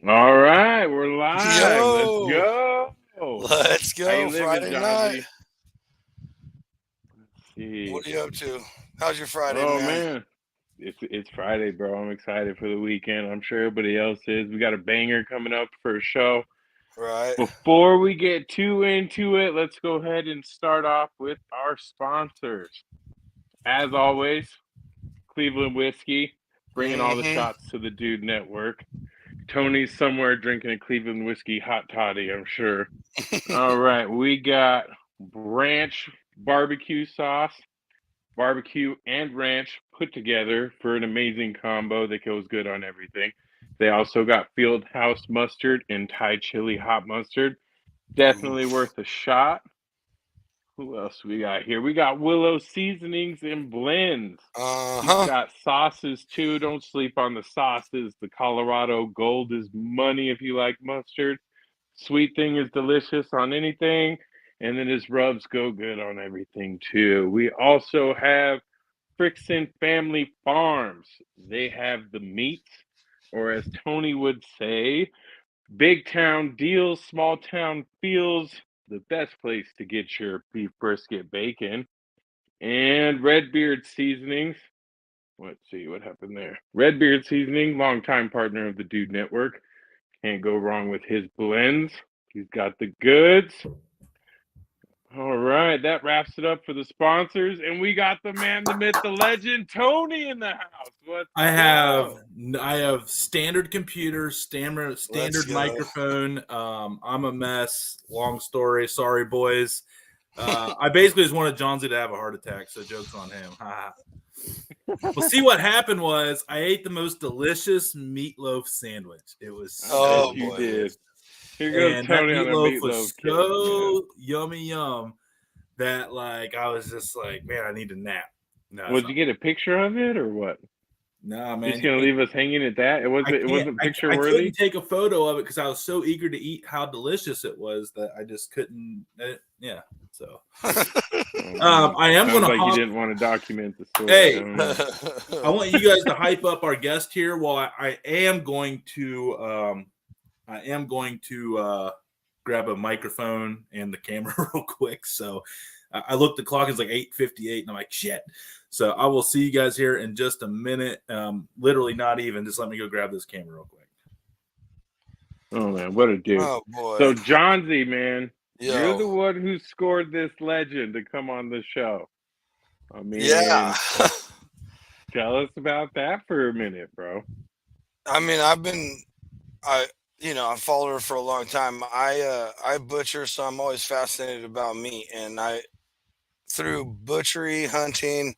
All right, we're live. Yo! Let's go. Let's How you go. living, Friday night. Johnsy? Let's see. What are you up to? How's your Friday, Oh man? it's Friday, bro. I'm excited for the weekend. I'm sure everybody else is. We got a banger coming up for a show. Right. Before we get too into it, let's go ahead and start off with our sponsors. As always, Cleveland Whiskey, bringing all the shots to the Dude Network. Tony's somewhere drinking a Cleveland Whiskey hot toddy, I'm sure. All right, we got ranch barbecue sauce, barbecue and ranch put together for an amazing combo that goes good on everything. They also got Field House mustard and Thai chili hot mustard. Definitely worth a shot. Who else we got here? We got Willow seasonings and blends. He's got sauces too. Don't sleep on the sauces. The Colorado Gold is money if you like mustard. Sweet thing is delicious on anything. And then his rubs go good on everything too. We also have Frickson Family Farms. They have the meats, or as Tony would say, big town deals, small town feels. The best place to get your beef brisket bacon. And Redbeard Seasonings. Let's see what happened there. Redbeard Seasoning, longtime partner of the Dude Network. Can't go wrong with his blends. He's got the goods. All right, that wraps it up for the sponsors, and we got the man, the myth, the legend, Tony in the house. I have standard computer, standard microphone. I'm a mess. Long story. Sorry, boys. I basically just wanted Johnsy to have a heart attack, so joke's on him. Well, see, what happened was I ate the most delicious meatloaf sandwich. It was you did. Here goes Tony on a meatloaf was so yum that I was just like, man, I need a nap. No, would you get a picture of it or what? No, man. Just gonna leave us hanging at that? It wasn't picture worthy. I couldn't take a photo of it because I was so eager to eat how delicious it was that I just couldn't. Yeah, so I am going to. You didn't want to document the story. Hey, I want you guys to hype up our guest here. While I am going to. Grab a microphone and the camera real quick. So I looked at the clock, it's like 8:58, and I'm like, shit. So I will see you guys here in just a minute. Literally not even. Just let me go grab this camera real quick. Oh, man, what a dude. Oh, boy. So, Johnsy, man, you're the one who scored this legend to come on the show. I mean, yeah. Tell us about that for a minute, bro. I mean, I followed her for a long time. I butcher, so I'm always fascinated about meat. And through butchery, hunting,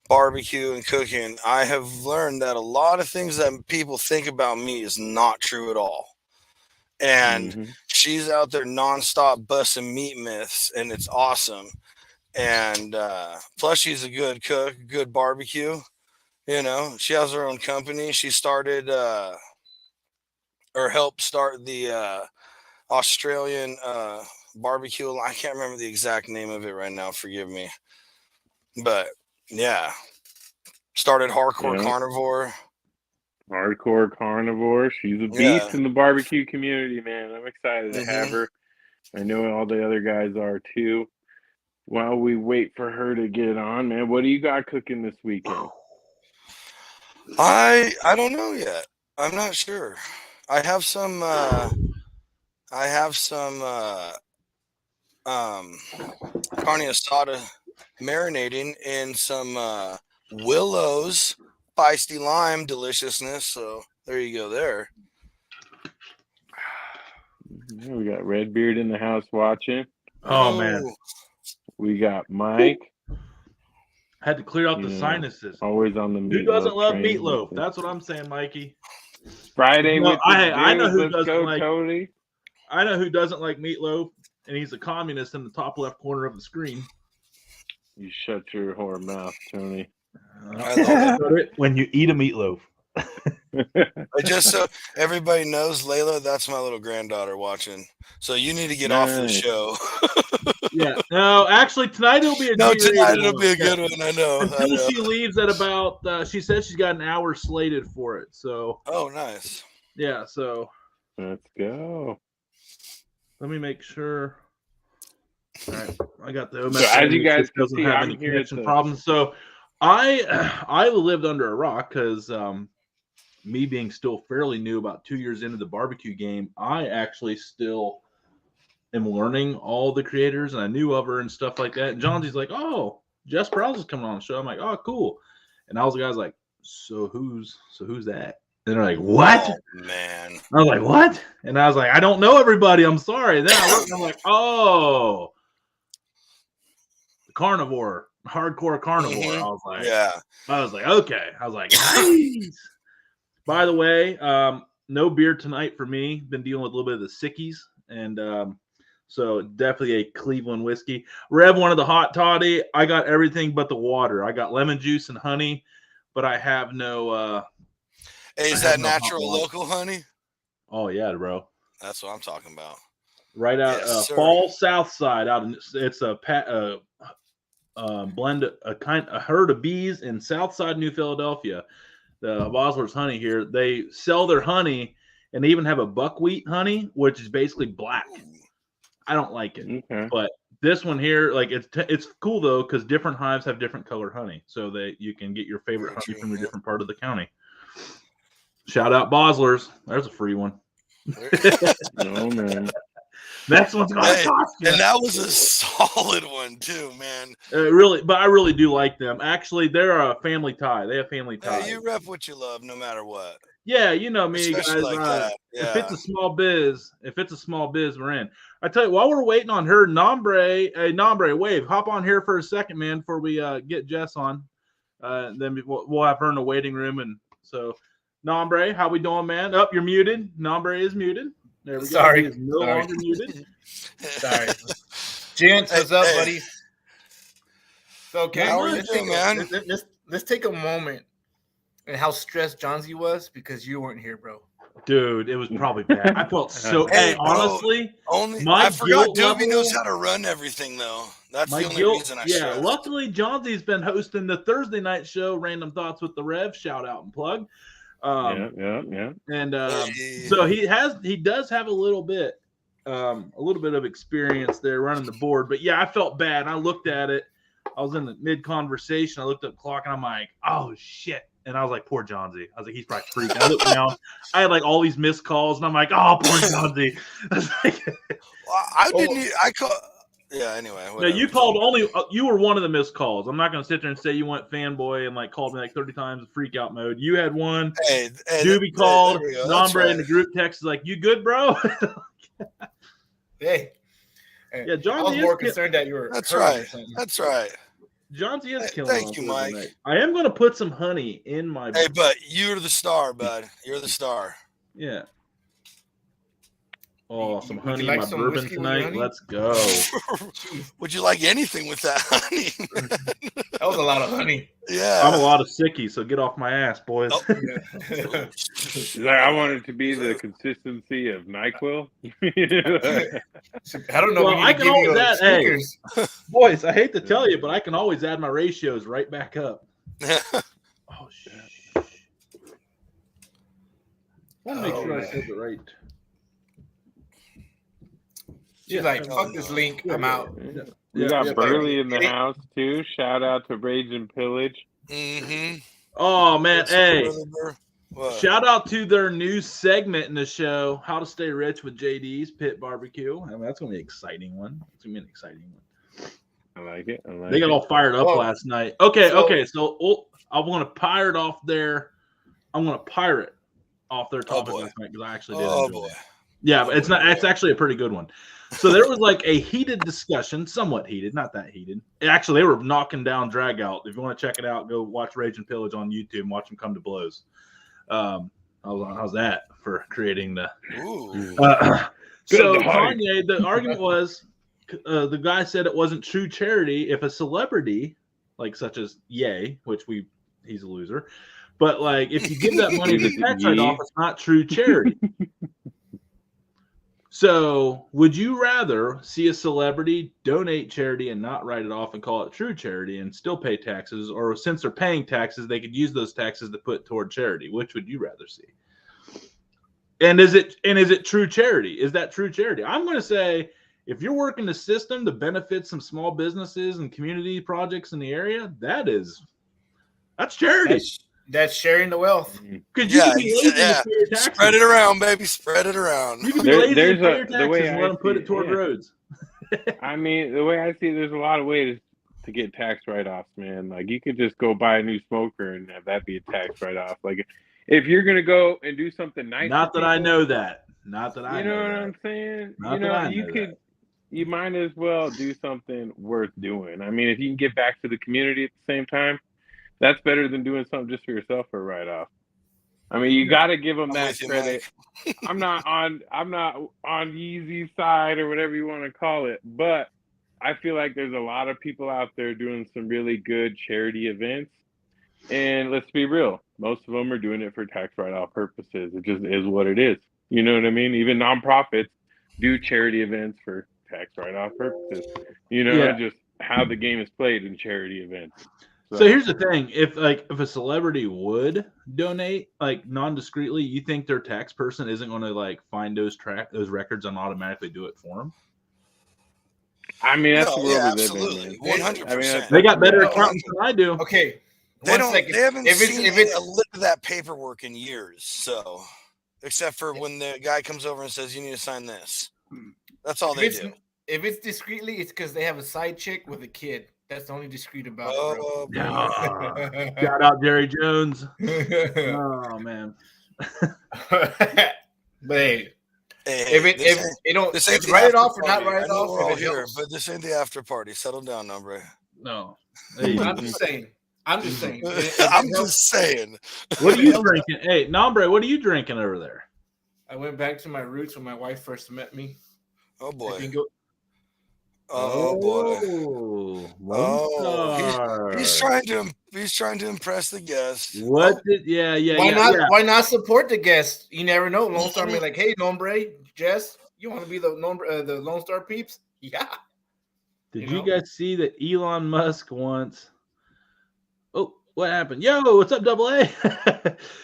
barbecue, and cooking, I have learned that a lot of things that people think about meat is not true at all. And she's out there nonstop busting meat myths, and it's awesome. And plus, she's a good cook, good barbecue. She has her own company. She started... or helped start the Australian barbecue. I can't remember the exact name of it right now. Forgive me. But, yeah. Started Carnivore. Hardcore Carnivore. She's a beast in the barbecue community, man. I'm excited to have her. I know all the other guys are, too. While we wait for her to get on, man, what do you got cooking this weekend? I don't know yet. I'm not sure. I have some carne asada marinating in some Willow's feisty lime deliciousness. So there you go there. We got Redbeard in the house watching. Oh, man. We got Mike. Had to clear out the sinuses. Always on the meatloaf. Who doesn't love meatloaf? That's what I'm saying, Mikey. Friday with I know who doesn't like Cody. I know who doesn't like meatloaf, and he's a communist in the top left corner of the screen. You shut your whore mouth, Tony. I love it when you eat a meatloaf. Just so everybody knows, Layla, that's my little granddaughter watching. So you need to get off the show. Yeah. No, actually, tonight it'll be a No, G-rated tonight it'll one. be a good one. I know. Until she leaves at about, she said she's got an hour slated for it. So, Oh, nice. yeah. So, Let's go. let me make sure. All right, I got the OMS. So as you guys can doesn't see, have I'm any here at connection the problems. So, I lived under a rock because me being still fairly new, about 2 years into the barbecue game, I actually still am learning all the creators, and I knew of her and stuff like that. And Johnsy's like, "Oh, Jess Pryles is coming on the show." I'm like, "Oh, cool." And all the guys like, "So who's that?" And they're like, "What?" Oh, man. I was like, "What?" And I was like, "I don't know everybody. I'm sorry." And then I looked and I'm like, "Oh, the Carnivore, hardcore Carnivore." I was like, "Okay." I was like, "Nice." By the way, no beer tonight for me. Been dealing with a little bit of the sickies, and so definitely a Cleveland whiskey. Rev wanted the hot toddy. I got everything but the water. I got lemon juice and honey, but I have no. Hey, is that natural local honey? Oh yeah, bro. That's what I'm talking about. Right out Yes, Fall South Side. Out in, it's a blend, a herd of bees in South Side New Philadelphia. The Bosler's honey here. They sell their honey and they even have a buckwheat honey, which is basically black. I don't like it, but this one here, like it's cool though because different hives have different colored honey, so that you can get your favorite honey from a different part of the county. Shout out Bosler's. There's a free one. Oh man, next one's gonna cost you. And that was a solid one too, man. Really, but I really do like them. Actually, they're a family tie. They have family ties. You rep what you love, no matter what. Yeah, you know me, especially guys. Like that. Yeah. If it's a small biz, we're in. I tell you, while we're waiting on her, Nombre, Wave, hop on here for a second, man, before we get Jess on. Then we'll have her in the waiting room. And so, Nombre, how we doing, man? Up, you're muted. Nombre is muted. There we go. Sorry. He is no longer muted. Sorry. Gents, what's up, buddy? So, how are you doing, man? Let's take a moment and how stressed Johnsy was because you weren't here, bro. Dude, it was probably bad. I felt so. Hey, honestly, I forgot Doobie knows how to run everything, though. That's the only reason I stressed. Luckily, Johnsy's been hosting the Thursday night show, Random Thoughts with the Rev. Shout out and plug. Yeah. And so he does have a little bit of experience there running the board. But yeah, I felt bad. I looked at it. I was in the mid conversation. I looked at the clock and I'm like, oh shit. And I was like, poor Johnsy. I was like, he's probably freaking. I looked down. I had like all these missed calls, and I'm like, oh, poor Johnsy. Yeah. Anyway. No, you called only. You were one of the missed calls. I'm not going to sit there and say you went fanboy and like called me like 30 times in freak out mode. You had one. Hey, Doobie called. Nombre in the group text is like, you good, bro? Hey. Yeah, Johnsy. I was more concerned that you were. That's right. That's right. Johnsy is killing. Thank you, Mike. Tonight. I am going to put some honey in my. Hey, but you're the star, bud. You're the star. Yeah. Oh, some honey in my bourbon tonight. Let's go. Would you like anything with that honey? That was a lot of honey. Yeah. I'm a lot of sicky, so get off my ass, boys. Oh. I want it to be the consistency of NyQuil. I don't know. Well, I can always add. Hey, boys, I hate to tell you, but I can always add my ratios right back up. Oh shit! I want to make sure I said the right. She's like, fuck this link. I'm out. We got Burley in the house too. Shout out to Rage and Pillage. Mm-hmm. Oh man, hey! What? Shout out to their new segment in the show, "How to Stay Rich with JD's Pit Barbecue." I mean, that's gonna be an exciting one. It's gonna be an exciting one. I like it. They got all fired up last night. Okay. So I want to pirate off their. I'm gonna pirate off their topic last night because I actually did. Enjoy it. Yeah, but it's not. It's actually a pretty good one. So there was like a heated discussion, somewhat heated, not that heated. Actually, they were knocking down drag out. If you want to check it out, go watch Rage and Pillage on YouTube and watch them come to blows. How's that for creating the? So Kanye, the argument was, the guy said it wasn't true charity if a celebrity, like such as Ye, which he's a loser, but like if you give that money to tax write-off, it's not true charity. So, would you rather see a celebrity donate charity and not write it off and call it true charity and still pay taxes, or since they're paying taxes, they could use those taxes to put toward charity? Which would you rather see? And is it true charity? Is that true charity? I'm going to say, if you're working the system to benefit some small businesses and community projects in the area, that's charity. That's sharing the wealth. Because you can be lazy and pay your taxes. Spread it around, baby. Spread it around. You can be lazy and pay your taxes and let them put it toward roads. I mean, the way I see it, there's a lot of ways to get tax write-offs, man. Like, you could just go buy a new smoker and have that be a tax write-off. Like, if you're going to go and do something nice. Not that I know that. Not that I know that. You know what I'm saying? Not that I know that. You might as well do something worth doing. I mean, if you can get back to the community at the same time, that's better than doing something just for yourself for a write-off. I mean, you got to give them that credit. I'm not on Yeezy's side or whatever you want to call it, but I feel like there's a lot of people out there doing some really good charity events. And let's be real, most of them are doing it for tax write-off purposes. It just is what it is. You know what I mean? Even nonprofits do charity events for tax write-off purposes. You know, just how the game is played in charity events. So here's the thing: if a celebrity would donate like non-discreetly, you think their tax person isn't going to like find those records and automatically do it for them? I mean, that's the world we live in. 100%. They got better accountants than I do. Okay, they haven't seen a lick of that paperwork in years. So, except for when the guy comes over and says, "You need to sign this." That's all they do. If it's discreetly, it's because they have a side chick with a kid. That's the only discreet about it, bro. Shout out Jerry Jones. Oh man. But hey, if you don't write it off or not write it off, we're all here, but this ain't the after party. Settle down, hombre. No. I'm just saying. I'm just saying. What are you drinking? Hey, Nombre, what are you drinking over there? I went back to my roots when my wife first met me. Oh boy. He's trying to impress the guest. Why not support the guest? You never know. Lone Star may like, hey, Nombre, Jess, you want to be the Lone Star peeps? Yeah. Did you guys see that Elon Musk wants? Oh, what happened? Yo, what's up, Double A?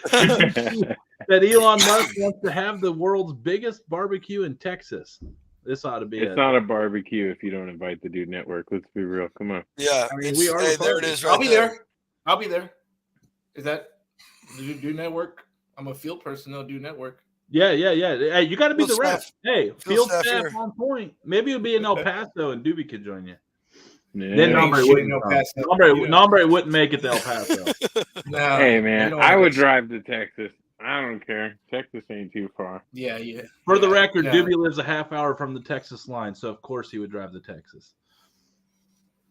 That Elon Musk wants to have the world's biggest barbecue in Texas. This ought to be. It's not a barbecue if you don't invite the Dude Network. Let's be real. Come on. Yeah, I mean, we are. There it is. Right I'll be there. Is that the Dude Network? I'm a field person. No, Dude Network. Yeah. Hey, you got to be the rep. Hey, field staff on point. Maybe it'll be in El Paso and Doobie could join you. Yeah. Then Nombre wouldn't make it to El Paso. No, hey man, I would drive to Texas. I don't care. Texas ain't too far. Yeah. For the record, Doobie lives a half hour from the Texas line, so of course he would drive to Texas.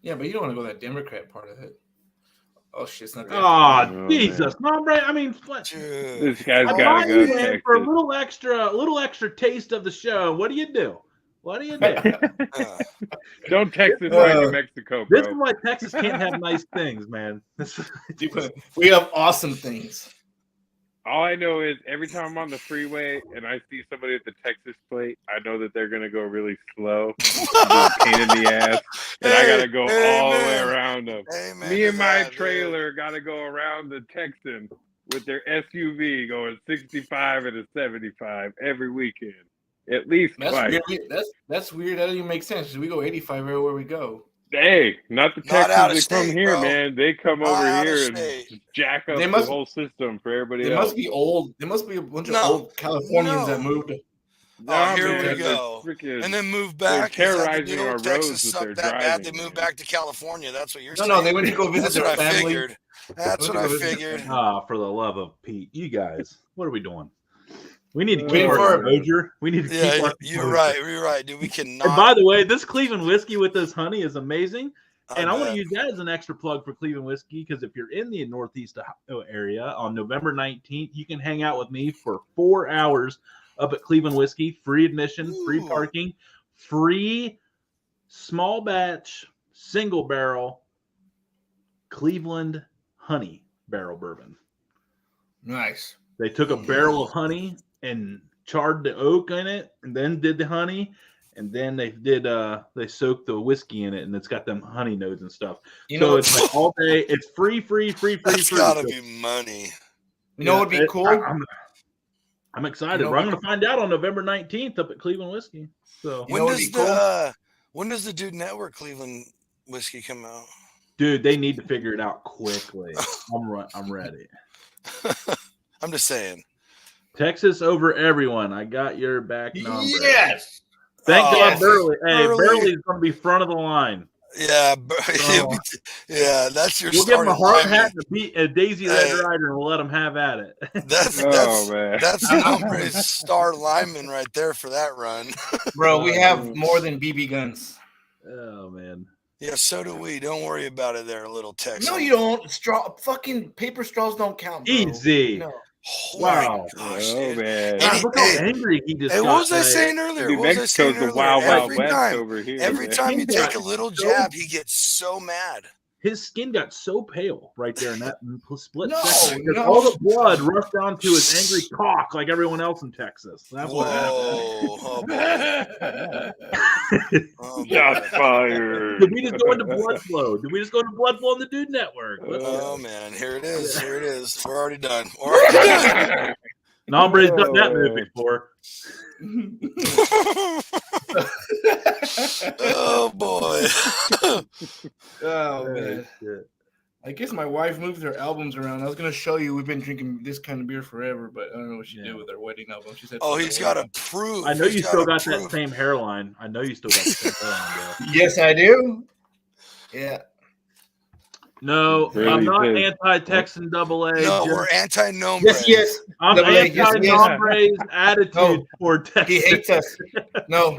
Yeah, but you don't want to go that Democrat part of it. Oh shit, it's not that. Oh, Jesus, Nombre. I mean, this guy's got to go to Texas for a little extra taste of the show. What do you do? Don't Texas like New Mexico, bro. This is why Texas can't have nice things, man. We have awesome things. All I know is every time I'm on the freeway and I see somebody at the Texas plate, I know that they're going to go really slow, pain in the ass, and I got to go all the way around them. Me and my trailer got to go around the Texan with their SUV going 65 and a 75 every weekend, at least twice. That's weird. That doesn't even make sense. We go 85 everywhere we go. Hey, not the Texans that come here, bro. Man. They come over here and jack up the whole system for everybody else. Must be old. There must be a bunch of old Californians that moved. Here we go. And then move back. Terrorizing our roads with their driving. Bad. They moved back to California. That's what you're saying. No, they went to go visit their family. That's what I figured. For the love of Pete, you guys, what are we doing? We need to keep our composure. We need to keep our composure. You're right, dude. We cannot. And by the way, this Cleveland whiskey with this honey is amazing. And I want to use that as an extra plug for Cleveland whiskey because if you're in the Northeast area on November 19th, you can hang out with me for 4 hours up at Cleveland Whiskey. Free admission, free parking, free small batch, single barrel Cleveland honey barrel bourbon. Nice. They took a barrel of honey and charred the oak in it and then did the honey. And then they soaked the whiskey in it, and it's got them honey notes and stuff. It's like all day. It's free. That's gotta be money. You know what would be cool? I'm excited. I'm going to find out on November 19th up at Cleveland Whiskey. So when does the Dude Network Cleveland Whiskey come out? Dude, they need to figure it out quickly. I'm ready. I'm just saying. Texas over everyone. I got your back number. Yes. Thank God, Burley. Hey, Burley's going to be front of the line. Yeah, that's your. We'll give him a hard hat and a Daisy Red Rider, and we'll let him have at it. That's Nombre's star lineman right there for that run. Bro, we have more than BB guns. Oh man. Yeah, so do we. Don't worry about it, there, little Texas. No, you don't. Fucking paper straws don't count. Bro. Easy. No. Oh wow. Gosh, man. Look how angry he just got. What was I saying earlier? New Mexico's the wild west over here. Every time you take a little jab, he gets so mad. His skin got so pale right there in that split No, second. Because all the blood rushed onto his angry cock like everyone else in Texas. That's what happened. Shots fired. Did we just go into blood flow? Did we just go into blood flow on the Dude Network? Oh, man. Here it is. Here it is. We're already done. Nombre's done that move before. Oh boy. Oh man. I guess my wife moved her albums around. I was gonna show you we've been drinking this kind of beer forever, but I don't know what she did with her wedding album. She said, "Oh, he's got to prove." I know you still got that same hairline. I know you still got the same hairline, bro. Yes, I do. Yeah. No, I'm not anti-Texan AA. No, we're anti-Nombre. Yes. I'm anti-Nombre's attitude toward Texas. He hates us. No,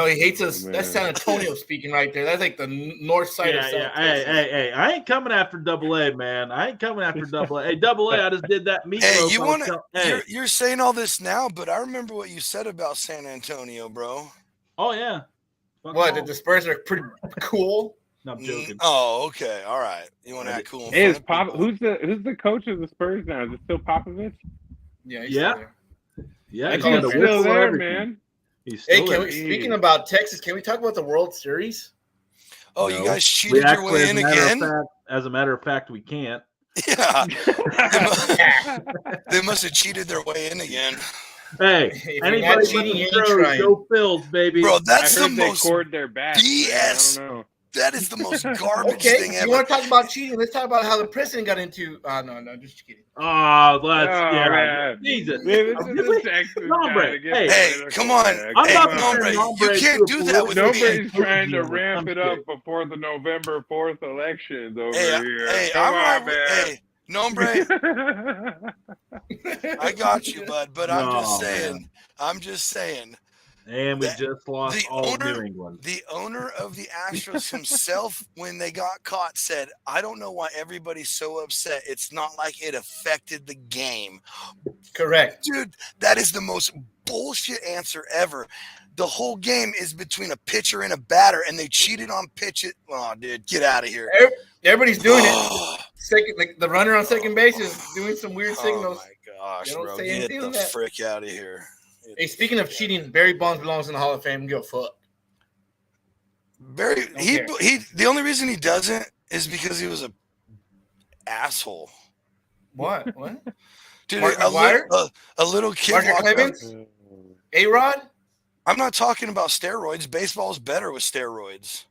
he hates us. That's San Antonio speaking right there. That's like the north side of San Antonio. Hey, I ain't coming after AA, man. I ain't coming after AA. Hey, AA, I just did that meat. Hey, you're saying all this now, but I remember what you said about San Antonio, bro. Oh, yeah. What, the Spurs are pretty cool? No, I'm joking. Oh, okay. All right. You want to act cool? Hey, who's the coach of the Spurs now? Is it still Popovich? Yeah, he's still there. Yeah, he's still there, man. Speaking about Texas, can we talk about the World Series? Oh, you guys cheated your way in again? As a matter of fact, we can't. Yeah. They must have cheated their way in again. Hey, anybody cheating, go Phils, baby. Bro, that's the most their back, BS. I don't know. That is the most garbage thing ever. You want to talk about cheating? Let's talk about how the president got into. No, just kidding. Jesus. Hey, come on. You can't do that with me. Nobody's trying to ramp it up before the November 4th elections over here. Hey, come on, man. Hey, Nombre. I got you, bud. But I'm just saying. And we just lost New England. The owner of the Astros himself, when they got caught, said, I don't know why everybody's so upset. It's not like it affected the game. Correct. Dude, that is the most bullshit answer ever. The whole game is between a pitcher and a batter, and they cheated on pitches. Oh, dude, get out of here. Everybody's doing it. The runner on second base is doing some weird signals. Oh, my gosh, bro. Get the frick out of here. Hey, speaking of cheating, Barry Bonds belongs in the Hall of Fame. Give a fuck. Barry, the only reason he doesn't is because he was a asshole. What? Dude, a little kid. A-Rod? I'm not talking about steroids. Baseball is better with steroids.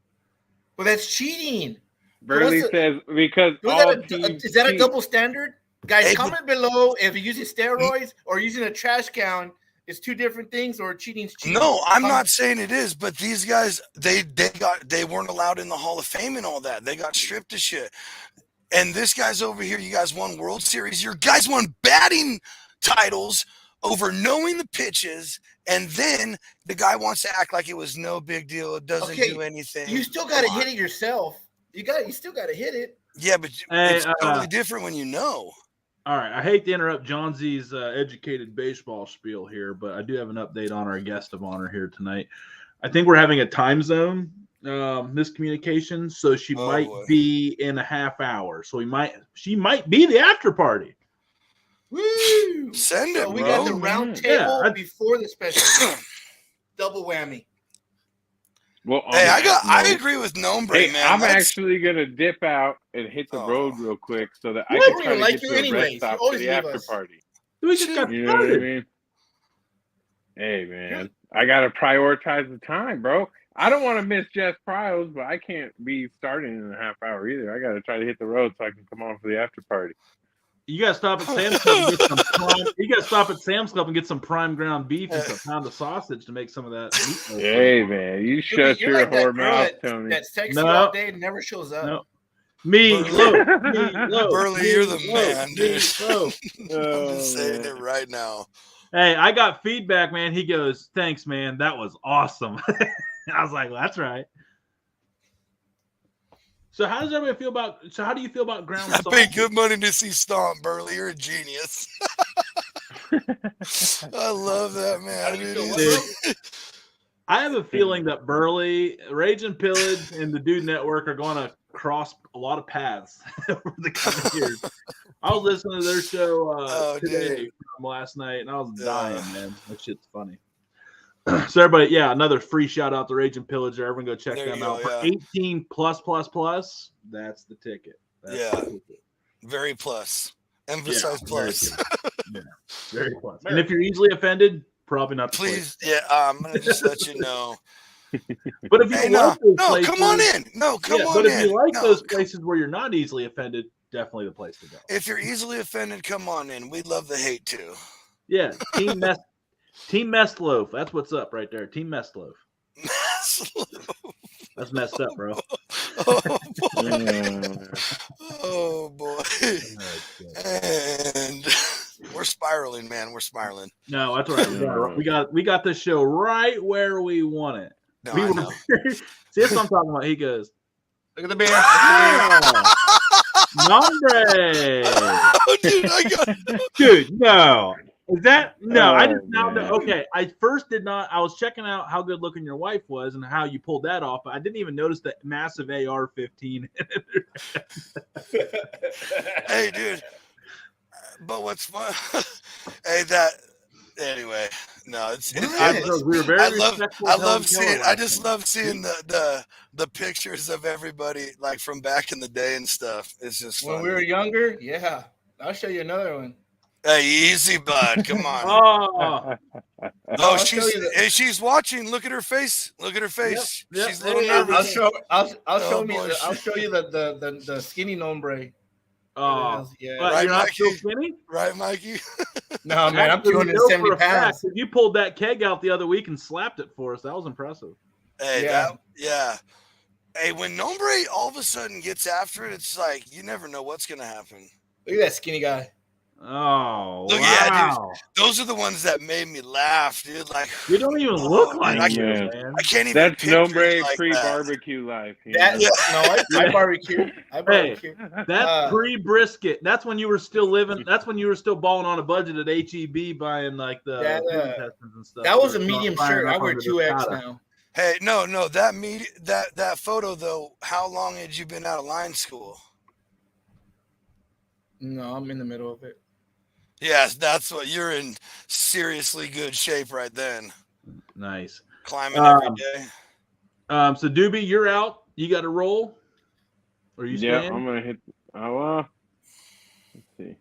Well, that's cheating. Burley says because is that a double standard? Guys, comment below if you're using steroids or using a trash can. It's two different things, or cheating's cheating. No, I'm not saying it is, but these guys, they weren't allowed in the Hall of Fame and all that. They got stripped of shit. And this guy's over here, you guys won World Series. Your guys won batting titles over knowing the pitches, and then the guy wants to act like it was no big deal. It doesn't do anything. You still got to hit it yourself. You still got to hit it. Yeah, but it's totally different when you know. All right, I hate to interrupt Johnsy's educated baseball spiel here, but I do have an update on our guest of honor here tonight. I think we're having a time zone miscommunication, so she might be in a half hour. So she might be the after party. Woo! Send So it, we bro. got the round table Yeah, before the special. Double whammy. Well, on Hey, that I note, agree with Nombre, hey, man. I'm actually gonna dip out and hit the Oh. road real quick so that I I can don't try even to like get you to a rest anyways. You stop for always the leave after us. party. we just got You know what I started. mean? Hey, man, I gotta prioritize the time, bro. I don't want to miss Jess Pryles, but I can't be starting in a half hour either. I gotta try to hit the road so I can come on for the after party. You gotta stop at Sam's Club and get some prime. You gotta stop at Sam's Club and get some prime ground beef and a pound of sausage to make some of that. Meatloaf. Hey, man, you shut You're your like that whore girl mouth, Tony. that's sexy No. all day and never shows up. No. Meatloaf. Burley, you're the man, dude. Meatloaf. I'm just saying man. it right now. Hey, I got feedback, man. He goes, "Thanks, man. That was awesome." I was like, well, "That's right." So, how does everybody feel about? So, how do you feel about ground I sausage? paid good money to see Stomp, Burley. You're a genius. I love that, man. How do you feel, Dude. I have a feeling that Burley, Rage and Pillage, and the Dude Network are going to cross a lot of paths over the coming years. I was listening to their show today from last night, and I was dying, man. That shit's funny. So everybody, yeah, another free shout out to Rage and Pillage. Everyone go check them out. For 18 plus, that's the ticket. That's the ticket. Very plus. Emphasize plus. Very plus. And if you're easily offended, probably not. Please, I'm gonna just let you know. But if you like those places, come on in. No, come on in. But if you like those places where you're not easily offended, definitely the place to go. If you're easily offended, come on in. We'd love the hate too. Yeah, Team Messloaf. That's what's up right there. Team Messloaf. That's messed up, bro. Oh boy. And we're spiraling, man. We're spiraling. No, that's right. We got this show right where we want it. No, I know. See, that's what I'm talking about. He goes, "Look at the bear." Nombre. Oh, dude, Dude, no. Is that no? I just now man. know. Okay, I first did not. I was checking out how good looking your wife was and how you pulled that off, but I didn't even notice the massive AR-15. Hey, dude. But what's fun? Anyway. No, I love seeing the pictures of everybody like from back in the day and stuff. It's just fun. When we were younger, yeah. I'll show you another one. Hey, easy, bud. Come on. Oh, she's watching. Look at her face. Look at her face. Yep. She's a little nervous. I'll show you the skinny nombre. Oh, yeah. Right, you're not Mikey? still skinny? Right, Mikey? No, man, I'm 270 pounds. You pulled that keg out the other week and slapped it for us. That was impressive. Hey, Hey, when Nombre all of a sudden gets after it, it's like you never know what's going to happen. Look at that skinny guy. Oh, look, wow. Yeah, dude. Those are the ones that made me laugh, dude. Like, you don't even look like you, man. I can't even. That's Nombre like pre-barbecue life. I barbecue. That's pre-brisket. That's when you were still living. That's when you were still balling on a budget at HEB, buying like the intestines and stuff. That was a medium shirt. I wear 2X now. Hey, no, that photo though. How long had you been out of line school? No, I'm in the middle of it. Yes, that's what you're in. Seriously good shape right then. Nice. Climbing every day. So Doobie, you're out. You got to roll. Or you staying? Yeah, I'm gonna hit. Let's see.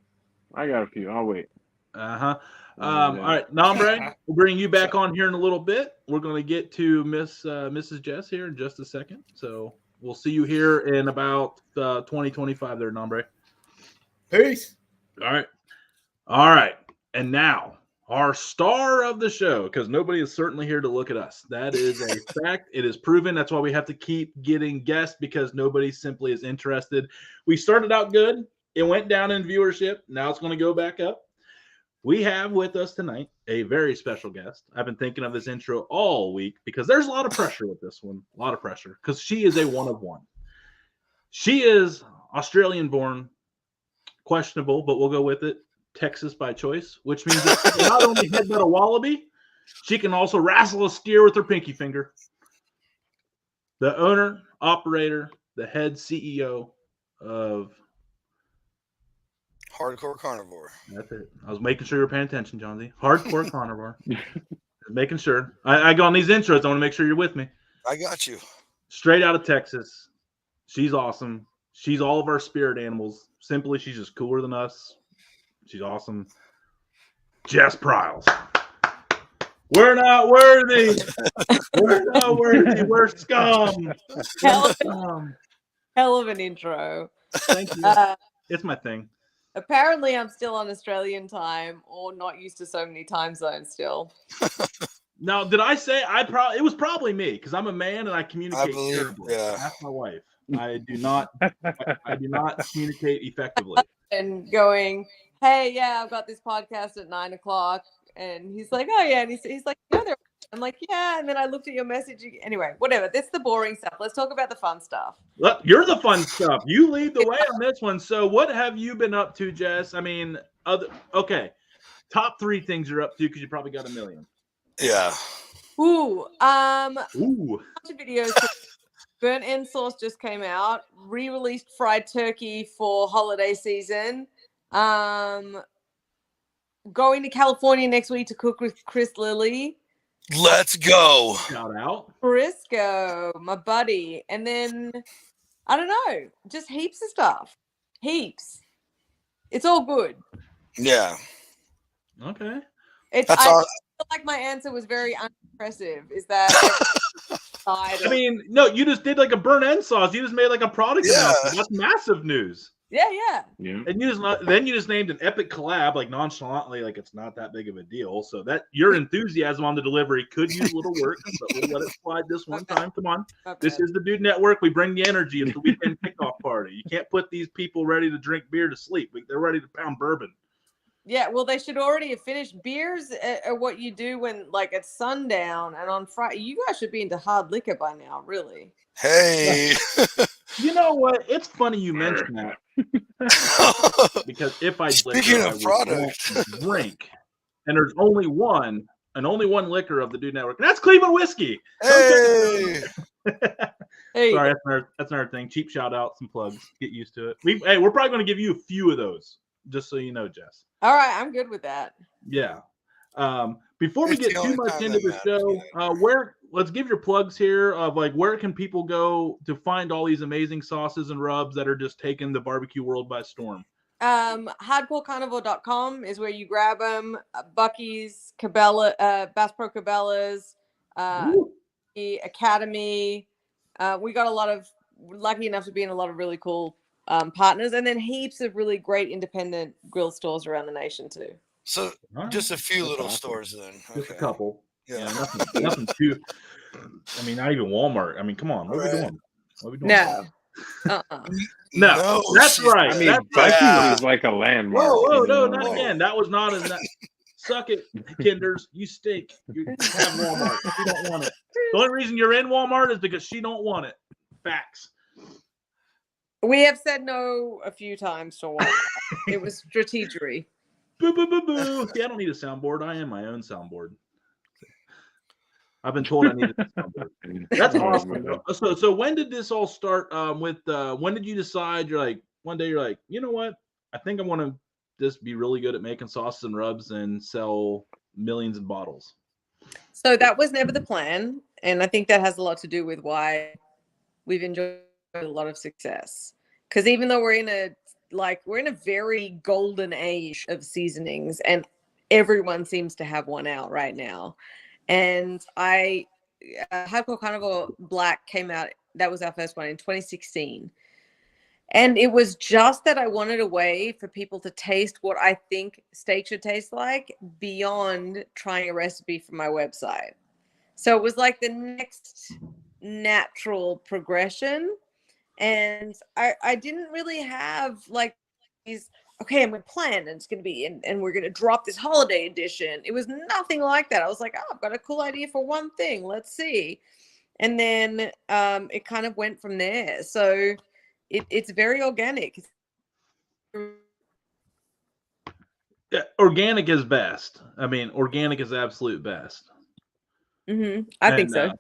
I got a few. I'll wait. All right, Nombre, we'll bring you back on here in a little bit. We're going to get to Mrs. Jess here in just a second. So we'll see you here in about 2025 there, Nombre. Peace. All right. And now our star of the show, because nobody is certainly here to look at us. That is a fact. It is proven. That's why we have to keep getting guests, because nobody simply is interested. We started out good. It went down in viewership. Now it's going to go back up. We have with us tonight a very special guest. I've been thinking of this intro all week because there's a lot of pressure with this one. A lot of pressure because she is a one of one. She is Australian born, questionable, but we'll go with it. Texas by choice, which means that she can not only headbutt a wallaby, she can also wrestle a steer with her pinky finger. The owner, operator, the head CEO of Hardcore carnivore. That's it. I was making sure you're paying attention, Johnsy. Hardcore carnivore. Making sure. I go on these intros. I want to make sure you're with me. I got you. Straight out of Texas. She's awesome. She's all of our spirit animals. Simply, she's just cooler than us. She's awesome. Jess Pryles. We're not worthy. We're not worthy. We're scum. Hell of an intro. Thank you. It's my thing. Apparently, I'm still on Australian time, or not used to so many time zones still. Now, did I say it was probably me because I'm a man and I communicate terribly. Yeah. That's my wife. I do not communicate effectively. And going, hey, yeah, I've got this podcast at 9:00, and he's like, oh yeah, and he's like, no, they're. I'm like, yeah, and then I looked at your message. Anyway, whatever. That's the boring stuff. Let's talk about the fun stuff. Look, you're the fun stuff. You lead the way on this one. So, what have you been up to, Jess? I mean, top 3 things you're up to because you probably got a million. Yeah. Ooh. Ooh. Bunch of videos. Burnt End Sauce just came out. Re-released fried turkey for holiday season. Going to California next week to cook with Chris Lilly. Let's go. Shout out. Briscoe, my buddy. And then, I don't know, just heaps of stuff. Heaps. It's all good. Yeah. Okay. I feel like my answer was very unimpressive. Is that I mean, no, you just did like a burnt end sauce. You just made like a product announcement. That's massive news. Yeah. And you just named an epic collab like nonchalantly, like it's not that big of a deal. So that your enthusiasm on the delivery could use a little work, but we'll let it slide this one time. Come on, this is the Dude Network. We bring the energy. It's the weekend kickoff party. You can't put these people ready to drink beer to sleep. They're ready to pound bourbon. Yeah, well, they should already have finished. Beers are what you do when, like, at sundown and on Friday. You guys should be into hard liquor by now, really. Hey. You know what? It's funny you mentioned that. Because if I Speaking of product, drink, and there's only one liquor of the Dude Network, and that's Cleveland whiskey. Hey. Sorry, that's another thing. Cheap shout out, some plugs. Get used to it. We're probably going to give you a few of those, just so you know, Jess. All right, I'm good with that. Yeah. Before we get too much into the show, let's give your plugs here of like where can people go to find all these amazing sauces and rubs that are just taking the barbecue world by storm. Hardcorecarnivore.com is where you grab them. Bucky's, Cabela, Bass Pro Cabela's, the Academy. We got lucky enough to be in a lot of really cool partners, and then heaps of really great independent grill stores around the nation too. So just a few little stores then. Just a couple. Yeah. Nothing too. I mean, not even Walmart. I mean, come on. What are we doing? No. No, that's right. I mean, Bucky's is like a landmark. Whoa, no, not again. That was not in that. Suck it, Kinders. You stink. You have Walmart. You don't want it. The only reason you're in Walmart is because she don't want it. Facts. We have said no a few times to Walmart. It was strategery. Boo, boo, boo, boo. See, I don't need a soundboard. I am my own soundboard. I've been told I need a soundboard. That's awesome. So when did this all start when did you decide one day you're like, you know what? I think I want to just be really good at making sauces and rubs and sell millions of bottles. So that was never the plan. And I think that has a lot to do with why we've enjoyed a lot of success. Because even though we're in a very golden age of seasonings, and everyone seems to have one out right now. And Hardcore Carnivore Black came out. That was our first one in 2016. And it was just that I wanted a way for people to taste what I think steak should taste like beyond trying a recipe from my website. So it was like the next natural progression. And I didn't really have like these, okay, I'm going to plan and it's going to be, and we're going to drop this holiday edition. It was nothing like that. I was like, oh, I've got a cool idea for one thing. Let's see. And then it kind of went from there. So it's very organic. Yeah, organic is best. I mean, organic is absolute best. Mm-hmm. I think so.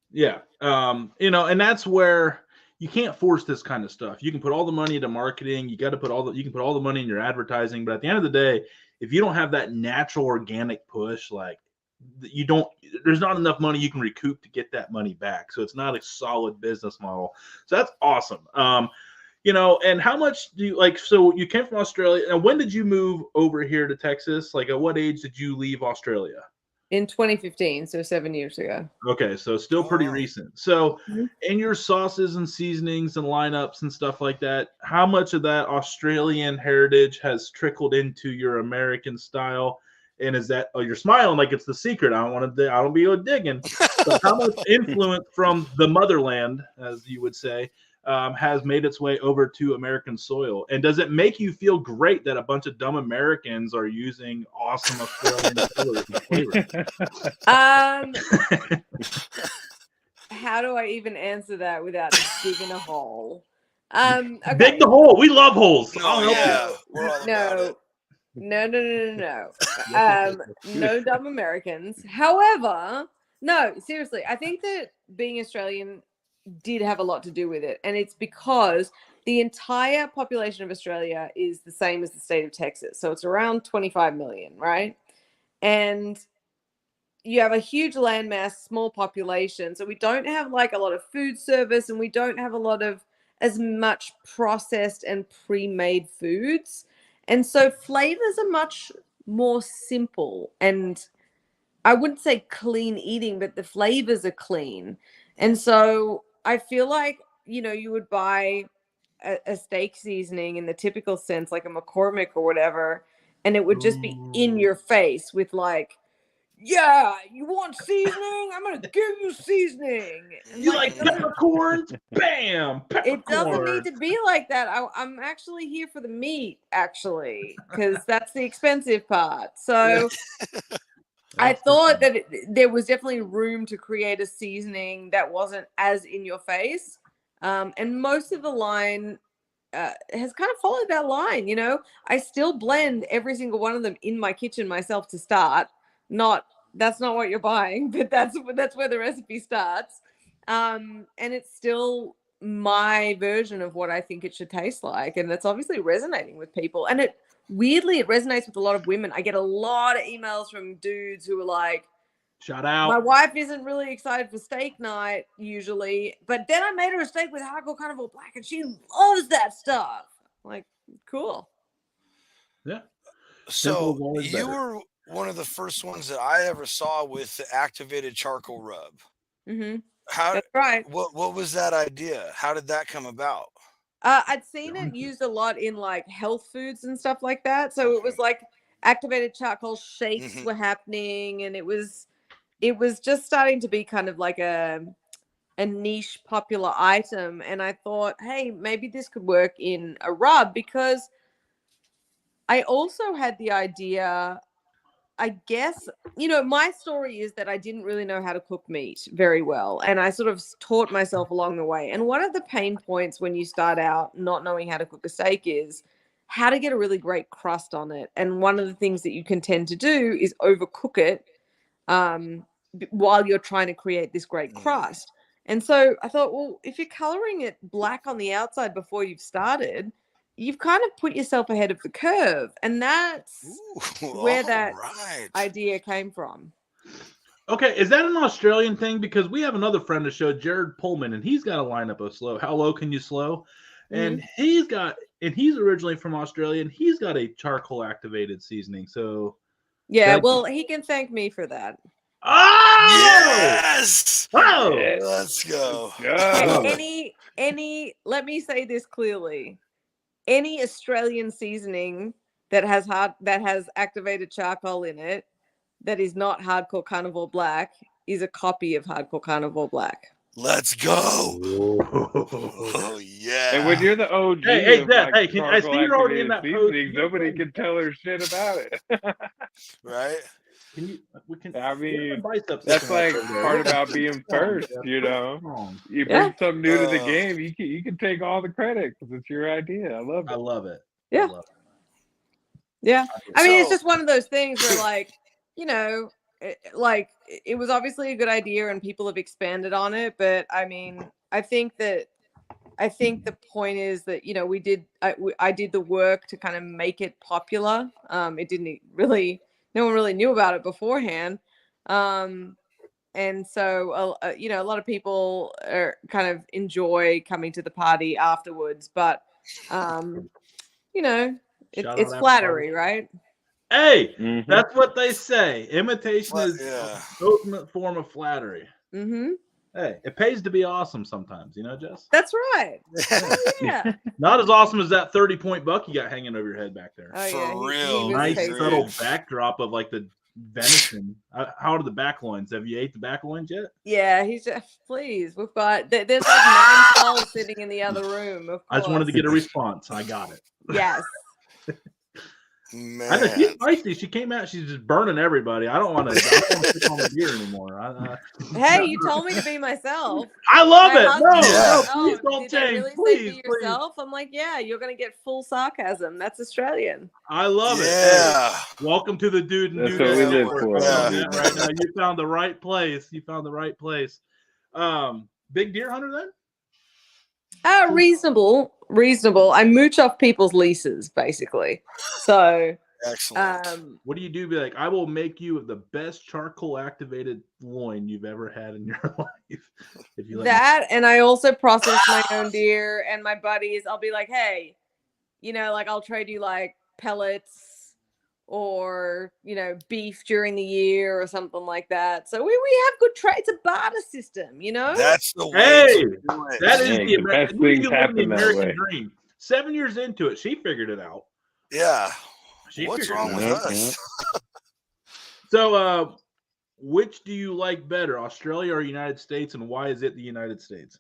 Yeah. And that's where, you can't force this kind of stuff. You can put all the money into marketing. You can put all the money in your advertising. But at the end of the day, if you don't have that natural organic push, like there's not enough money you can recoup to get that money back. So it's not a solid business model. So that's awesome. And how much do you so you came from Australia, and when did you move over here to Texas? Like at what age did you leave Australia? In 2015, so 7 years ago. Okay, so still pretty recent. So in your sauces and seasonings and lineups and stuff like that, how much of that Australian heritage has trickled into your American style? And is that, you're smiling like it's the secret. I don't be digging. But how much influence from the motherland, as you would say, has made its way over to American soil? And does it make you feel great that a bunch of dumb Americans are using awesome Australian flavors? How do I even answer that without digging a hole? Okay. Dig the hole. We love holes. We're all about it. No. No dumb Americans. However, no, seriously, I think that being Australian did have a lot to do with it. And it's because the entire population of Australia is the same as the state of Texas. So it's around 25 million, right? And you have a huge landmass, small population. So we don't have like a lot of food service, and we don't have a lot of as much processed and pre-made foods. And so flavors are much more simple, and I wouldn't say clean eating, but the flavors are clean. And so I feel like, you would buy a steak seasoning in the typical sense, like a McCormick or whatever, and it would just be in your face with like, yeah, you want seasoning? I'm going to give you seasoning. And you like peppercorns? Bam! Peppercorn. It doesn't need to be like that. I'm actually here for the meat, actually, because that's the expensive part. So I thought that there was definitely room to create a seasoning that wasn't as in your face. And most of the line has kind of followed that line. I still blend every single one of them in my kitchen myself to start. That's not what you're buying, but that's where the recipe starts. And it's still my version of what I think it should taste like. And that's obviously resonating with people. And it resonates with a lot of women. I get a lot of emails from dudes who are like, shout out. My wife isn't really excited for steak night usually, but then I made her a steak with hardcore Carnivore Black and she loves that stuff. Like, cool. Yeah. So you were one of the first ones that I ever saw with the activated charcoal rub. Mm-hmm. That's right. What was that idea? How did that come about? I'd seen it used a lot in like health foods and stuff like that. So it was like activated charcoal shakes were happening, and it was just starting to be kind of like a niche popular item. And I thought, hey, maybe this could work in a rub, because I also had the idea, I guess, my story is that I didn't really know how to cook meat very well. And I sort of taught myself along the way. And one of the pain points when you start out not knowing how to cook a steak is how to get a really great crust on it. And one of the things that you can tend to do is overcook it while you're trying to create this great crust. And so I thought, well, if you're coloring it black on the outside before you've started, you've kind of put yourself ahead of the curve. And that's where that idea came from. Okay, is that an Australian thing? Because we have another friend of the show, Jared Pullman, and he's got a lineup of How Low Can You Slow? And he's originally from Australia, and he's got a charcoal activated seasoning. So well, he can thank me for that. Oh yes! Oh, let's go. Any let me say this clearly. Any Australian seasoning that has activated charcoal in it that is not Hardcore Carnivore Black is a copy of Hardcore Carnivore Black. Let's go. Oh yeah. And when you're the OG, hey, can I see you're already in that seasoning, nobody can tell her shit about it. Right? I mean, that's like part about being first, You bring something new to the game, you can take all the credit because it's your idea. I love it. I love it. Yeah. Yeah. I mean, it's just one of those things where, like, it was obviously a good idea and people have expanded on it. But I mean, I think that I think the point is that, you know, I did the work to kind of make it popular. It didn't really, no one really knew about it beforehand. And so, you know, a lot of people kind of enjoy coming to the party afterwards, but, you know, it's flattery, right? Hey, that's what they say. Imitation is yeah. the ultimate form of flattery. Mm-hmm. Hey, it pays to be awesome sometimes, you know, Jess? That's right. Oh, yeah. Not as awesome as that 30-point buck you got hanging over your head back there. Oh, yeah. For He real. was Nice tasty. subtle backdrop of like the venison. How are the back loins? Have you ate the back loins yet? Yeah, he's just, please. We've got, there's like 9 skulls sitting in the other room. Of course. I just wanted to get a response. I got it. Yes. Man. I know she's feisty. She came out. She's just burning everybody. I don't want to sit on the gear anymore. Hey, you told me to be myself. I love My it. husband- No, please don't did they change. really Please, say be yourself? I'm like, yeah, you're gonna get full sarcasm. That's Australian. I love it. Yeah. Hey, welcome to the Dude and That's Dude what we live Network. for. Yeah. Right now, you found the right place. You found the right place. Big deer hunter then? Reasonable. I mooch off people's leases, basically. So, Excellent. What do you do? Be like, I will make you the best charcoal activated loin you've ever had in your life. If you let that, and I also process my own deer and my buddies. I'll be like, hey, you know, like I'll trade you like pellets or, you know, beef during the year or something like that. So we have good trade. It's a barter system, you know? That's the way Hey, to do it. that is Hey, the the best American, things the happen that American way. dream. 7 years into it, she figured it out. Yeah. She What's figured wrong it with out. us? So, which do you like better, Australia or United States, and why is it the United States?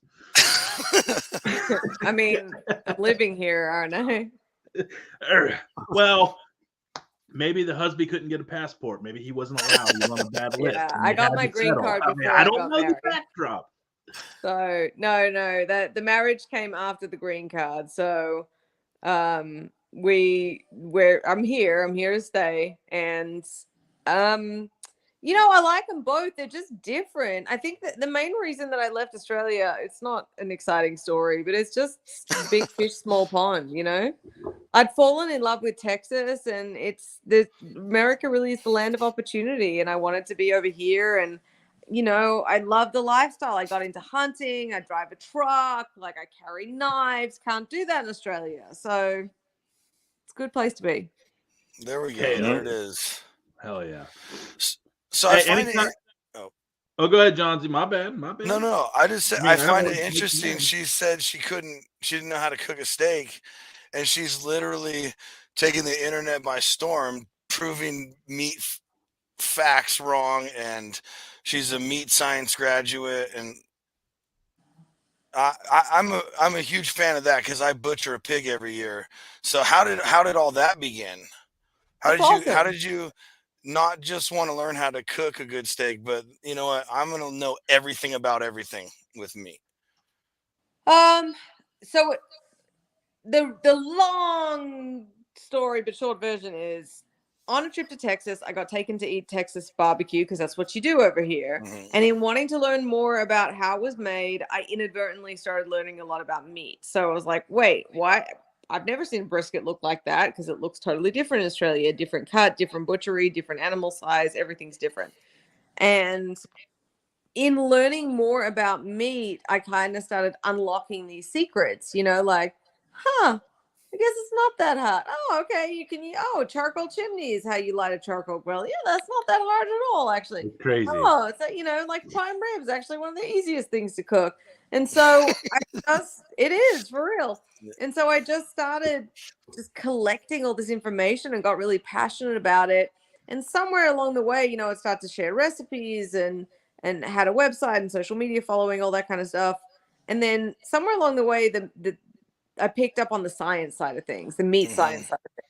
I mean, I'm living here, aren't I? Well, maybe the husband couldn't get a passport. Maybe he wasn't allowed. He was on a bad list. Yeah, and I they got had my to green settle. card I mean, before I I don't got know the married. backdrop. So no, that the marriage came after the green card. So I'm here to stay, and you know, I like them both. They're just different. I think that the main reason that I left Australia, it's not an exciting story, but it's just big fish, small pond, you know? I'd fallen in love with Texas, and America really is the land of opportunity, and I wanted to be over here. And you know, I love the lifestyle. I got into hunting. I drive a truck. Like I carry knives. Can't do that in Australia. So it's a good place to be. There we go. Hey, there it is. Hell yeah. So I Hey, find anytime- it. Oh, go ahead, Johnsy. My bad. No. I just said I mean, I I don't find want it to make interesting. you She said she didn't know how to cook a steak, and she's literally taking the internet by storm, proving meat facts wrong, and she's a meat science graduate, and I'm a huge fan of that because I butcher a pig every year. So how did all that begin? How did you not just want to learn how to cook a good steak, but you know what? I'm gonna know everything about everything with meat. So the long story but short version is, on a trip to Texas, I got taken to eat Texas barbecue because that's what you do over here. Mm-hmm. And in wanting to learn more about how it was made, I inadvertently started learning a lot about meat. So I was like, wait, why? I've never seen brisket look like that, because it looks totally different in Australia. Different cut, different butchery, different animal size, everything's different. And in learning more about meat, I kind of started unlocking these secrets, you know, like, I guess it's not that hot. Oh, okay. Charcoal chimney is how you light a charcoal grill. Yeah, that's not that hard at all, actually. It's crazy. Oh, it's like, you know, like prime rib is actually one of the easiest things to cook. And so it is for real. And so I just started just collecting all this information and got really passionate about it. And somewhere along the way, you know, I started to share recipes and had a website and social media following, all that kind of stuff. And then somewhere along the way, I picked up on the science side of things, the meat science side of things.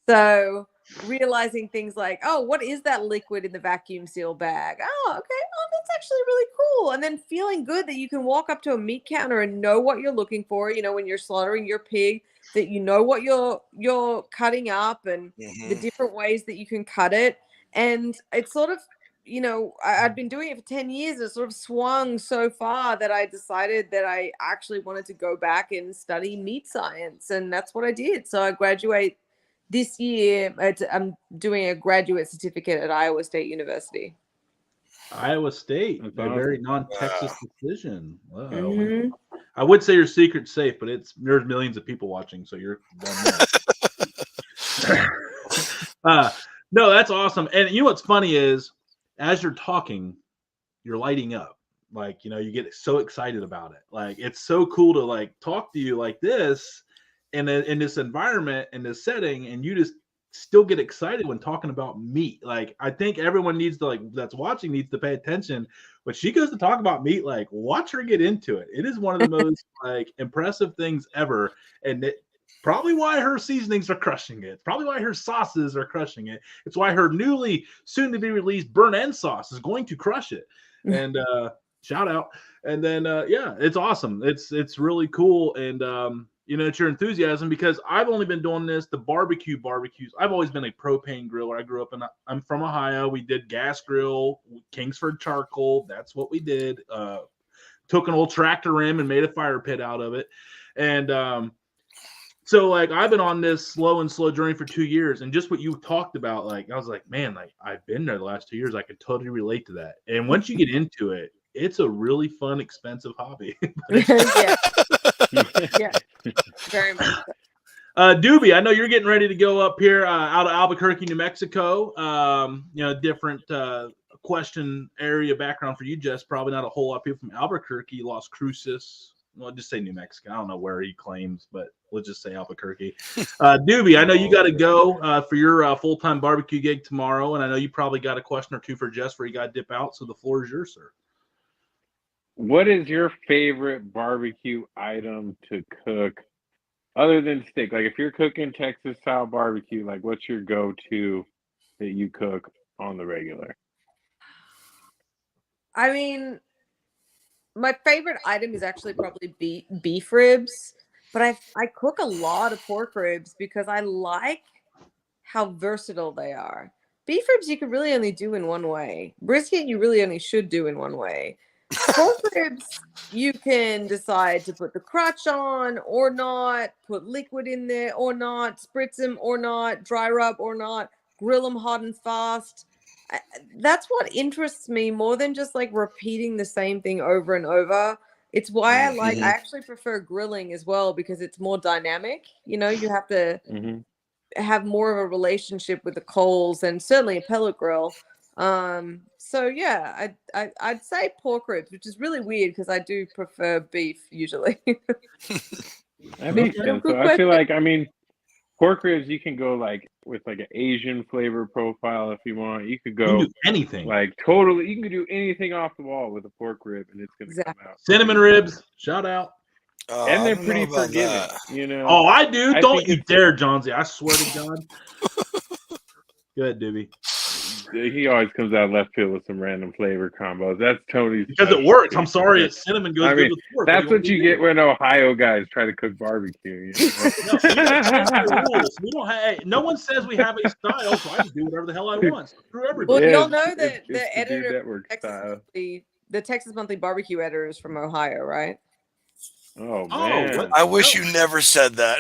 So realizing things like, oh, what is that liquid in the vacuum seal bag? Oh, okay. Oh, that's actually really cool. And then feeling good that you can walk up to a meat counter and know what you're looking for, you know, when you're slaughtering your pig, that you know what you're cutting up and the different ways that you can cut it. And it sort of I'd been doing it for 10 years. It sort of swung so far that I decided that I actually wanted to go back and study meat science. And that's what I did. So I graduate this year. I'm doing a graduate certificate at Iowa State University. Iowa State, That's a awesome. very non-Texas decision. Wow. Mhm. I would say your secret's safe, but there's millions of people watching, so you're no, that's awesome. And you know what's funny is, as you're talking, you're lighting up. Like, you get so excited about it. Like, it's so cool to like talk to you like this in this environment, in this setting, and you just still get excited when talking about meat. Like, I think everyone needs to, like, that's watching, needs to pay attention. When she goes to talk about meat, like, watch her get into it. It is one of the most like impressive things ever. And probably why her seasonings are crushing it. It's probably why her sauces are crushing it. It's why her newly soon to be released burnt end sauce is going to crush it. And shout out. And then yeah, it's awesome. It's really cool. And it's your enthusiasm, because I've only been doing this, the barbecues. I've always been a propane griller. I grew up I'm from Ohio. We did gas grill, Kingsford charcoal. That's what we did. Took an old tractor rim and made a fire pit out of it. And so like I've been on this slow journey for 2 years, and just what you talked about, like I was like, man, like I've been there the last 2 years. I could totally relate to that. And once you get into it, it's a really fun, expensive hobby. Yeah. Yeah. Very much so. Doobie, I know you're getting ready to go up here out of Albuquerque, New Mexico. Different question area background for you, Jess. Probably not a whole lot of people from Albuquerque, Las Cruces. Well, just say New Mexico. I don't know where he claims, but we'll just say Albuquerque. Doobie, I know you got to go for your full-time barbecue gig tomorrow, and I know you probably got a question or two for Jess before you got to dip out, so the floor is yours, sir. What is your favorite barbecue item to cook other than steak? Like, if you're cooking Texas-style barbecue, like, what's your go-to that you cook on the regular? I mean, my favorite item is actually probably beef ribs, but I cook a lot of pork ribs because I like how versatile they are. Beef ribs you can really only do in one way. Brisket you really only should do in one way. Pork ribs you can decide to put the crotch on or not, put liquid in there or not, spritz them or not, dry rub or not, grill them hot and fast. That's what interests me more than just like repeating the same thing over and over. It's why I actually prefer grilling as well, because it's more dynamic. You have to have more of a relationship with the coals, and certainly a pellet grill. So yeah, I'd say pork ribs, which is really weird because I do prefer beef usually. That makes sense. So I feel like, pork ribs, you can go like with like an Asian flavor profile if you want. You could go do anything. Like totally, you can do anything off the wall with a pork rib, and it's gonna come out. Cinnamon ribs, shout out. And they're pretty forgiving, Oh, I do. Don't you dare, Johnsy. I swear to God. Go ahead, Doobie. He always comes out left field with some random flavor combos. That's Tony's. Because it works. I'm sorry, it's cinnamon goes good with pork. That's what you get when Ohio guys try to cook barbecue. We don't have. No one says we have a style, so I can do whatever the hell I want. Screw everybody. Well, you'll know that the editor, the Texas Monthly Barbecue editor, is from Ohio, right? Oh man! I wish you never said that.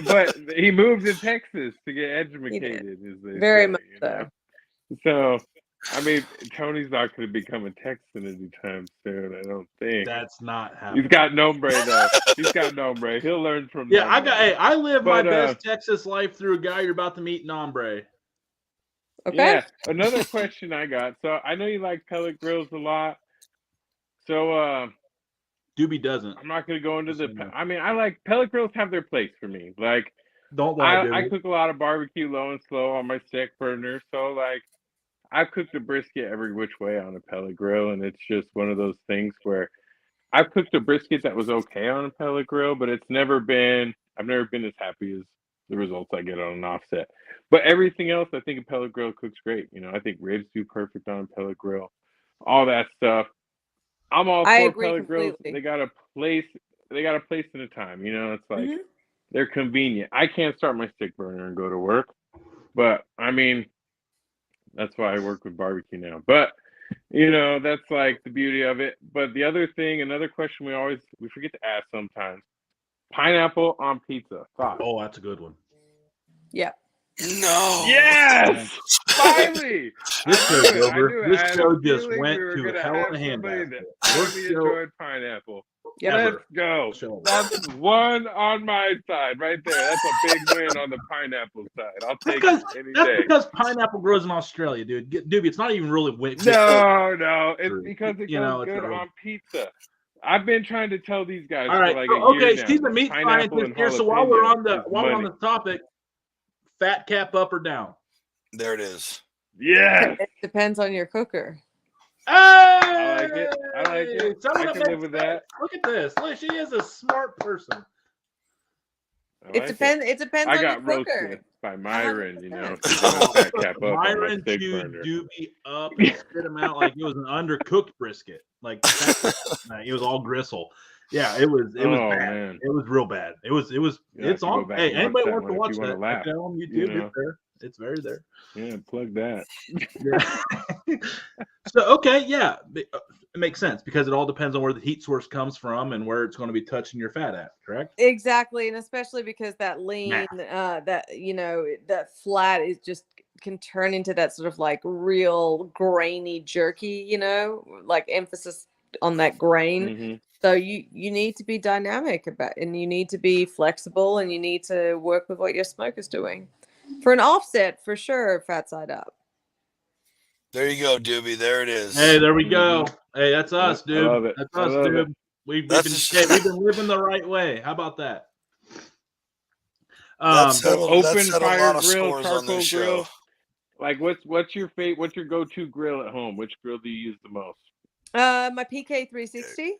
But he moved to Texas to get educated. Very much so. So, Tony's not going to become a Texan anytime soon. I don't think that's not happening. He's got nombre though. He's got nombre. He'll learn from. Yeah, nombre. I live my best Texas life through a guy you're about to meet, nombre. Okay. Yeah. Another question I got. So I know you like pellet grills a lot. So Doobie doesn't. I'm not going to go into I like pellet grills have their place for me. Like, don't lie, I cook a lot of barbecue low and slow on my stick burner. So like, I've cooked a brisket every which way on a pellet grill, and it's just one of those things where I've cooked a brisket that was okay on a pellet grill, but I've never been as happy as the results I get on an offset. But everything else, I think a pellet grill cooks great. I think ribs do perfect on a pellet grill, all that stuff. I'm all for pellet grills. They got a place and a time. It's like they're convenient. I can't start my stick burner and go to work, but That's why I work with barbecue now. But that's like the beauty of it. But the other thing, another question we forget to ask sometimes: pineapple on pizza. Thoughts? Oh, that's a good one. Yeah. No. Yes, finally. This I show, knew it. Gilbert, this I had show a just feeling went we were to gonna hell have in a somebody handbasket. that Worst only show enjoyed pineapple. Yep. ever. Let's go. Show. That's one on my side right there. That's a big win on the pineapple side. I'll take Because it any that's day. because pineapple grows in Australia, dude. Dude, it's not even really No, it's because it You know, goes it's good not real. on pizza. I've been trying to tell these guys All right. for like So, a year okay, now. she's a meat Pineapple scientist and here. So while we're on the money. topic, fat cap up or down? There it is. Yes. It depends on your cooker. Hey! I like it. Someone I that can makes live with sense. that. Look at this. Look, she is a smart person. It depends I on your got cooker. roasted by Myron, 100%. She's gonna fat cap up on my Myron steak chewed burner. Doobie up and spit him out like it was an undercooked brisket. Like it was all gristle. Yeah, it was Oh, bad. man. It was real bad. It's to go on. back Hey, and watch anybody that wants to one if watch you wanna that? laugh, Check it out on YouTube. It's there. It's very there. Yeah, plug that. Yeah. So okay, yeah, it makes sense because it all depends on where the heat source comes from and where it's going to be touching your fat at. Correct? Exactly, and especially because that lean, that flat is just can turn into that sort of like real grainy jerky. Like emphasis on that grain. Mm-hmm. So you need to be dynamic and you need to be flexible, and you need to work with what your smoke is doing. For an offset, for sure, fat side up. There you go, Doobie. There it is. Hey, there we go. Hey, that's us, Yep, I dude. love it. That's I us, love dude. it. We've been living the right way. How about that? That's settled a Open lot fire of grill, scores on charcoal this grill. show. Like what's your go-to grill at home? Which grill do you use the most? My PK 360.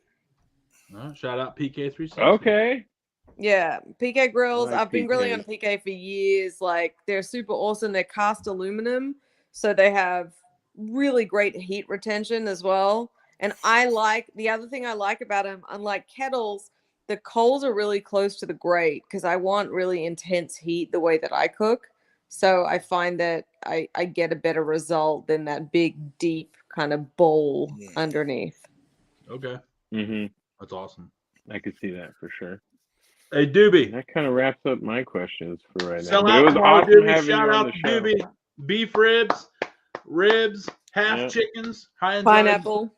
Shout out PK 360. Okay. Yeah, PK grills. I like I've been grilling on PK for years. Like, they're super awesome. They're cast aluminum, so they have really great heat retention as well. And the other thing I like about them, unlike kettles, the coals are really close to the grate because I want really intense heat the way that I cook. So I find that I get a better result than that big, deep kind of bowl underneath. Okay. Mm-hmm. That's awesome. I could see that for sure. Hey, Doobie. That kind of wraps up my questions for right now. Sell But out it was tomorrow, awesome Doobie. having Shout you on out the to show. Doobie. Beef ribs, half chickens, high and Pineapple.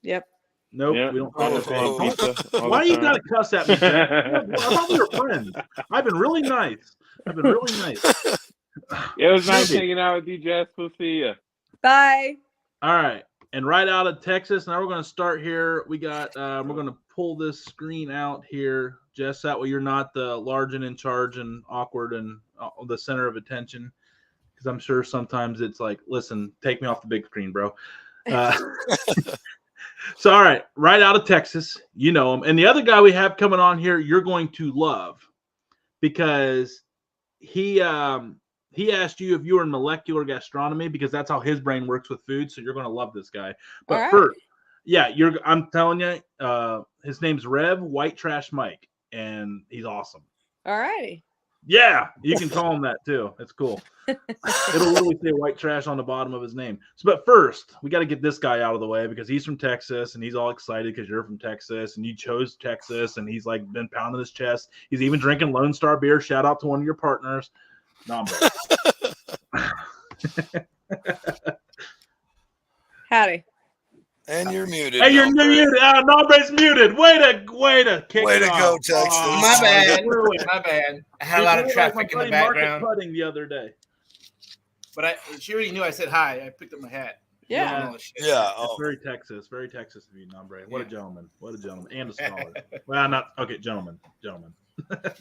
Yep. Nope, we don't call it pizza. Why you gotta cuss at me, Jack? I thought we were friends. I've been really nice. It was nice hanging out with you, Jess. We'll see you. Bye. All right. And right out of Texas, now we're going to start here. We got, we're going to pull this screen out here. Jess, that way you're not the large and in charge and awkward and the center of attention. Because I'm sure sometimes it's like, listen, take me off the big screen, bro. So, all right. Right out of Texas, you know him. And the other guy we have coming on here, you're going to love because he asked you if you were in molecular gastronomy because that's how his brain works with food. So you're going to love this guy. But first, I'm telling you, his name's Rev White Trash Mike, and he's awesome. All righty. Yeah, you can call him that too. It's cool. It'll really say white trash on the bottom of his name. So, but first, we got to get this guy out of the way because he's from Texas and he's all excited because you're from Texas and you chose Texas and he's like been pounding his chest. He's even drinking Lone Star beer. Shout out to one of your partners. Howdy. And you're muted. Hey, you're muted. Nombre's muted. Way to kick Way it to off. go, Texas. My bad. My bad. I had a lot of traffic in the background. Putting the other day. But she already knew I said hi. I picked up my hat. Yeah. It's very Texas. Very Texas of you, Nombre. What a gentleman. What a gentleman. And a scholar. Well, not okay, gentleman. I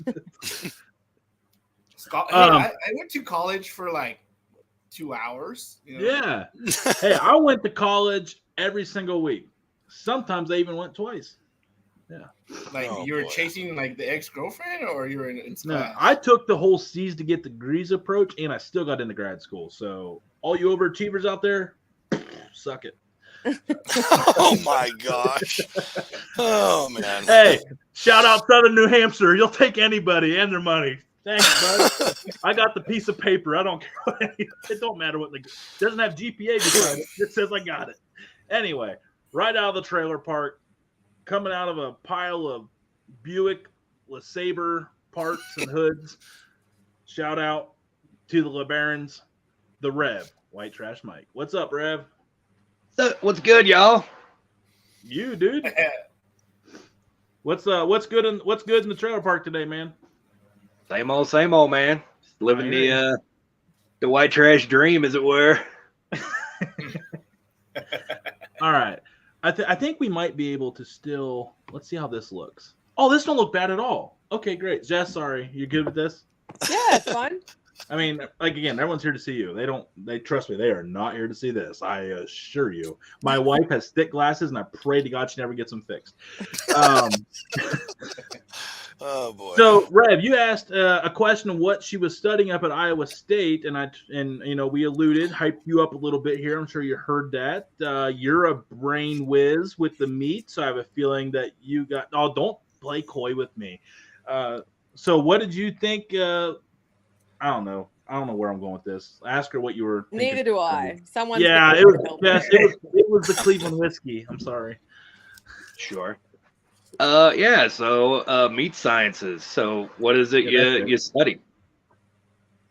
went to college for like 2 hours. Yeah. Hey, I went to college every single week. Sometimes I even went twice. Yeah. Like you were chasing like the ex-girlfriend, or you were in class? No, I took the whole C's to get degrees approach, and I still got into grad school. So all you overachievers out there, suck it. Oh my gosh. Oh man. Hey, shout out Southern New Hampshire. You'll take anybody and their money. Thanks, bud. I got the piece of paper. I don't care. It don't matter what it doesn't have GPA beside it. It says I got it. Anyway, right out of the trailer park, coming out of a pile of Buick LeSabre parts and hoods. Shout out to the LeBarons, the Rev, White Trash Mike. What's up, Rev? What's good, y'all? You, dude. What's good in the trailer park today, man? Same old, man. Just living the white trash dream, as it were. All right. I think we might be able to still. Let's see how this looks. Oh, this don't look bad at all. Okay, great. Jess, sorry. You good with this? Yeah, it's fine. I mean, like, again, everyone's here to see you. They trust me. They are not here to see this. I assure you. My wife has thick glasses, and I pray to God she never gets them fixed. Oh boy. So, Rev, you asked a question of what she was studying up at Iowa State, and we hyped you up a little bit here. I'm sure you heard that. You're a brain whiz with the meat, so I have a feeling that you got. Oh, don't play coy with me. So, what did you think? I don't know where I'm going with this. Ask her what you were thinking. Neither do I. Someone. Yeah, it was the Cleveland whiskey. I'm sorry. Sure. So meat sciences. So what is it you study?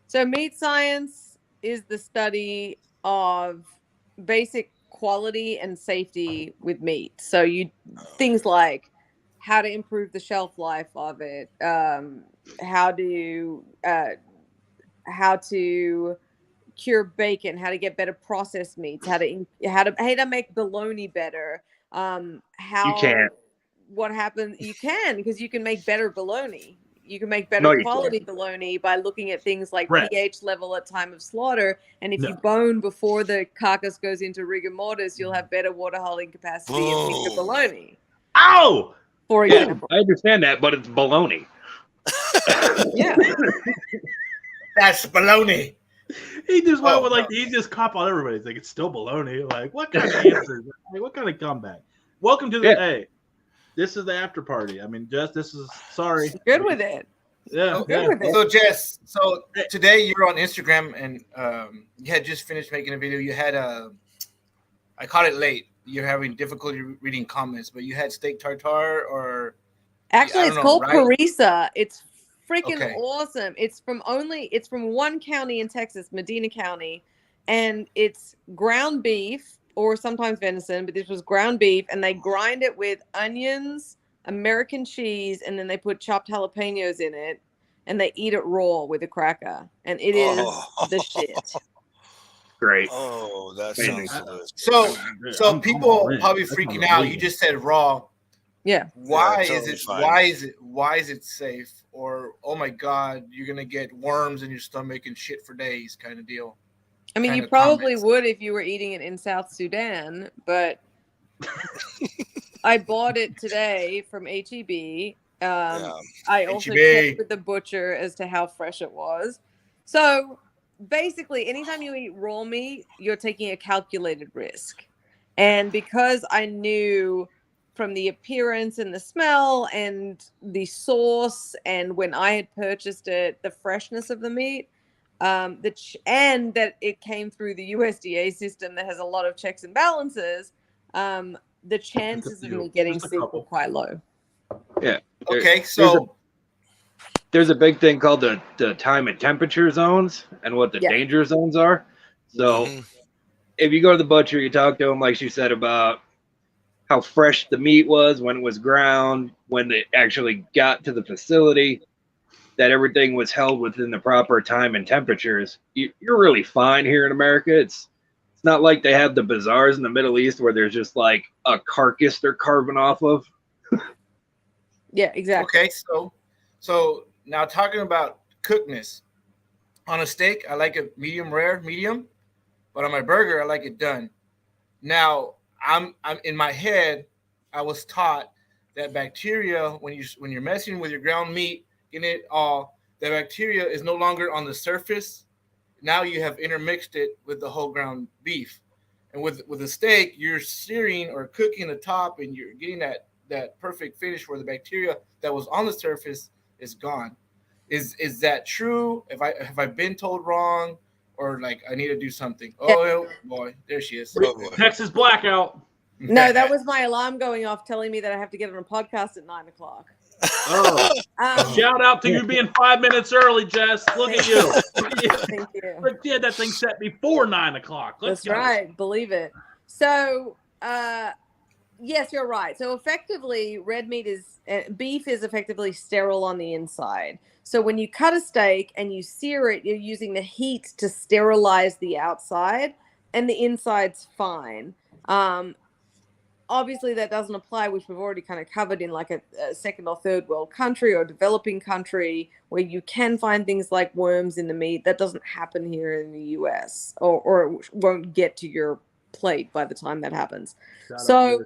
So meat science is the study of basic quality and safety with meat. So things like how to improve the shelf life of it, how to cure bacon, how to get better processed meats, how to make bologna better. You can't. What happens? You can, because you can make better bologna. You can make better quality bologna by looking at things like pH level at time of slaughter. And if you bone before the carcass goes into rigor mortis, you'll have better water holding capacity and thicker bologna. Ow! For example. I understand that, but it's bologna. Yeah. That's baloney. He just went with he just cop on everybody. He's like, it's still baloney. Like, what kind of answer? Like, what kind of comeback? Welcome to the hey. This is the after party. I mean, Jess, this is sorry. Good with it. Yeah. Good with it. So Jess, today you're on Instagram and you had just finished making a video. You had I caught it late. You're having difficulty reading comments, but you had steak tartare or actually it's called Parisa. It's freaking awesome. It's from one county in Texas, Medina County, and it's ground beef or sometimes venison, but this was ground beef, and they grind it with onions, American cheese, and then they put chopped jalapenos in it, and they eat it raw with a cracker, and it is the shit. Great. Oh, that sounds delicious. So people probably freaking out. You just said raw. Yeah. Why is it safe? Or, oh my God, you're gonna get worms in your stomach and shit for days, kind of deal. I mean, you probably would if you were eating it in South Sudan, but I bought it today from HEB. I also checked with the butcher as to how fresh it was. So basically, anytime you eat raw meat, you're taking a calculated risk. And because I knew from the appearance and the smell and the sauce, and when I had purchased it, the freshness of the meat, and that it came through the USDA system that has a lot of checks and balances, the chances of me getting sick were quite low. Yeah. Okay, so there's a big thing called the time and temperature zones and what the danger zones are. So if you go to the butcher, you talk to him, like she said, about how fresh the meat was when it was ground, when it actually got to the facility, that everything was held within the proper time and temperatures. You're really fine here in America. It's not like they have the bazaars in the Middle East where there's just like a carcass they're carving off of. Yeah, exactly. Okay, so now talking about cookedness. On a steak, I like it medium rare, but on my burger, I like it done. Now, I'm in my head, I was taught that bacteria, when you're messing with your ground meat, getting it all, the bacteria is no longer on the surface. Now you have intermixed it with the whole ground beef. And with a steak, you're searing or cooking the top, and you're getting that perfect finish where the bacteria that was on the surface is gone. Is that true? Have I been told wrong, or like I need to do something? Oh boy, there she is. Oh, boy. Texas blackout. No, that was my alarm going off telling me that I have to get on a podcast at 9 o'clock. Oh, shout out to you being 5 minutes early, Jess. Look at you. Thank you. Look, yeah, that thing set before 9 o'clock. That's right. Believe it. So, yes, you're right. So effectively, red meat beef is effectively sterile on the inside. So when you cut a steak and you sear it, you're using the heat to sterilize the outside, and the inside's fine. Obviously, that doesn't apply, which we've already kind of covered in like a second or third world country or developing country where you can find things like worms in the meat. That doesn't happen here in the US, or it won't get to your plate by the time that happens. So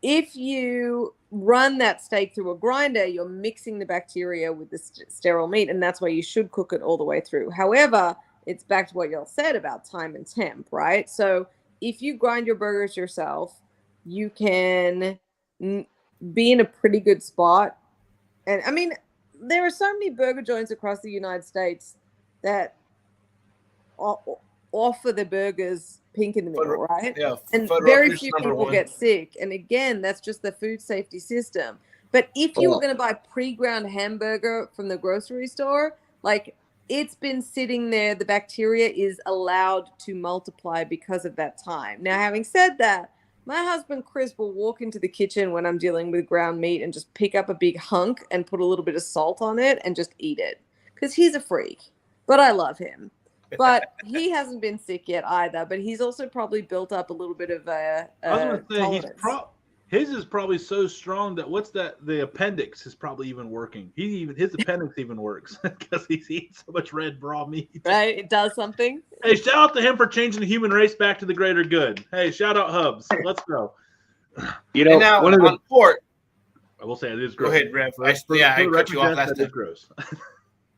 if you run that steak through a grinder, you're mixing the bacteria with the sterile meat, and that's why you should cook it all the way through. However, it's back to what y'all said about time and temp, right? So if you grind your burgers yourself, you can be in a pretty good spot. And I mean, there are so many burger joints across the United States that offer the burgers pink in the middle, right? Yeah, and very few people get sick. And again, that's just the food safety system. But if you were going to buy pre-ground hamburger from the grocery store, like, it's been sitting there, the bacteria is allowed to multiply because of that time. Now, having said that, my husband Chris will walk into the kitchen when I'm dealing with ground meat and just pick up a big hunk and put a little bit of salt on it and just eat it, because he's a freak. But I love him. But he hasn't been sick yet either. But he's also probably built up a little bit of a I was going to say his is probably so strong that the appendix is probably even working. His appendix even works because he's eating so much red raw meat. Right, it does something. Hey, shout out to him for changing the human race back to the greater good. Hey, shout out Hubs. Let's go. You know, now, one of on pork. I will say it is gross. Go ahead, Rev. I cut you off last time. Gross.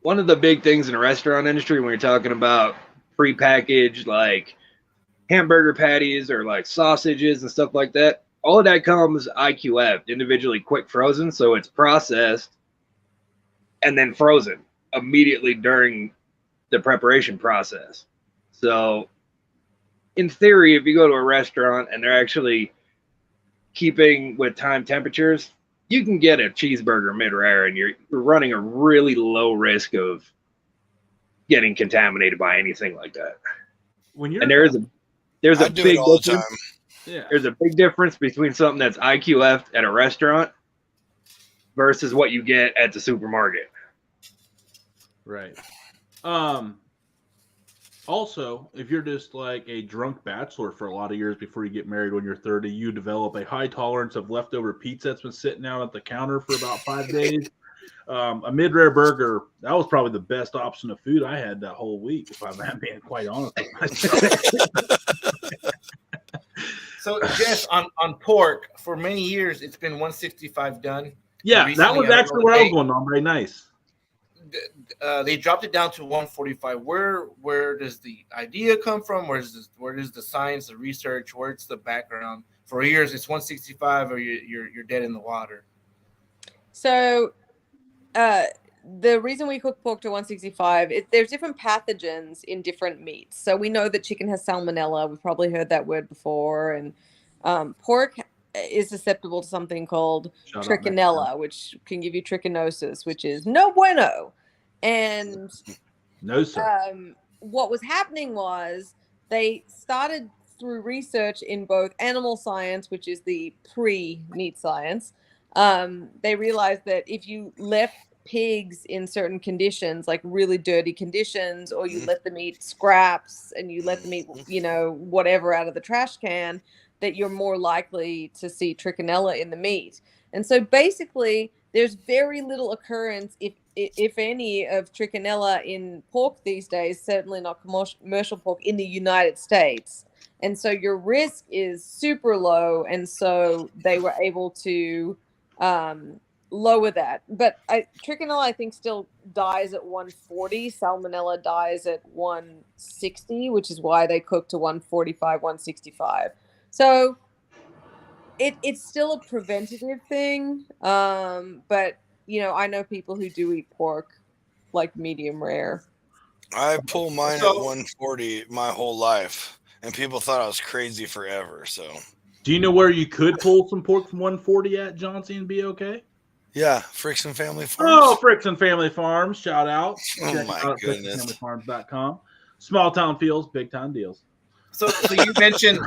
One of the big things in the restaurant industry when you're talking about prepackaged like hamburger patties or like sausages and stuff like that, all of that comes IQF, individually quick frozen, so it's processed and then frozen immediately during the preparation process. So in theory, if you go to a restaurant and they're actually keeping with time temperatures, you can get a cheeseburger mid-rare and you're running a really low risk of getting contaminated by anything like that. And there's a big difference. Yeah. There's a big difference between something that's IQF'd at a restaurant versus what you get at the supermarket. Right. Also, if you're just like a drunk bachelor for a lot of years before you get married when you're 30, you develop a high tolerance of leftover pizza that's been sitting out at the counter for about 5 days. A mid-rare burger, that was probably the best option of food I had that whole week, if I'm being quite honest with myself. So, Jess, on pork, for many years, it's been 165 done. Yeah, that was actually where I was going on. Very nice. They dropped it down to 145. Where does the idea come from? Where does the science, the research, where's the background? For years, it's 165, or you're dead in the water. So, the reason we cook pork to 165, there's different pathogens in different meats. So we know that chicken has salmonella. We've probably heard that word before. And pork is susceptible to something called trichinella, which can give you trichinosis, which is no bueno. And no, sir. What was happening was they started through research in both animal science, which is the pre-meat science. They realized that if you left pigs in certain conditions, like really dirty conditions, or you let them eat scraps and you let them eat, whatever out of the trash can, that you're more likely to see trichinella in the meat. And so basically there's very little occurrence, if any, of trichinella in pork these days, certainly not commercial pork in the United States. And so your risk is super low. And so they were able to lower that. But trichinella, I think, still dies at 140. Salmonella dies at 160, which is why they cook to 145, 165. So it's still a preventative thing. But, I know people who do eat pork like medium rare. I pull mine So- at 140 my whole life, and people thought I was crazy forever. So, Do you know where you could pull some pork from 140 at, Johnsy, and be okay? yeah, Frickson Family Farms. Oh, Frickson Family Farms. Shout out. Oh, Check my it out at goodness. FricksonFamilyFarms.com. Small town feels, big time deals. So you mentioned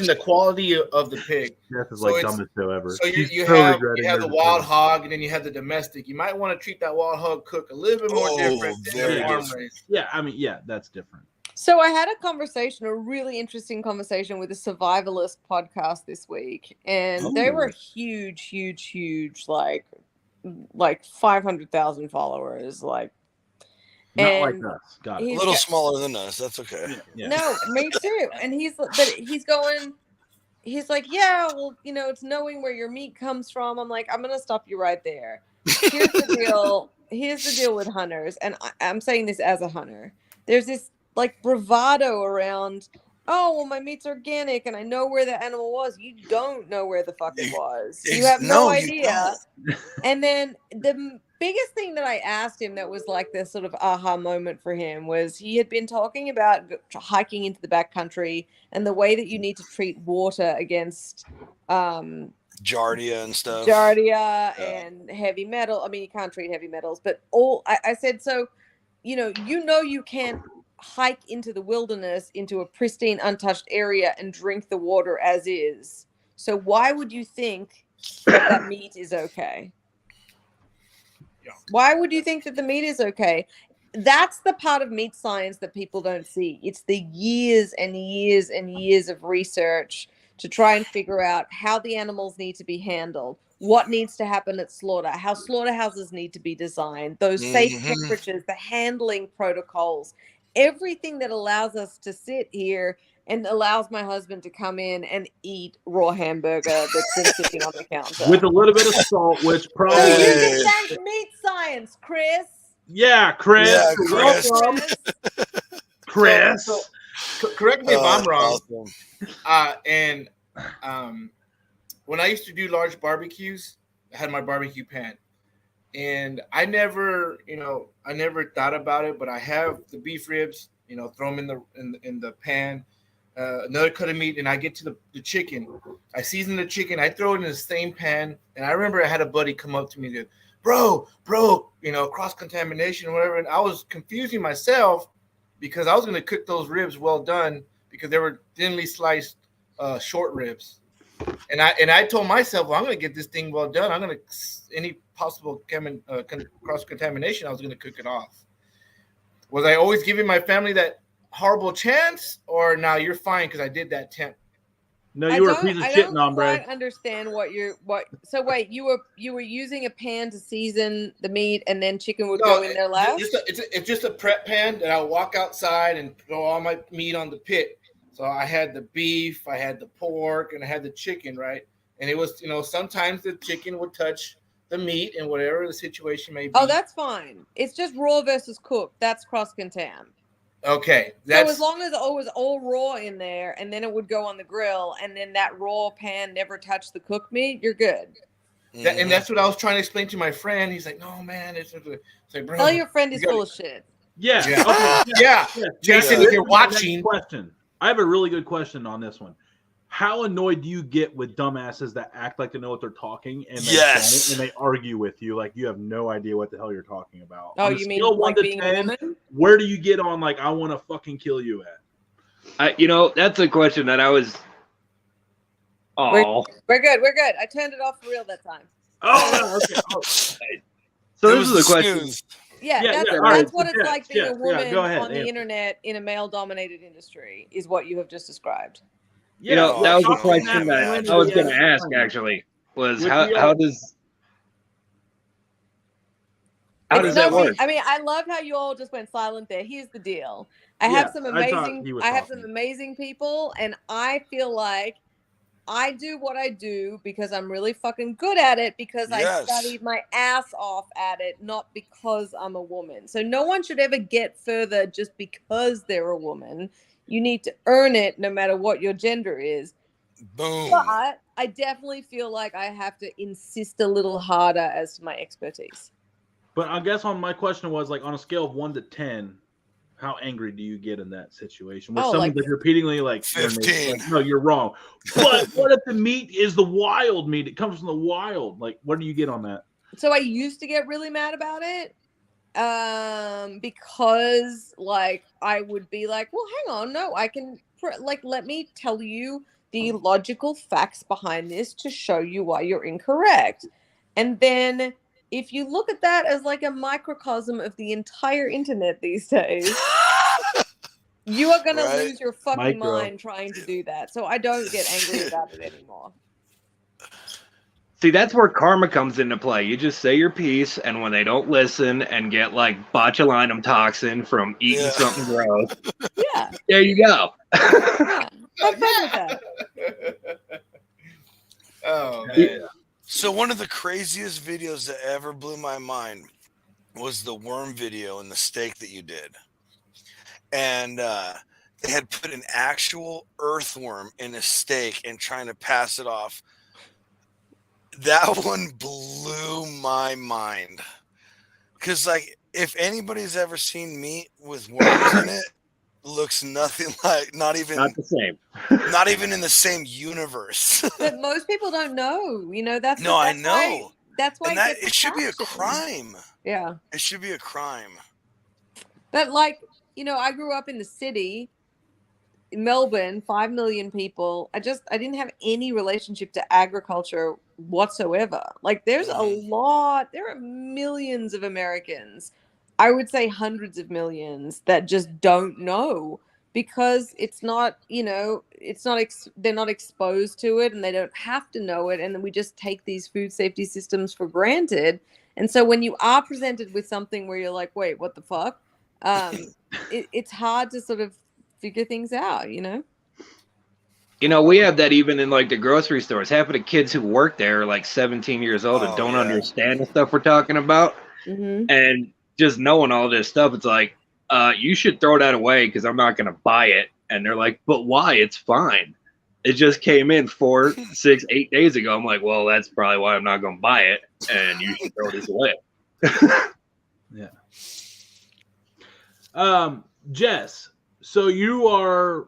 the quality of the pig. This is So like it's- dumbest show ever. So you She's so have regretting the her wild decision. hog, and then you have the domestic. You might want to treat that wild hog cook a little bit more Oh, different than very the farm different. raised. Yeah, I mean, yeah, that's different. So I had a really interesting conversation with a survivalist podcast this week, and they were huge, like 500,000 followers, like. Not And like us. Got A it. little smaller than us. That's okay. Yeah. No, me too. And he's like, yeah, well, it's knowing where your meat comes from. I'm like, I'm gonna stop you right there. Here's the deal with hunters, and I'm saying this as a hunter. There's this like bravado around, oh well, my meat's organic and I know where the animal was. You don't know where the fuck it was. You have no idea. And then the biggest thing that I asked him that was like this sort of aha moment for him was he had been talking about hiking into the backcountry and the way that you need to treat water against Giardia and stuff. And heavy metal. I mean, you can't treat heavy metals, but I said, so, you can't hike into the wilderness, into a pristine, untouched area and drink the water as is. So why would you think that meat is okay? Why would you think that the meat is okay? That's the part of meat science that people don't see. It's the years and years and years of research to try and figure out how the animals need to be handled, what needs to happen at slaughter, how slaughterhouses need to be designed, those safe temperatures, the handling protocols, everything that allows us to sit here and allows my husband to come in and eat raw hamburger that's been sitting on the counter. With a little bit of salt, which probably So you is. can thank meat science, Chris. Yeah, Chris. Yeah, You're Chris. welcome. Chris. So, correct me if I'm wrong. Awesome. When I used to do large barbecues, I had my barbecue pan, and I never thought about it, but I have the beef ribs, throw them in the pan, another cut of meat, and I get to the chicken. I season the chicken, I throw it in the same pan, and I remember I had a buddy come up to me and go, bro, cross contamination or whatever, and I was confusing myself because I was going to cook those ribs well done because they were thinly sliced short ribs. And I told myself, well, I'm going to get this thing well done. I'm going to, any possible cross contamination, I was going to cook it off. Was I always giving my family that horrible chance, or now you're fine because I did that temp? No, you were a piece of shit, I don't hombre. quite understand so wait, you were using a pan to season the meat and then chicken would go in there last? It's just a prep pan that I'll walk outside and throw all my meat on the pit. So I had the beef, I had the pork, and I had the chicken, right? And it was, sometimes the chicken would touch the meat and whatever the situation may be. Oh, that's fine. It's just raw versus cooked. That's cross-contam. Okay. So as long as it was all raw in there and then it would go on the grill and then that raw pan never touched the cooked meat, you're good. And that's what I was trying to explain to my friend. He's like, no, man. It's like, bro. Tell your friend he's full of shit. Yeah. Yeah. Okay. Yeah. Jason, if you're watching. Question. I have a really good question on this one. How annoyed do you get with dumbasses that act like they know what they're talking and they don't, and they argue with you like you have no idea what the hell you're talking about? Oh, On a you mean scale of like 1 to being 10, a woman? where do you get on like I want to fucking kill you at? That's a question that I was. Oh, We're good. I turned it off for real that time. Oh, okay. Oh. So this is the question. Yeah, Yeah, that's, yeah, that's right. what it's Yeah, like being yeah, a woman go ahead, on the Anthony. internet in a male-dominated industry is what you have just described. That was the talk question that that I was going to yeah. ask. Actually, was With how does that work? I mean, I love how you all just went silent there. Here's the deal. I have some amazing people, and I feel like I do what I do because I'm really fucking good at it because I studied my ass off at it, not because I'm a woman. So no one should ever get further just because they're a woman. You need to earn it no matter what your gender is. Boom. But I definitely feel like I have to insist a little harder as to my expertise. But I guess my question was like on a scale of 1 to 10, how angry do you get in that situation? Where someone's like repeatedly like 15. no, you're wrong. But what if the meat is the wild meat? It comes from the wild. Like, what do you get on that? So I used to get really mad about it. Because like I would be like, well, hang on, no, I can let me tell you the logical facts behind this to show you why you're incorrect. And then if you look at that as like a microcosm of the entire internet these days, you are gonna lose your fucking mind trying to do that. So I don't get angry about it anymore. See, that's where karma comes into play. You just say your piece, and when they don't listen and get like botulinum toxin from eating something gross, there you go. Have fun with that. Oh man. So one of the craziest videos that ever blew my mind was the worm video and the steak that you did. And they had put an actual earthworm in a steak and trying to pass it off. That one blew my mind. Because, like, if anybody's ever seen meat with worms in it, looks nothing like, not the same. Not even in the same universe. But most people don't know, you know, that's I know. That's why it should be a crime. Yeah. It should be a crime. But like, you know, I grew up in the city, in Melbourne, 5 million people. I didn't have any relationship to agriculture whatsoever. Like there are millions of Americans, I would say hundreds of millions, that just don't know because it's not, you know, they're not exposed to it and they don't have to know it. And then we just take these food safety systems for granted. And so when you are presented with something where you're like, wait, what the fuck? It's hard to sort of figure things out, you know? You know, we have that even in like the grocery stores. Half of the kids who work there are like 17 years old and don't understand the stuff we're talking about. Mm-hmm. And just knowing all this stuff, it's like, you should throw that away because I'm not going to buy it. And they're like, but why? It's fine. It just came in 4, 6, 8 days ago. I'm like, well, that's probably why I'm not going to buy it. And you should throw this away. Yeah. Jess, so you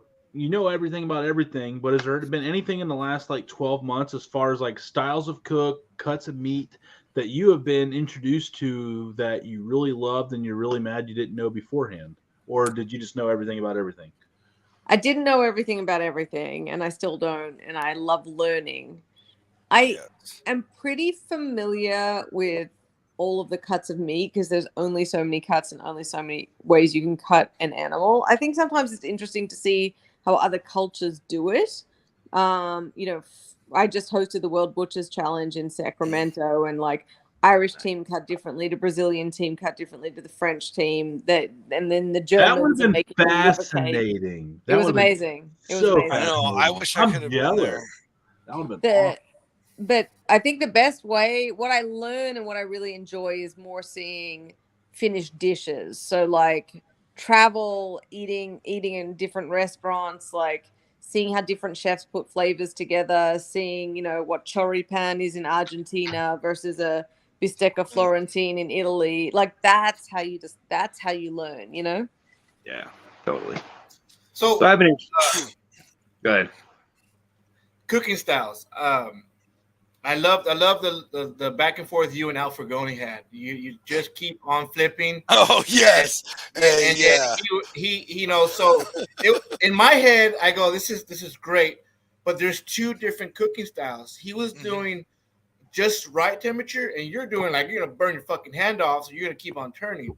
know everything about everything, but has there been anything in the last like 12 months as far as like styles of cook, cuts of meat that you have been introduced to that you really loved and you're really mad you didn't know beforehand? Or did you just know everything about everything? I didn't know everything about everything, and I still don't, and I love learning. I am pretty familiar with all of the cuts of meat because there's only so many cuts and only so many ways you can cut an animal. I think sometimes it's interesting to see how other cultures do it. You know, I just hosted the World Butchers Challenge in Sacramento, and like Irish team cut differently, the Brazilian team cut differently to the French team. And then the Germans. That would have been fascinating. It was amazing. It was amazing. I know. I wish I could have been there. That would have been awesome. But I think the best way, what I learn and what I really enjoy is more seeing finished dishes. So like travel, eating in different restaurants, like seeing how different chefs put flavors together, seeing, you know, what choripan is in Argentina versus a bistecca Florentine in Italy. Like that's how you learn, you know? Yeah, totally. So I've been go ahead. Cooking styles. I love the back and forth you and Al Fragoni had. You just keep on flipping. Oh yes, and he you know. So in my head, I go, this is great, but there's two different cooking styles. He was doing just right temperature, and you're doing like you're gonna burn your fucking hand off, so you're gonna keep on turning,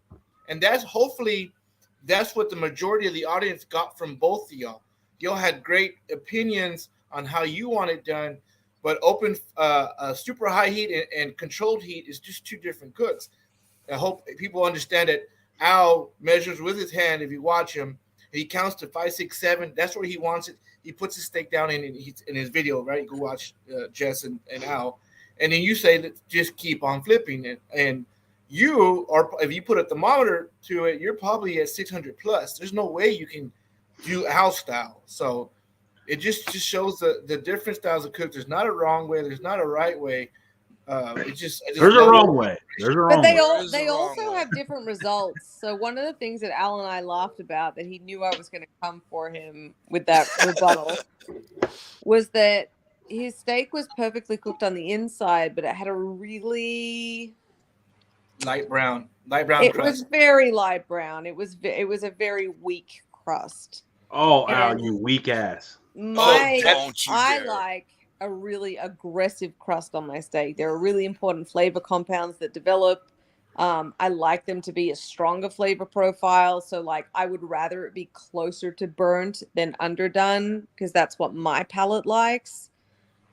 and that's what the majority of the audience got from both of y'all. Y'all had great opinions on how you want it done. But open, super high heat and controlled heat is just two different cooks. I hope people understand it. Al measures with his hand. If you watch him, he counts to 5, 6, 7. That's where he wants it. He puts his steak down in his video, right? You go watch Jess and Al. And then you say, let's just keep on flipping. And you are, if you put a thermometer to it, you're probably at 600 plus. There's no way you can do Al style. So it just shows the different styles of cook. There's not a wrong way. There's not a right way. It's just There's a wrong way. There's a wrong But they way. they also have different results. So one of the things that Al and I laughed about that he knew I was going to come for him with that rebuttal was that his steak was perfectly cooked on the inside, but it had a really light brown it crust. was very light brown. It was a very weak crust. Oh, Al, And you weak ass. I like a really aggressive crust on my steak. There are really important flavor compounds that develop. I like them to be a stronger flavor profile. So like I would rather it be closer to burnt than underdone because that's what my palate likes.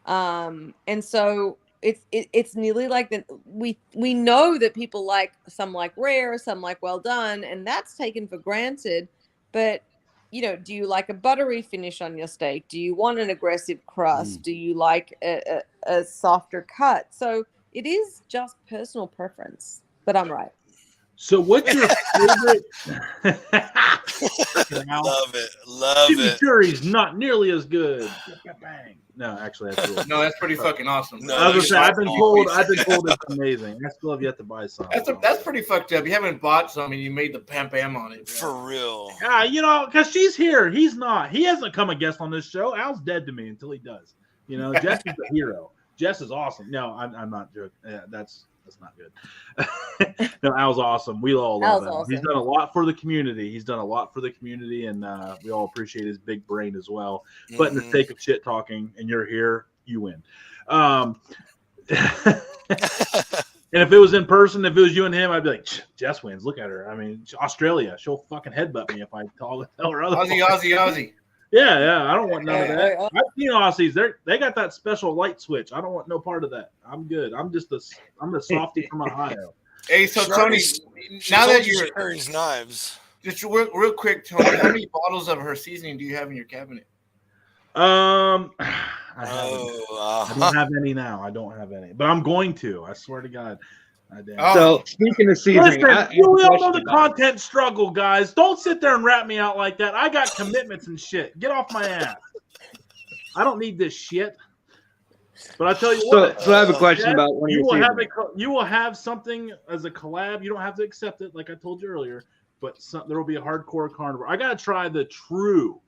And so it's nearly like that we know that people like some like rare, some like well done, and that's taken for granted. But do you like a buttery finish on your steak? Do you want an aggressive crust? Do you like a softer cut? So it is just personal preference, but I'm right. So what's your favorite? Love it. Chimichurri's not nearly as good. Bang. No, actually, that's cool. No, that's pretty fucking awesome. No, I was gonna say, I've been told it's amazing. I still have yet to buy some. That's pretty fucked up. You haven't bought some and you made the pam pam on it. For real. Yeah, because she's here. He's not. He hasn't come a guest on this show. Al's dead to me until he does. Jess is a hero. Jess is awesome. No, I'm not joking. Yeah, that's not good. No, Al's awesome. We all love him. Awesome. He's done a lot for the community. And we all appreciate his big brain as well. But in the sake of shit talking, and you're here, you win. And if it was in person, if it was you and him, I'd be like, Jess wins. Look at her. I mean, Australia. She'll fucking headbutt me if I tell her otherwise. Aussie. Yeah. I don't want none of that. I've seen Aussies. They got that special light switch. I don't want no part of that. I'm good. I'm the softie from Ohio. Hey, so Tony, now that you're Harry's knives, just real quick, Tony, how many bottles of her seasoning do you have in your cabinet? I don't have any now. I don't have any, but I'm going to. I swear to God. So speaking of seasoning, we all know the content struggle, guys. Don't sit there and rat me out like that. I got commitments and shit. Get off my ass. I don't need this shit. But I tell you what. So I have a question about one of you will have something as a collab. You don't have to accept it, like I told you earlier. But there will be a hardcore carnivore. I gotta try the true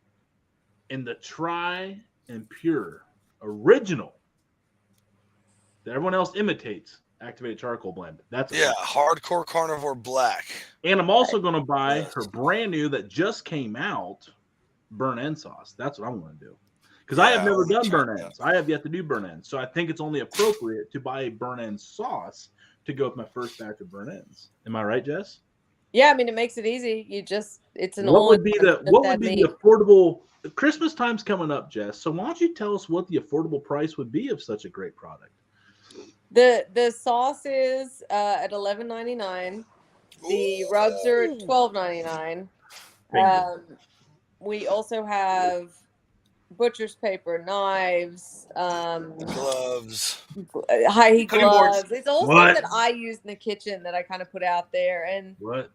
and the try and pure original that everyone else imitates. Activated charcoal blend. Hardcore Carnivore Black. And I'm also going to buy her brand new that just came out burn end sauce. That's what I'm going to do because I have never done burn ends. I have yet to do burn ends, so I think it's only appropriate to buy a burn end sauce to go with my first batch of burn ends. Am I right, Jess? Yeah, I mean it makes it easy. It's an what would be the affordable? Christmas time's coming up, Jess. So why don't you tell us what the affordable price would be of such a great product? The sauce is at $11.99. The rubs are at $12.99. We also have butcher's paper, knives, gloves, high heat gloves. It's all stuff that I use in the kitchen that I kind of put out there. And I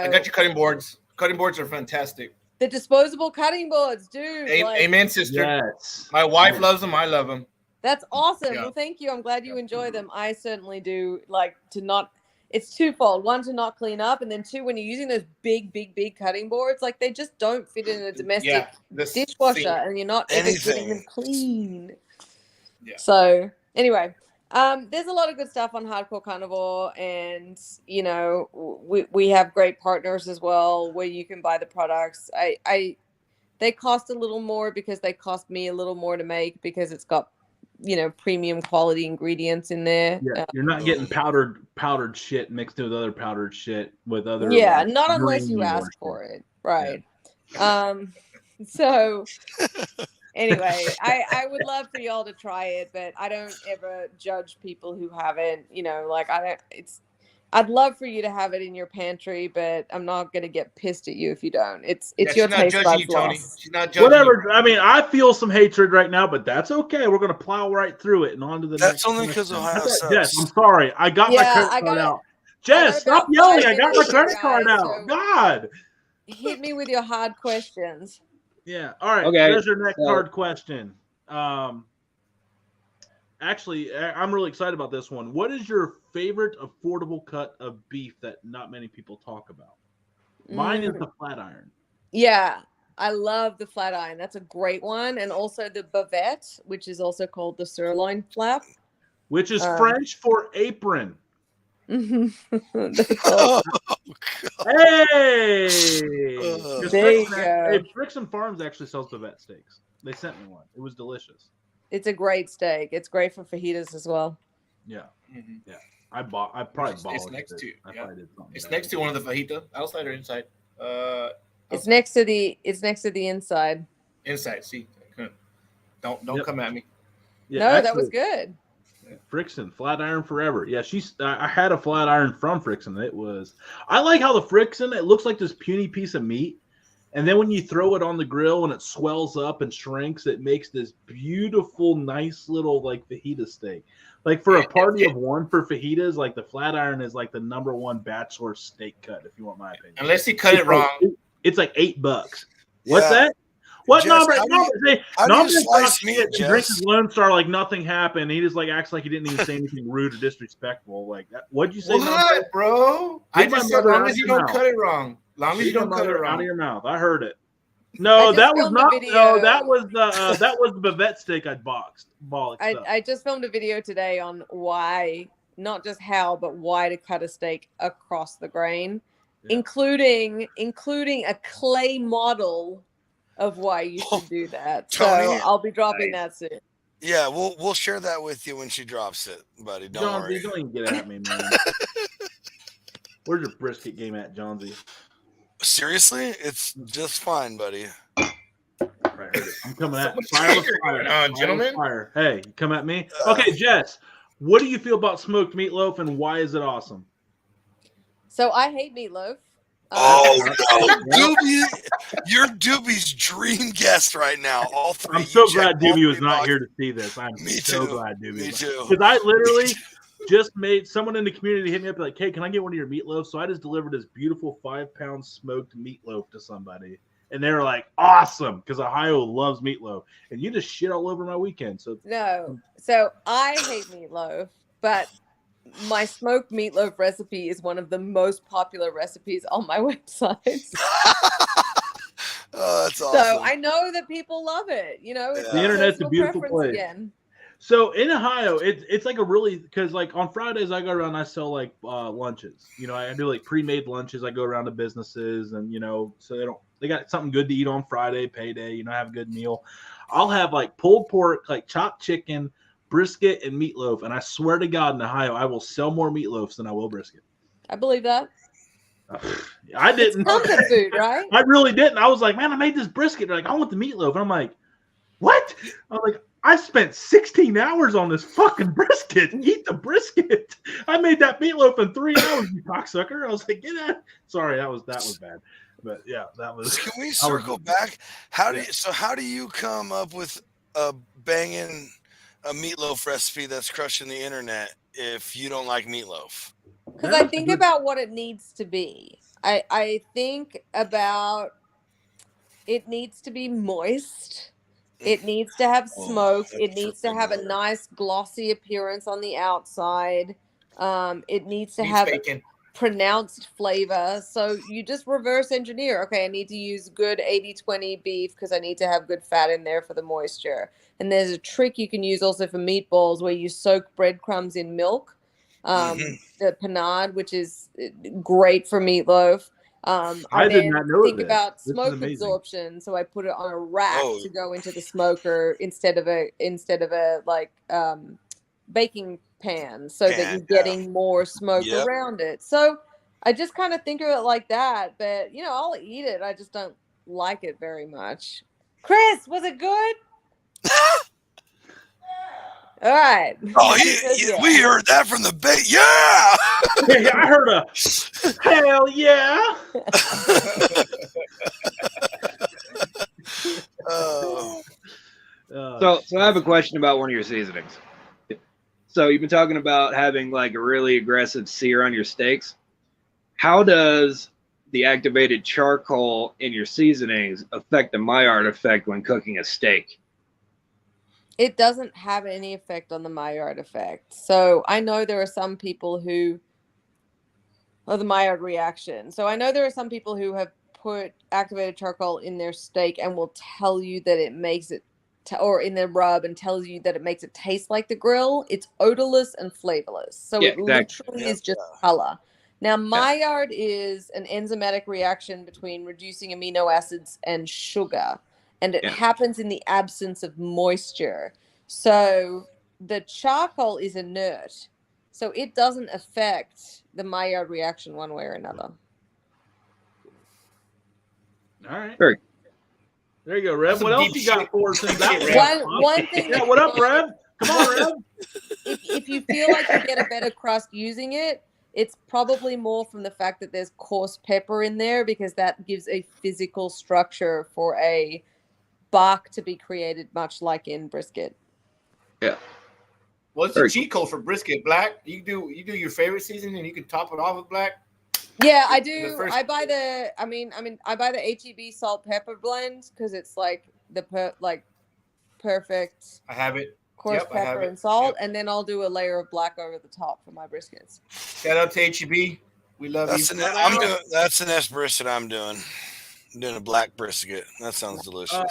got your cutting boards. Cutting boards are fantastic. The disposable cutting boards, dude. Amen, sister. Yes. My wife loves them. I love them. That's awesome. Yeah. Well, thank you. I'm glad you enjoy them. I certainly do. Like to not. It's twofold. One, to not clean up, and then two, when you're using those big cutting boards, like they just don't fit in a domestic dishwasher, and you're not ever getting them clean. Yeah. So anyway, there's a lot of good stuff on Hardcore Carnivore, and we have great partners as well where you can buy the products. They cost a little more because they cost me a little more to make because it's got premium quality ingredients in there. Yeah, you're not getting powdered shit mixed with other powdered shit with other. Yeah, not unless you ask for it, right? Yeah. So anyway, I would love for y'all to try it, but I don't ever judge people who haven't. I'd love for you to have it in your pantry, but I'm not gonna get pissed at you if you don't. It's your taste buds loss. She's not judging whatever. you. I mean, I feel some hatred right now, but that's okay. We're gonna plow right through it and on to the next. That's only because Ohio sucks. Jess, I'm sorry. I got my credit card out. Jess, stop yelling. I got my credit card out. So God. Hit me with your hard questions. Yeah. All right. Okay. Here's your next hard question. actually, I'm really excited about this one. What is your favorite affordable cut of beef that not many people talk about? Mine is the flat iron. Yeah, I love the flat iron. That's a great one. And also the bavette, which is also called the sirloin flap. Which is French for apron. That's awesome. Hey! There you go. Hey, Frickson Farms actually sells bavette steaks. They sent me one. It was delicious. It's a great steak. It's great for fajitas as well. Yeah. Yeah. I probably bought It's next to. I Yeah. probably did something. It's next to one of the fajita, outside or inside. It's next to the inside. Inside. See, don't come at me. Yeah, No, actually, that was good. Frickson, flat iron forever. Yeah, I had a flat iron from Frickson. I like how the Frickson, it looks like this puny piece of meat. And then when you throw it on the grill and it swells up and shrinks, it makes this beautiful, nice little like fajita steak. Like for a party of one for fajitas, like the flat iron is like the #1 bachelor steak cut, if you want my opinion. Unless he cut it wrong. It's like $8. What's that? What Jess, number? how do you slice meat, He drinks his Lone Star like nothing happened. He just like acts like he didn't even say anything rude or disrespectful. Like that. What'd you say? What, bro? I just said, as long as you don't cut it wrong. Long as you don't cut it wrong. Out of your mouth. I heard it. No, that was not. No, that was the bavette steak I boxed. I just filmed a video today on why, not just how, but why to cut a steak across the grain, including a clay model of why you should do that. Tony, so I'll be dropping that soon. Yeah, we'll share that with you when she drops it, buddy. Don't worry. Don't even get at me, man. Where's your brisket game at, Johnsy? Seriously? It's just fine, buddy. I'm coming at fire, gentlemen. Fire. Hey, you come at me. Okay, Jess, what do you feel about smoked meatloaf and why is it awesome? So I hate meatloaf. Oh no, Doobie! You're Doobie's dream guest right now. All three. I'm so glad Doobie was not here to see this. I'm so glad Doobie. Me too. Because I literally just made someone in the community hit me up like, "Hey, can I get one of your meatloafs?" So I just delivered this beautiful 5-pound smoked meatloaf to somebody, and they were like, "Awesome!" Because Ohio loves meatloaf, and you just shit all over my weekend. So I hate meatloaf, but my smoked meatloaf recipe is one of the most popular recipes on my website. Oh, that's awesome. So I know that people love it. You know, the internet's a beautiful place. Again. So in Ohio, it's like a really, because like on Fridays I go around and I sell like lunches. You know, I do like pre-made lunches. I go around to businesses and so they got something good to eat on Friday, payday. Have a good meal. I'll have like pulled pork, like chopped chicken, brisket, and meatloaf. And I swear to God, in Ohio, I will sell more meatloafs than I will brisket. I believe that. I didn't. It's comfort food, right? I really didn't. I was like, man, I made this brisket. They're like, I want the meatloaf. And I'm like, what? I'm like, I spent 16 hours on this fucking brisket. Eat the brisket. I made that meatloaf in 3 hours, you cocksucker. I was like, get out. Sorry, that was bad. But yeah, that was. Can we circle back? How do you come up with a banging a meatloaf recipe that's crushing the internet if you don't like meatloaf? Because I think about what it needs to be. I think about it needs to be moist. It needs to have smoke. It needs to have a nice glossy appearance on the outside. It needs to have pronounced flavor. So you just reverse engineer. Okay, I need to use good 80-20 beef because I need to have good fat in there for the moisture. And there's a trick you can use also for meatballs where you soak breadcrumbs in milk. The panade, which is great for meatloaf. I did not know think about smoke absorption, so I put it on a rack to go into the smoker instead of a like baking pan, so that you're getting more smoke around it. So I just kind of think of it like that. But I'll eat it. I just don't like it very much. Chris, was it good? All right. Oh, we heard that from the bait. Yeah. I heard a hell yeah. So I have a question about one of your seasonings. So you've been talking about having like a really aggressive sear on your steaks. How does the activated charcoal in your seasonings affect the Maillard effect when cooking a steak? It doesn't have any effect on the Maillard effect. So I know there are some people who, the Maillard reaction. So I know there are some people who have put activated charcoal in their steak and will tell you that it makes it, or in their rub, and tells you that it makes it taste like the grill. It's odorless and flavorless. So it literally is just color. Now, Maillard is an enzymatic reaction between reducing amino acids and sugar. And it happens in the absence of moisture. So the charcoal is inert. So it doesn't affect the Maillard reaction one way or another. All right. Very. There you go, Rev. What else you got for us? One thing. Yeah, what up, Rev? Come on, Rev. If you feel like you get a better crust using it, it's probably more from the fact that there's coarse pepper in there, because that gives a physical structure for a bark to be created, much like in brisket. Yeah. What's the cheat code for brisket? Black? You do your favorite seasoning and you can top it off with black? Yeah, I do. I buy the HEB salt pepper blend because it's like the perfect. I have it. Coarse pepper and salt, and then I'll do a layer of black over the top for my briskets. Shout out to HEB. We love you. That's the next brisket I'm doing. I'm doing a black brisket. That sounds delicious.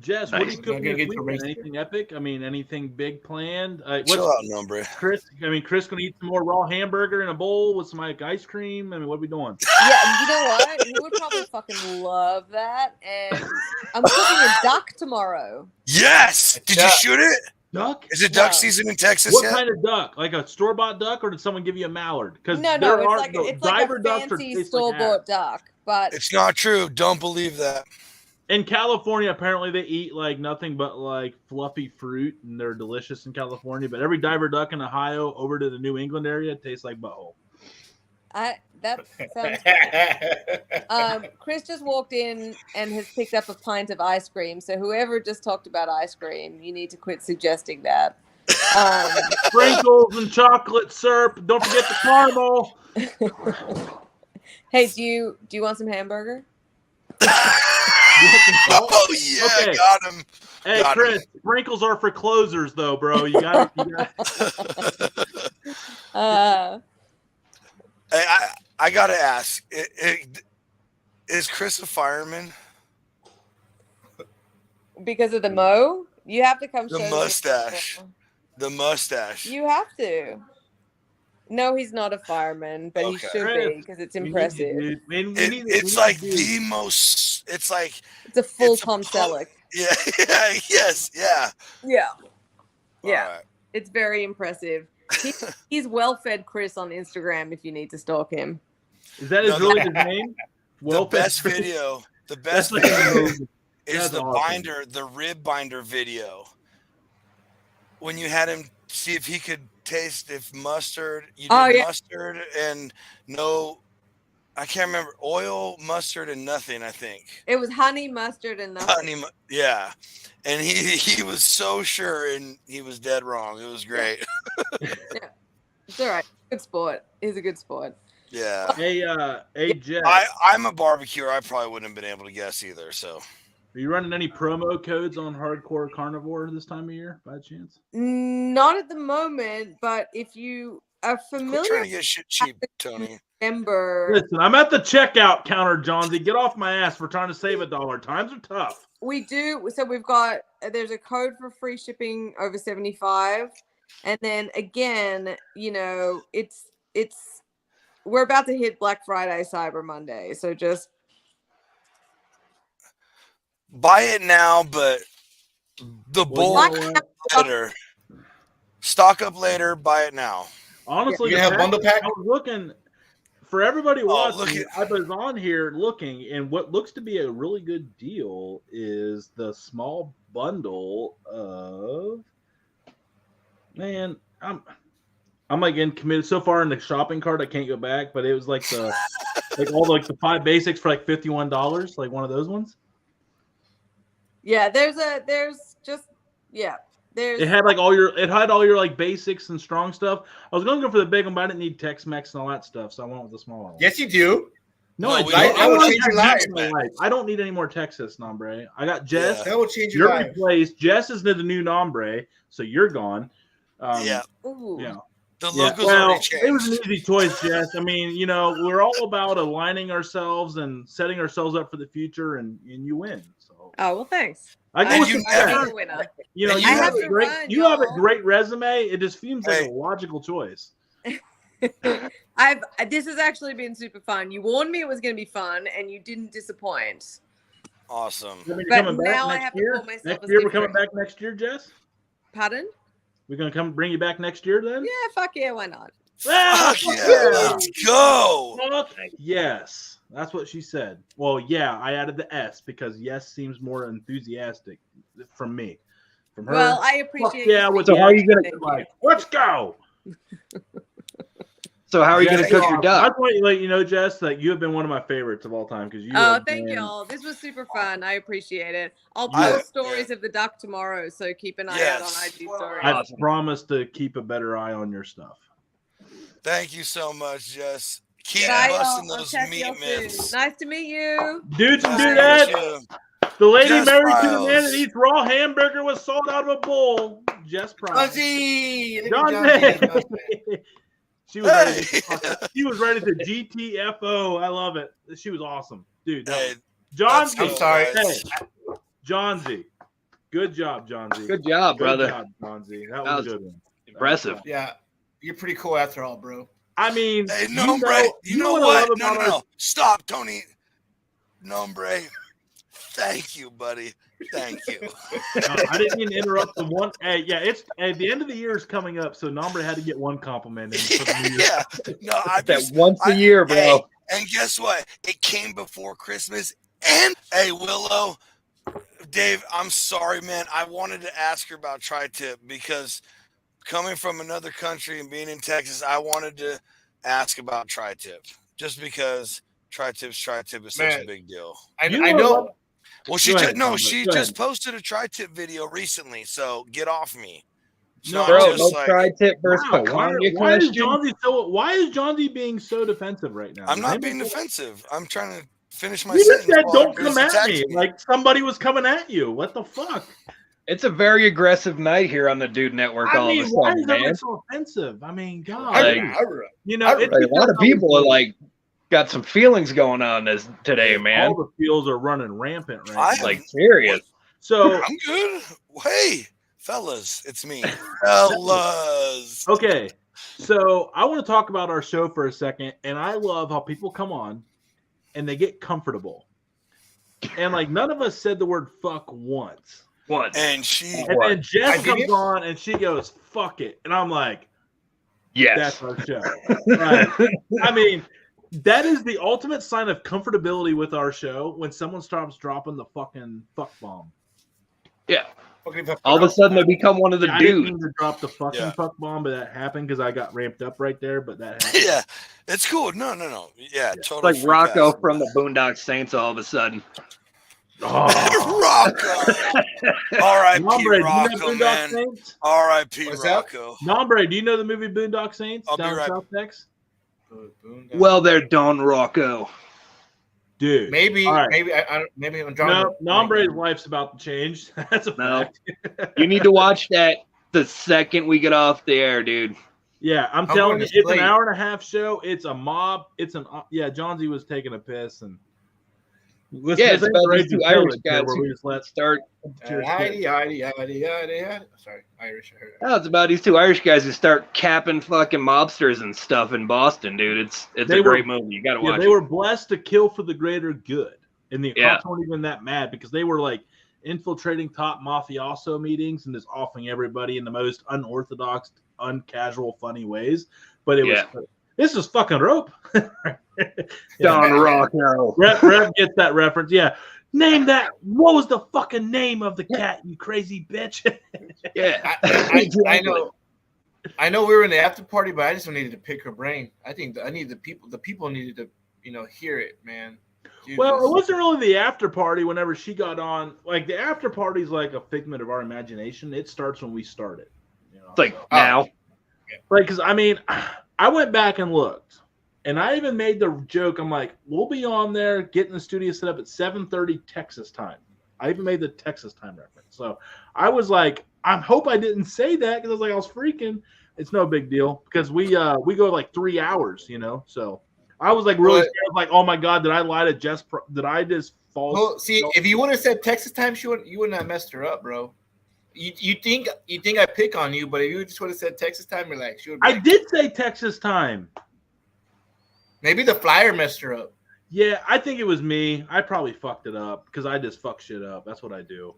Jess, what are you cooking this weekend? Anything epic? I mean, anything big planned? Chill out, Nombre. Chris gonna eat some more raw hamburger in a bowl with some like ice cream. I mean, what are we doing? Yeah, you know what? He would probably fucking love that. And I'm cooking a duck tomorrow. Yes. Did you shoot it? Duck? Is it duck season in Texas What yet? kind of duck? Like a store-bought duck, or did someone give you a mallard? Because no, it's like a fancy store-bought duck. But it's not true. Don't believe that. In California, apparently they eat like nothing but like fluffy fruit, and they're delicious in California. But every diver duck in Ohio over to the New England area tastes like butthole. That sounds good. Chris just walked in and has picked up a pint of ice cream. So whoever just talked about ice cream, you need to quit suggesting that. Sprinkles and chocolate syrup. Don't forget the caramel. Hey, do you want some hamburger? Oh yeah, okay. Got him. Hey, got Chris, him. Sprinkles are for closers, though, bro. You got it. Hey, I gotta ask: is Chris a fireman? Because of the mo, you have to come. The show mustache. Me. The mustache. You have to. No, he's not a fireman, but he should be because it's impressive. It's like the most. It's like it's a full Tom Selleck. Yeah. Yes. Yeah. Yeah. Right. It's very impressive. He's well-fed Chris on Instagram if you need to stalk him. Is that his name? The best video is the binder, the rib binder video. When you had him see if he could taste if mustard, mustard and no, I can't remember, oil, mustard, and nothing, I think. It was honey, mustard, and nothing. Yeah. And he was so sure, and he was dead wrong. It was great. Yeah. It's all right. Good sport. He's a good sport. Yeah. Hey, Jeff. I'm a barbecuer. I probably wouldn't have been able to guess either. So, are you running any promo codes on Hardcore Carnivore this time of year, by chance? Not at the moment, but if you are familiar, trying to get shit cheap, Tony. Listen, I'm at the checkout counter, Johnsy. Get off my ass. We're trying to save $1. Times are tough. We do. So there's a code for free shipping over 75. And then again, we're about to hit Black Friday, Cyber Monday. So just buy it now, but the bull later. Stock up later, buy it now. Honestly, you have bundle pack? I was looking for everybody watching. I was on here looking, and what looks to be a really good deal is the small bundle of. Man, I'm like getting committed so far in the shopping cart I can't go back. But it was like the the 5 basics for like $51, like one of those ones. Yeah, it had all your like basics and strong stuff. I was going to go for the big one, but I didn't need Tex-Mex and all that stuff, so I went with the small one. Yes, you do. No, I we don't. don't. That will I change your life, my life. I don't need any more Texas, Nombre. I got Jess. Yeah. That will change your You're life. replaced. Jess is the new Nombre, so you're gone. Yeah. Ooh. Yeah. The Yeah, logo's well, already it was an changed. easy choice, Jess. I mean, you know, we're all about aligning ourselves and setting ourselves up for the future, and you win. So, Oh well, thanks. I go And with you success. never- I'm a winner. You know, and you you have have a to great, run, you have a y'all. great resume. It just seems like Hey. a logical choice. This has actually been super fun. You warned me it was going to be fun, and you didn't disappoint. Awesome. I mean, But coming back now I next have to year. call myself Next as year, we're coming different. back next year, Jess. Pardon? We're gonna come bring you back next year, then. Yeah, fuck yeah, why not? Ah, Fuck yeah, let's go. Fuck yes, that's what she said. Well, yeah, I added the S because yes seems more enthusiastic from me. From her. Well, I Fuck appreciate. yeah, you with So the how are you gonna Thank you. like, let's go. So how are you Jess, gonna cook your I duck? just want to let you know, Jess, that you have been one of my favorites of all time because you. Oh, have thank been- y'all. This was super fun. I appreciate it. I'll I- post stories of the duck tomorrow, so keep an eye out on Yes. IG stories. I promise to keep a better eye on your stuff. Thank you so much, Jess. Keep Bye, busting y'all. I'll those chat to meat y'all soon. myths. Nice to meet you. Dudes and Nice to dudettes, meet you. the lady Jess married to the man Pryles. that eats raw hamburger with salt out of a bowl. Jess Pryles. Johnsy! Johnsy! She was ready. Hey. She was ready to GTFO. I love it. She was awesome, dude. Hey, Johnsy. let's I'm sorry. go, guys. Hey, Johnsy. Good job, Johnsy. Good job, brother. Good job, Johnsy. That That was was a good one. Impressive. Yeah, you're pretty cool after all, bro. I mean, Hey, you Nombre, you know what I what? love No, about no, our- no. Stop, Tony. Nombre, thank you, buddy. Thank you. I didn't mean to interrupt the one. Hey, yeah, it's the end of the year is coming up, so Nombre had to get one compliment in for the new year. Yeah. No, I That just once a year, bro. Hey, and guess what? It came before Christmas. And hey, Willow, Dave, I'm sorry, man. I wanted to ask her about tri-tip because coming from another country and being in Texas, I wanted to ask about tri-tip just because tri-tip is such Man, a big deal. I You know. what? Well, she Go just ahead, no, Nombre. she Go just ahead. posted a tri-tip video recently. So get off me. It's No, not Bro, just no like tri-tip versus Wow, pecan why is question. Johnsy being so defensive right now? I'm Does not anybody- being defensive. I'm trying to finish my You just sentence. said while don't everybody's come at me attacking like somebody was coming at you. What the fuck? It's a very aggressive night here on the Dude Network all I mean, of a why sudden, is that man. so offensive? I mean, God, Like, you know, I- it's Like, a lot of because people are like got some feelings going on this today, man. all the feels are running rampant right I now. Like serious. So I'm good. Hey, fellas, it's me. Fellas. okay, so I want to talk about our show for a second, and I love how people come on and they get comfortable, and like none of us said the word "fuck" once, Once. And she and then Jess I comes didn't? on and she goes "fuck it," and I'm like, Yes. "That's our show." Like, I mean, that is the ultimate sign of comfortability with our show when someone stops dropping the fucking fuck bomb. Yeah. Okay, but- All of a sudden they become one of the Yeah, I didn't dudes. mean to drop the fucking Yeah. fuck bomb, but that happened because I got ramped up right there. But that happened. yeah, it's cool. No. Yeah, It's totally. like Rocco from the Boondock Saints all of a sudden. Oh. Rocco. R.I.P. Nombre, do you know Rocco, Boondock man. Saints? R.I.P. What's that? Rocco. Nombre, do you know the movie Boondock Saints I'll be down right- South Texas? Well, they're Don Rocco. Dude, Maybe, all right. maybe I'm drunk. No, Nombre's life's about to change. That's a No. fact. You need to watch that the second we get off the air, dude. Yeah, I'm I'm telling going you, to it's an sleep. hour and a half show. It's a mob. It's an Johnsy was taking a piss and Yeah, it's about these two Irish guys where we who just let start. cheers. Sorry, Irish. I heard that. No, it's about these two Irish guys who start capping fucking mobsters and stuff in Boston, dude. It's They a were- great movie. You gotta Yeah, watch they it. were blessed to kill for the greater good, and the Yeah. cops weren't even that mad because they were like infiltrating top mafioso meetings and just offing everybody in the most unorthodox, uncasual, funny ways. But it was this is fucking rope. Don Rocco. Rev gets that reference. Yeah. Name that. What was the fucking name of the cat, you crazy bitch? Yeah. I know. I know we were in the after party, but I just needed to pick her brain. I think I need the people needed to, hear it, man. Well, it Jesus. wasn't really the after party whenever she got on. Like, the after party is like a figment of our imagination. It starts when we started. It's like now. Like, because, I mean, I went back and looked. And I even made the joke. I'm like, we'll be on there getting the studio set up at 7:30 Texas time. I even made the Texas time reference. So I was like, I hope I didn't say that because I was like, I was freaking. It's no big deal because we go like 3 hours, you know. So I was like really scared. Like, oh my god, did I lie to Jess? Did I just fall? Well, see, if you would have said Texas time, you wouldn't have messed her up, bro. You think I pick on you, but if you just would have said Texas time, relax. I did say Texas time. Maybe the flyer messed her up. Yeah, I think it was me. I probably fucked it up because I just fuck shit up. That's what I do.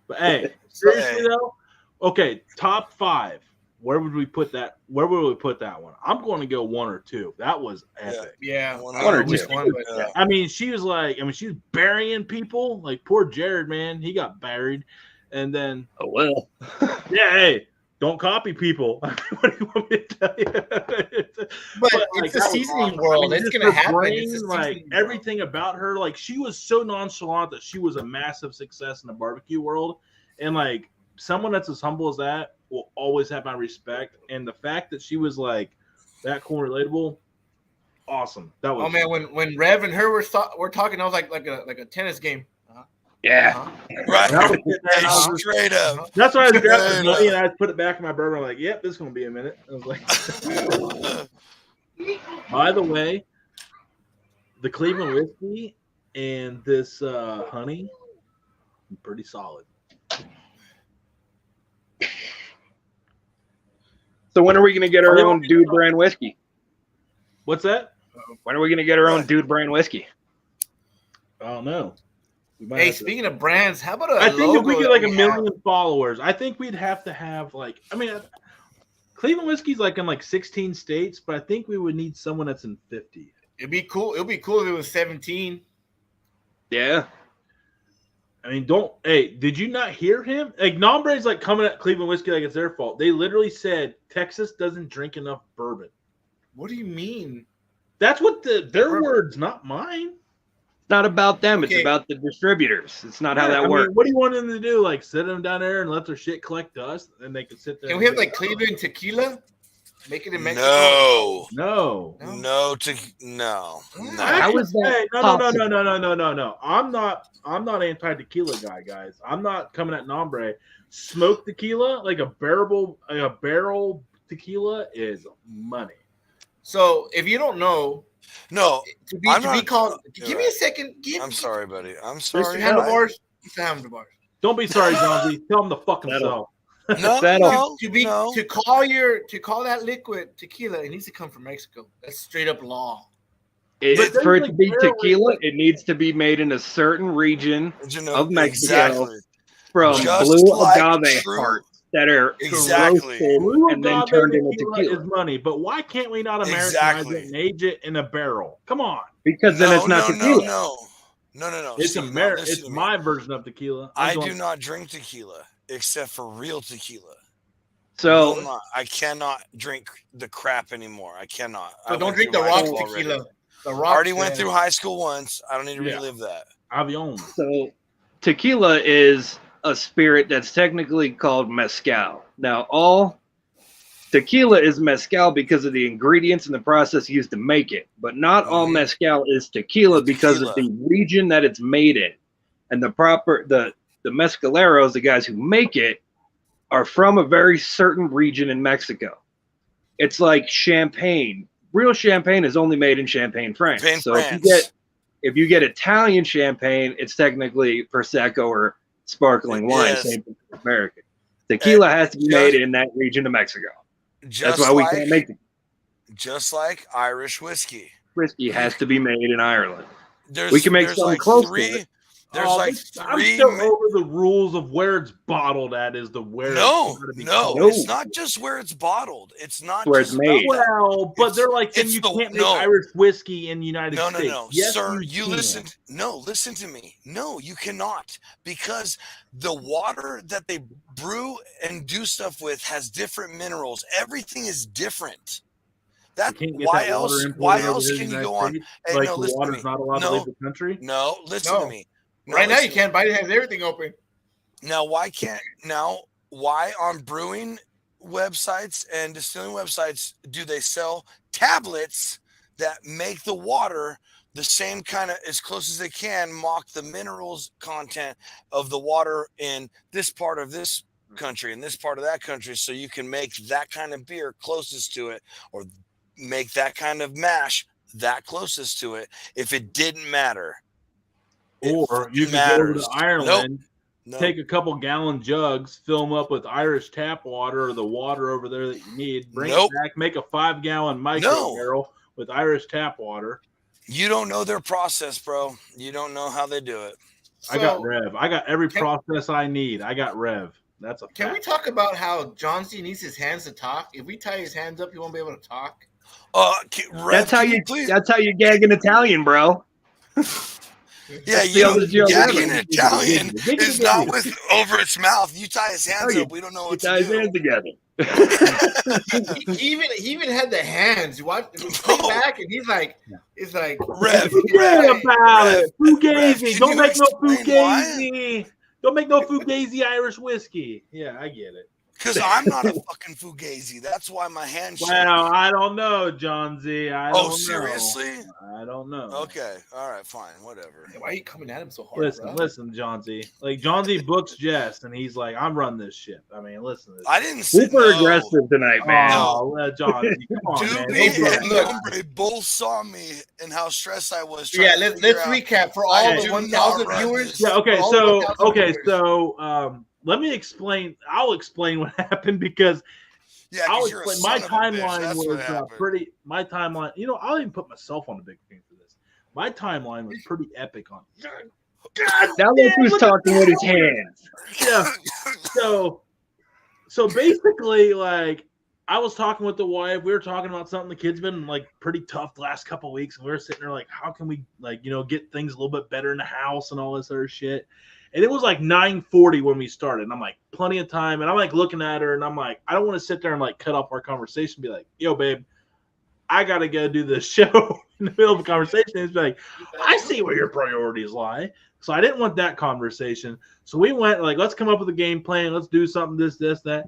But hey, seriously though, okay, top 5. Where would we put that? Where would we put that one? I'm going to go 1 or 2. That was epic. Yeah, 1 or 2. I mean, she was like, she was burying people. Like poor Jared, man, he got buried, and then yeah, hey, don't copy people. What do you want me to tell you? But it's a seasoning world. It's gonna happen. Brain, like everything about her, like she was so nonchalant that she was a massive success in the barbecue world, and like someone that's as humble as that will always have my respect. And the fact that she was like that cool and relatable, awesome. That was man, when Rev and her were talking, I was like a tennis game. Yeah, right. Straight up. That's why I grabbed the money and I put it back in my burger. I'm like, yep, this is gonna be a minute. I was like, by the way, the Cleveland whiskey and this honey, pretty solid. So when are we going to get our own Dude brand whiskey? What's that? When are we going to get our own Dude brand whiskey? I don't know. Hey, speaking of brands, how about I think if we get like 1 million followers, I think we'd have to have like, Cleveland whiskey's like in like 16 states, but I think we would need someone that's in 50. It'd be cool. It'd be cool if it was 17. Yeah. I mean, did you not hear him? Like, Nombre's like coming at Cleveland whiskey like it's their fault. They literally said Texas doesn't drink enough bourbon. What do you mean? That's what their words, not mine. It's not about them. Okay. It's about the distributors. It's not how that works. What do you want them to do? Like, sit them down there and let their shit collect dust, and they can sit there. Can we have like Cleveland tequila? Make it in Mexico. No. No. How is that? No. I'm not anti-tequila guys. I'm not coming at Nombre. Smoked tequila, like a barrel tequila is money. So if you don't know, to be called. Give me a second. I'm sorry, buddy. I'm sorry. Mr. Handlebars. Mr. Handlebars. Don't be sorry, Johnsy. Tell him to fuck himself. To call that liquid tequila, it needs to come from Mexico. That's straight up law. For it to be tequila, it needs to be made in a certain region of Mexico from blue agave hearts that are roasted and then turned into tequila. Is money, but why can't we not Americanize it and age it in a barrel? Come on, because then it's not tequila. No. It's my version of tequila. I do not drink tequila except for real tequila. So I cannot drink the crap anymore. I cannot. So don't drink the rock tequila. I already went through high school once. I don't need to relive that. Avion. So tequila is a spirit that's technically called mezcal. Now, all tequila is mezcal because of the ingredients and the process used to make it, but not all mezcal is tequila because of the region that it's made in. And the mezcaleros, the guys who make it, are from a very certain region in Mexico. It's like champagne. Real champagne is only made in Champagne, France. If you get Italian champagne, it's technically Prosecco or sparkling wine. Same thing for American. Tequila has to be made in that region of Mexico. That's why we can't make it. Just like Irish whiskey. Whiskey has to be made in Ireland. We can make something close to it. I'm still over the rules of where it's bottled at. No, it's not just where it's bottled. It's not where it's made. Well, but they're like, then you can't make Irish whiskey in the United States. No, yes, sir. Listen to me. No, you cannot, because the water that they brew and do stuff with has different minerals. Everything is different. Why else can you go on? Hey, like the water's not allowed to leave the country? No, listen to me. Right now you can't. Biden has everything open. Now why on brewing websites and distilling websites do they sell tablets that make the water the same kind of, as close as they can, mock the minerals content of the water in this part of this country and this part of that country, so you can make that kind of beer closest to it, or make that kind of mash that closest to it. If it didn't matter, or you could go over to Ireland, Nope. take a couple gallon jugs, fill them up with Irish tap water or the water over there that you need, bring it back, make a 5-gallon micro barrel with Irish tap water. You don't know their process, bro. You don't know how they do it. I got Rev. I got every process I need. I got Rev. That's a fact. Can we talk about how Johnsy needs his hands to talk? If we tie his hands up, he won't be able to talk. Rev, that's how you gag in Italian, bro. Yeah, gagging in Italian is not with over its mouth. You tie his hands up, we don't know what to do. Tie his hands together. he even had the hands. What? Came back and he's like, Rev, about it. Fugazi. Don't make no Fugazi. Don't make no Fugazi Irish whiskey. Yeah, I get it. Because I'm not a fucking Fugazi. That's why my hands. Well, I don't know, Johnsy. Seriously? I don't know. Okay. All right. Fine. Whatever. Why are you coming at him so hard? Listen, Johnsy. Like, Johnsy books Jess, and he's like, I'm running this ship. I mean, listen to this. I didn't say super aggressive tonight, man. Oh, Johnsy, come on, man. Hombre both saw me and how stressed I was. Yeah, let's recap for all the 1,000 viewers. Yeah. So, let me explain. I'll explain what happened because I'll explain. My timeline was pretty. My timeline, I'll even put myself on the big screen for this. My timeline was pretty epic on. God, now look who's talking with his hands. Yeah. So basically, like, I was talking with the wife. We were talking about something. The kid's been like pretty tough the last couple of weeks, and we were sitting there like, how can we get things a little bit better in the house and all this other shit. And it was like 9:40 when we started. And I'm like, plenty of time. And I'm like looking at her and I'm like, I don't want to sit there and like cut off our conversation and be like, yo, babe, I got to go do this show in the middle of a conversation. And it's like, I see where your priorities lie. So I didn't want that conversation. So we went like, let's come up with a game plan. Let's do something, this, that.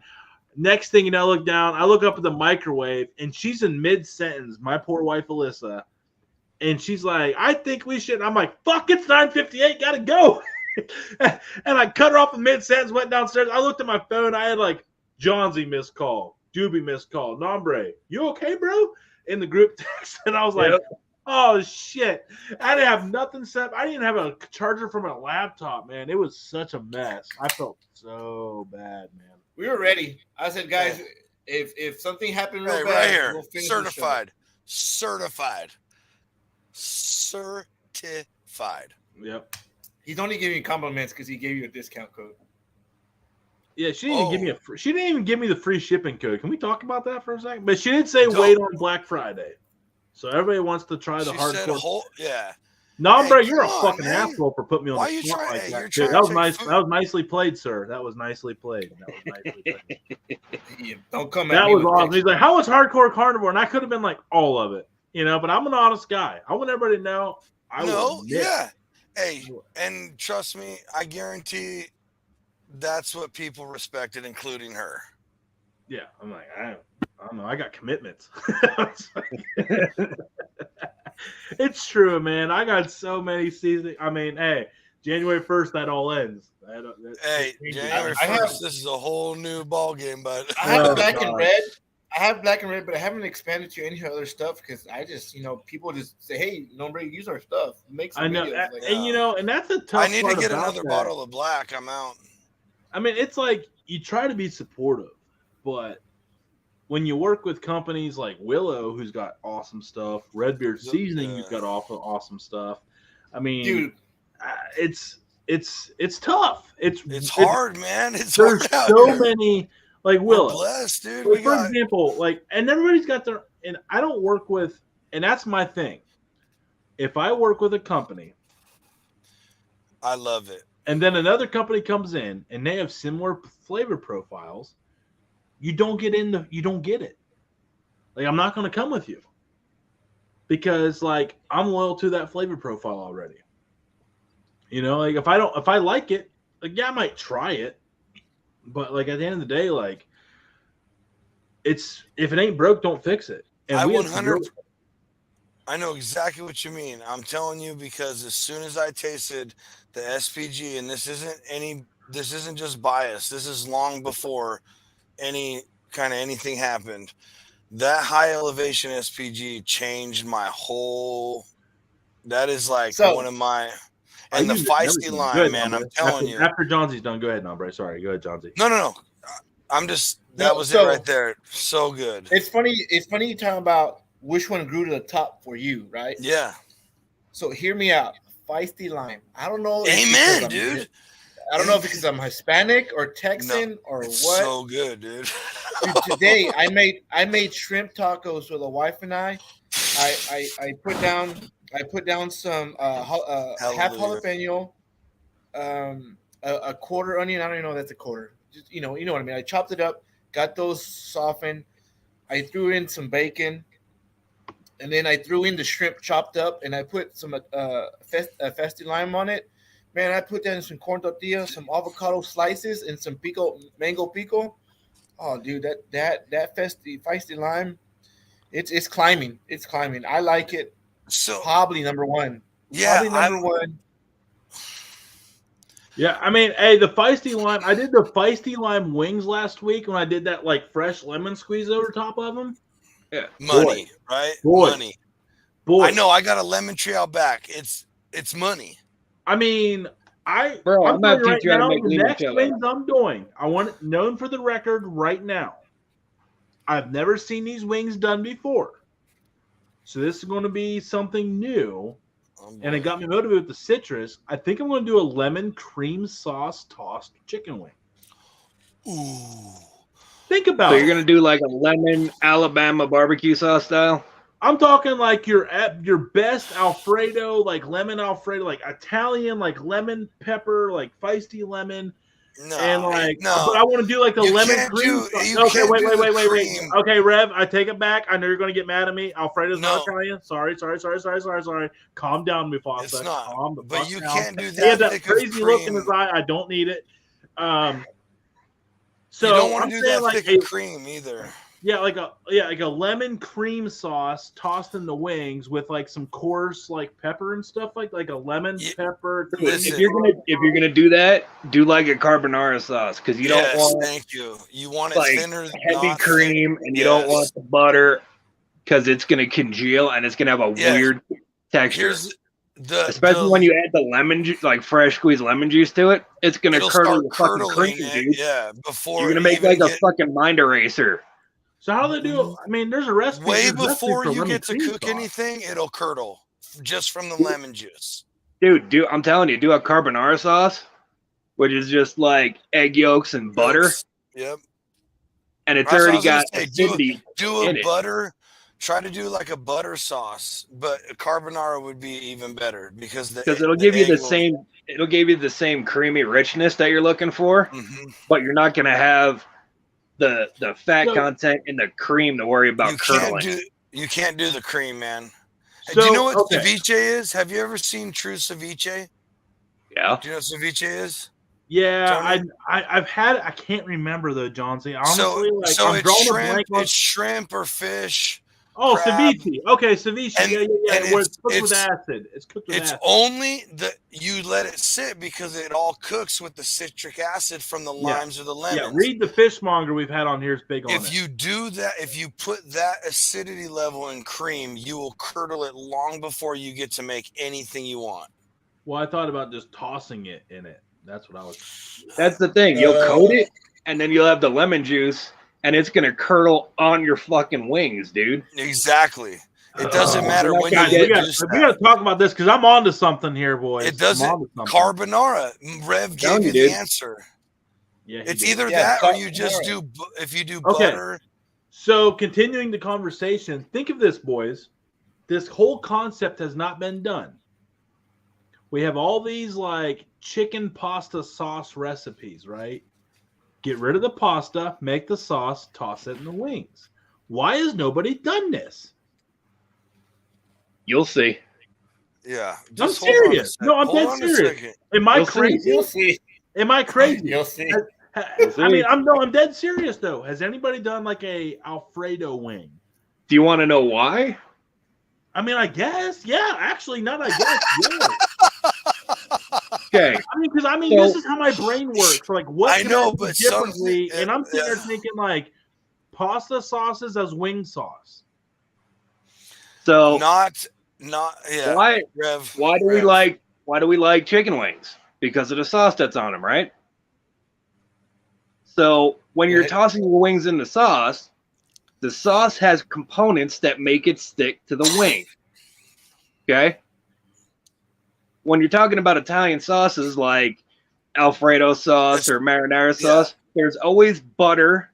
Next thing you know, I look down. I look up at the microwave and she's in mid-sentence, my poor wife, Alyssa. And she's like, I think we should. I'm like, fuck, it's 9:58. Got to go. And I cut her off in mid-sentence, went downstairs. I looked at my phone. I had like Johnsy missed call, Doobie missed call, Nombre, you okay, bro? In the group text. And I was like, oh, shit. I didn't have nothing set. I didn't have a charger for my laptop, man. It was such a mess. I felt so bad, man. We were ready. I said, guys, if something happened real bad, right here, we'll finish certified. Yep. He's only giving you compliments because he gave you a discount code. Yeah, she didn't even give me she didn't even give me the free shipping code. Can we talk about that for a second? But she did say wait on Black Friday. So everybody wants to try the hardcore. Nombre, you're a fucking asshole for putting me on the spot like that. Dude, that was nice. That was nicely played, sir. That was nicely played. Don't come at that me. Was awesome. He's like, how was hardcore carnivore? And I could have been like all of it, but I'm an honest guy. I want everybody to know. Hey, and trust me, I guarantee that's what people respected, including her. Yeah, I'm like, I don't know. I got commitments. It's true, man. I got so many seasons. I mean, hey, January 1st, that all ends. January 1st, this is a whole new ball game, but I have black and red. I have black and red, but I haven't expanded to any other stuff because I just, people just say, "Hey, Nombre, use our stuff." Make some videos. And and that's a tough. I need to get another bottle of black. I'm out. I mean, it's like you try to be supportive, but when you work with companies like Willow, who's got awesome stuff, Redbeard Seasoning, who's got awesome stuff. I mean, dude, it's tough. It's hard, man. There's so many. Like Willow, blessed, dude. Like, for example, and everybody's got their, and I don't work with, and that's my thing. If I work with a company, I love it. And then another company comes in and they have similar flavor profiles, you don't get it. Like, I'm not going to come with you because like I'm loyal to that flavor profile already. Like if I like it, like, yeah, I might try it. But like at the end of the day, like if it ain't broke, don't fix it. And I we 100. I know exactly what you mean. I'm telling you because as soon as I tasted the SPG, and this isn't just bias. This is long before any kind of anything happened. That high elevation SPG changed my whole. That is like one of my. And the feisty line, man. I'm telling you. After Johnsy's done, go ahead, Nombre. Sorry, go ahead, Johnsy. No. I'm just that was it right there. So good. It's funny. It's funny you talking about which one grew to the top for you, right? Yeah. So hear me out. Feisty lime. I don't know. Amen, dude. I don't know if it's because I'm Hispanic or Texan or what. So good, dude. Dude, today I made shrimp tacos with a wife and I put down some half jalapeno, a quarter onion. I don't even know if that's a quarter. Just, you know what I mean. I chopped it up, got those softened. I threw in some bacon, and then I threw in the shrimp chopped up, and I put some festy lime on it. Man, I put that in some corn tortillas, some avocado slices, and some mango pico. Oh, dude, that feisty lime, it's climbing. It's climbing. I like it. So probably number one. Yeah, probably number one. Yeah, I mean, hey, the feisty lime. I did the feisty lime wings last week when I did that like fresh lemon squeeze over top of them. Yeah, money, right? Money. Boy, I know. I got a lemon tree out back. It's money. I mean, I'm about to teach you how to make the next limoncello. wings I'm doing. I want it known for the record right now. I've never seen these wings done before, so this is going to be something new. And it got me motivated with the citrus. I think I'm going to do a lemon cream sauce tossed chicken wing. Ooh. Think about So it. you're going to do like a lemon Alabama barbecue sauce style? I'm talking like your best Alfredo, like lemon Alfredo, like Italian, like lemon pepper, like feisty lemon. No, and like, no. but I want to do like the lemon cream. Okay, wait. Cream. Okay, Rev, I take it back. I know you're going to get mad at me. Alfredo's No. not Italian. Sorry. Calm down, Mufasa. It's not. Calm the But fuck you down. can't do He had that that thick of crazy look in cream. his eye. I don't need it. So You don't want I'm to do saying that like thick of cream either. Yeah, like a lemon cream sauce tossed in the wings with like some coarse like pepper and stuff like a lemon pepper. Listen. If you're gonna do that, do like a carbonara sauce because you don't want. Thank you. You want it like thinner, heavy not cream, and you don't want the butter because it's gonna congeal and it's gonna have a weird texture. Especially when you add the lemon juice, like fresh squeezed lemon juice to it, it's gonna curdle the fucking cream, dude. Yeah, before you're gonna make like a fucking mind eraser. So how do they do? I mean, there's a recipe. Way before you get to cook anything, it'll curdle just from the lemon juice. Dude, I'm telling you, do a carbonara sauce, which is just like egg yolks and butter. Yep. And it's already got acidity. Do a butter. Try to do like a butter sauce, but a carbonara would be even better because it'll give you the same creamy richness that you're looking for, but you're not gonna have the fat content in the cream to worry about curdling. You can't do the cream, man. So, do you know what ceviche is? Have you ever seen true ceviche? Yeah. Do you know what ceviche is? Yeah, I've had. I can't remember though, Johnsy. Honestly, I'm it's shrimp. It's shrimp or fish. Oh, crab. Ceviche. Okay, ceviche. And Where it's cooked with acid. It's cooked with acid. It's only you let it sit because it all cooks with the citric acid from the limes or the lemons. Yeah, Reed the fishmonger we've had on here is big on it. If you do that, if you put that acidity level in cream, you will curdle it long before you get to make anything you want. Well, I thought about just tossing it in it. That's what I was. That's the thing. You'll coat it, and then you'll have the lemon juice. And it's gonna curdle on your fucking wings, dude. Exactly. It doesn't matter when we gotta talk about this because I'm on to something here, boys. It doesn't. Carbonara. Rev gave you the answer. Yeah, it's either that or you just do. If you do butter. So continuing the conversation, think of this, boys. This whole concept has not been done. We have all these like chicken pasta sauce recipes, right? Get rid of the pasta, make the sauce, toss it in the wings. Why has nobody done this? You'll see. Yeah. I'm serious. No, I'm dead serious. Am I crazy? You'll see. Am I crazy? You'll see. I mean, I'm dead serious though. Has anybody done like a Alfredo wing? Do you want to know why? I mean, I guess, yeah. Actually, not I guess. Yeah. Okay. I mean, because So- this is how my brain works. Like, what I can know, do but differently? And I'm sitting there yeah. thinking like, pasta sauces as wing sauce. So Not yeah. why Rev, why do we Rev. like chicken wings? Because of the sauce that's on them, right? So when you're tossing your wings in the sauce has components that make it stick to the wing. Okay? When you're talking about Italian sauces like Alfredo sauce or marinara sauce, there's always butter,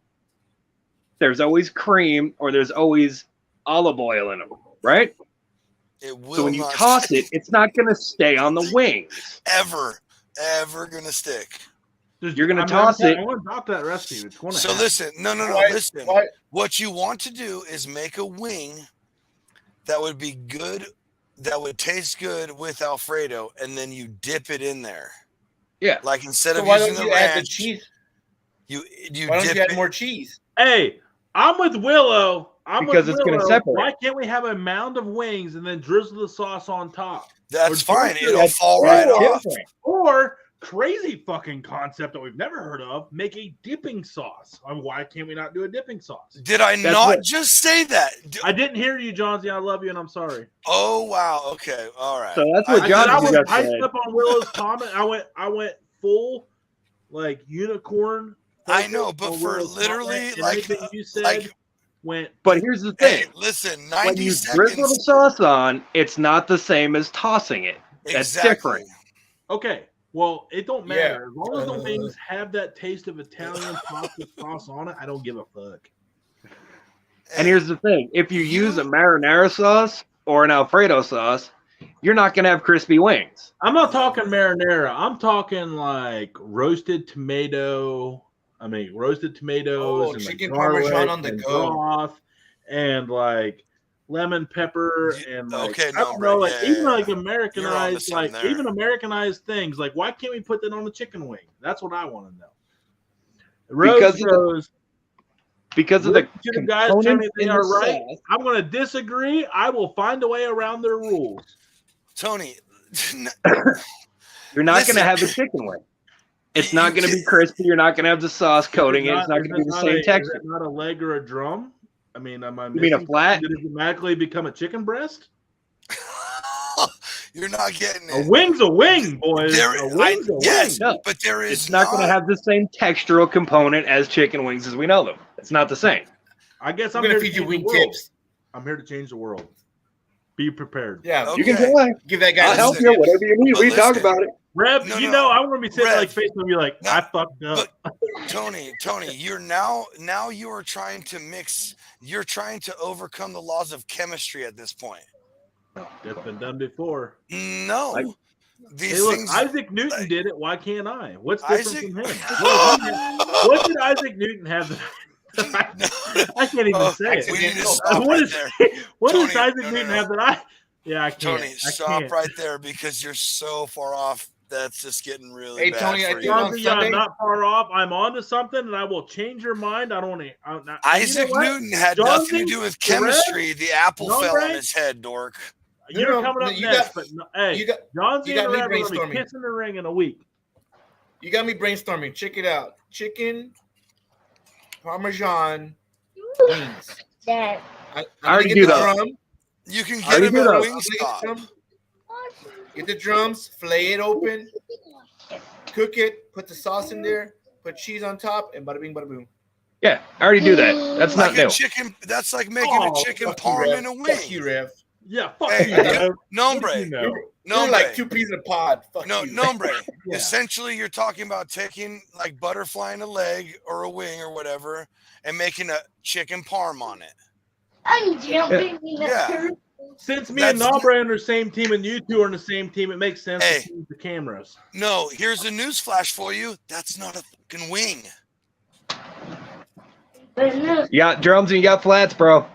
there's always cream, or there's always olive oil in them, right? It will So when you not toss it, it's not going to stay on the wings. ever gonna stick. You're going to toss it. I want to adopt that recipe. It's going to So happen. listen, no, listen. What you want to do is make a wing that would be good, that would taste good with Alfredo, and then you dip it in there. Yeah. Like instead So of why using don't the you add the ranch, cheese? you Why don't dip you add it. more cheese? Hey, I'm with Willow. Because it's going to separate. Why can't we have a mound of wings and then drizzle the sauce on top? That's Or fine. drizzle- It'll fall right off. Or crazy fucking concept that we've never heard of, make a dipping sauce. Why can't we not do a dipping sauce? Did I not just say that? I didn't hear you, Johnsy. I love you, and I'm sorry. Oh wow. Okay. All right. So that's what I Johnsy was just hyped said. up on Willow's comment. I went full like unicorn. I know, but on for Willow's literally comment, and like anything you said like went. But here's the hey, thing. listen, When 90 you drizzle the seconds. sauce on, it's not the same as tossing it. That's different. Okay, well, it don't Yeah. matter. As long as the wings have that taste of Italian pasta sauce on it, I don't give a fuck. And here's the thing. If you use a marinara sauce or an Alfredo sauce, you're not going to have crispy wings. I'm not talking marinara. I'm talking like roasted tomatoes Oh, and chicken like garlic parmesan on the and go. broth and like lemon pepper and like Okay, I no, don't know, like yeah, even yeah, like You're onto Americanized, something like there. even Americanized things. Like why can't we put that on the chicken wing? That's what I want to know. Because of the to the guys components telling me they in are the right. sauce. I'm going to disagree. I will find a way around their rules. Tony, You're not going Listen. to have a chicken wing. It's not going to be crispy. You're not going to have the sauce coating it. It's not going to be the same texture. Is it not a leg or a drum? I mean, am I You mean a missing flat? something? Did it automatically become a chicken breast? you're not getting A it. wing's a wing, boys. There, A wing's a yes, wing. No, but there is it's not going to have the same textural component as chicken wings as we know them. It's not the same. I guess I'm I'm gonna here to feed you change the wing world. tips. I'm here to change the world. Be prepared. Yeah, Okay. You can try. give that guy. I'll the help tips. you. Whatever you need. But We talk listen. about it. Rev, No, you no. know, I'm going to be sitting Rev. like Facebook and be like, No, I fucked up. Tony, you're now you are trying to mix. You're trying to overcome the laws of chemistry at this point. It's been done before. No, Like- these Hey, look, things. Isaac Newton did it. Why can't I? What's different Isaac- from him? What did Isaac Newton have that I can't even say it. We need to stop What right is- there. What does Tony, Isaac no, Newton no. have that I? Yeah, I can't. Tony, I stop can't. right there because you're so far off. That's just getting really Hey, bad Tony, I for think you. on Johnsy, yeah, Sunday- I'm not far off. I'm on to something, and I will change your mind. I don't want to. Isaac Newton had nothing to do with chemistry. The apple No, fell on Ray? his head, dork. You're No, coming up you next, got- but no, hey, You got Johnsy you got and me Rev are going to brainstorming. be kissing the ring in a week. brainstorming. Check it out. Chicken Parmesan wings. Dad. I already get do the that. drum. You can I get already him do at that. Wingstop. Get the drums, fillet it open, cook it, put the sauce in there, put cheese on top, and bada bing, bada boom. Yeah, I already do that. That's not Like new. a chicken. That's like making Oh, a chicken Fuck you, parm Rev. in a wing. Fuck you, Rev. Yeah, fuck Hey, you, you- Rev. Nombre. What do you know? You're Nombre. like two peas in a pod. Fuck No, you. nombre. Yeah. Essentially, you're talking about taking like butterfly in a leg or a wing or whatever and making a chicken parm on it. I'm jumping in the Yeah. turtle. Since me and That's- Nombre are on the same team and you two are on the same team, it makes sense Hey. to change the cameras. No, here's a news flash for you. That's not a fucking wing. But no, You got drums and you got flats, bro.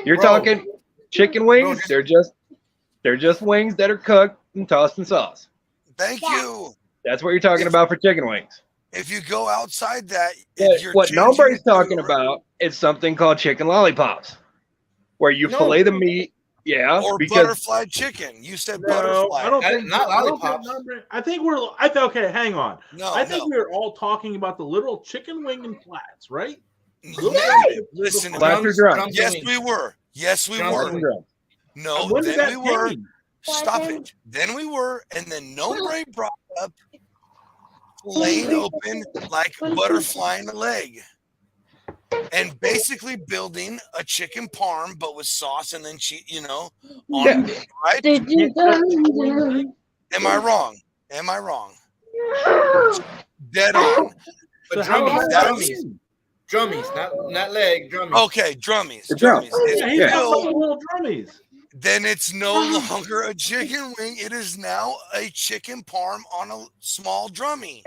You're Bro. talking chicken wings. Bro, They're just wings that are cooked and tossed in sauce. Thank you. That's what you're talking about for chicken wings. If you go outside that, What Nombre's talking about is something called chicken lollipops, where you fillet the meat. Yeah, or because butterfly chicken. You said No, butterfly. I don't think not lollipops. I think we're. Okay, hang on. I think we're all talking about the literal chicken wing and flats, right? Listen, flats or drums. Yes, we were. Yes, we were. No, when did then that we were. change? Stop it. Then we were, and then Nombre brought up laying open like butterfly in a leg. And basically building a chicken parm, but with sauce and then cheese, on right? Am I wrong? Dead on. But drummies, not leg, drummies. Okay, drummies. Little drummies. Then it's no longer a chicken wing. It is now a chicken parm on a small drummy.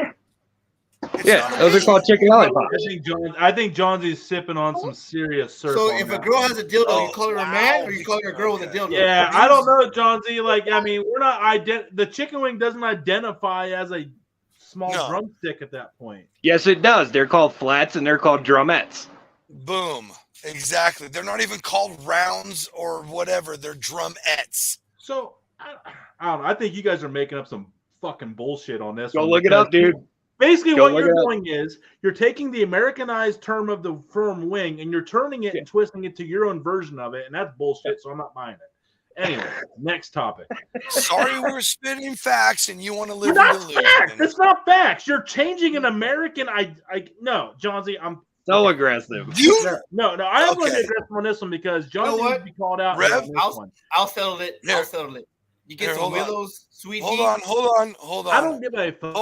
Those are called chicken lollipops. I think Johnsy's sipping on some serious surf. So if a girl has a dildo, you call her a man, or you call her a girl with a dildo? Yeah, I don't know, Johnsy. We're not the chicken wing doesn't identify as a small drumstick at that point. Yes, it does. They're called flats and they're called drumettes. Boom. Exactly. They're not even called rounds or whatever. They're drumettes. So I don't know. I think you guys are making up some fucking bullshit on this. Go look it up, dude. Basically, what you're doing is you're taking the Americanized term of the firm wing and you're turning it and twisting it to your own version of it, and that's bullshit. So I'm not buying it. Anyway, next topic. Sorry, we're spitting facts, and you want to live in delusion. It's not facts. You're changing an American. No, Johnsy, I'm so aggressive. No, I'm going to be aggressive on this one because Johnsy needs to be called out. Rev, I'll settle it. I'll settle it. You get some Willow's sweet. Hold on. I don't give a fuck.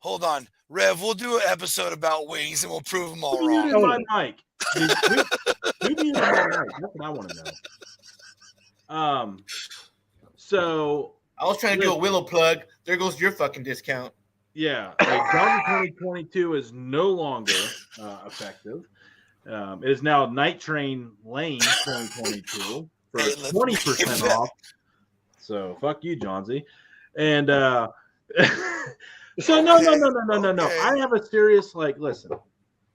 Hold on. Rev, we'll do an episode about wings and we'll prove them all wrong. Who my mic? Who muted my mic? That's what I want to know. So I was trying to do a Willow plug. There goes your fucking discount. Yeah, Johnny 2022 is no longer effective. It is now Night Train Lane 2022 for 20% off. So fuck you, Johnsy. And so no. Okay. I have a serious listen.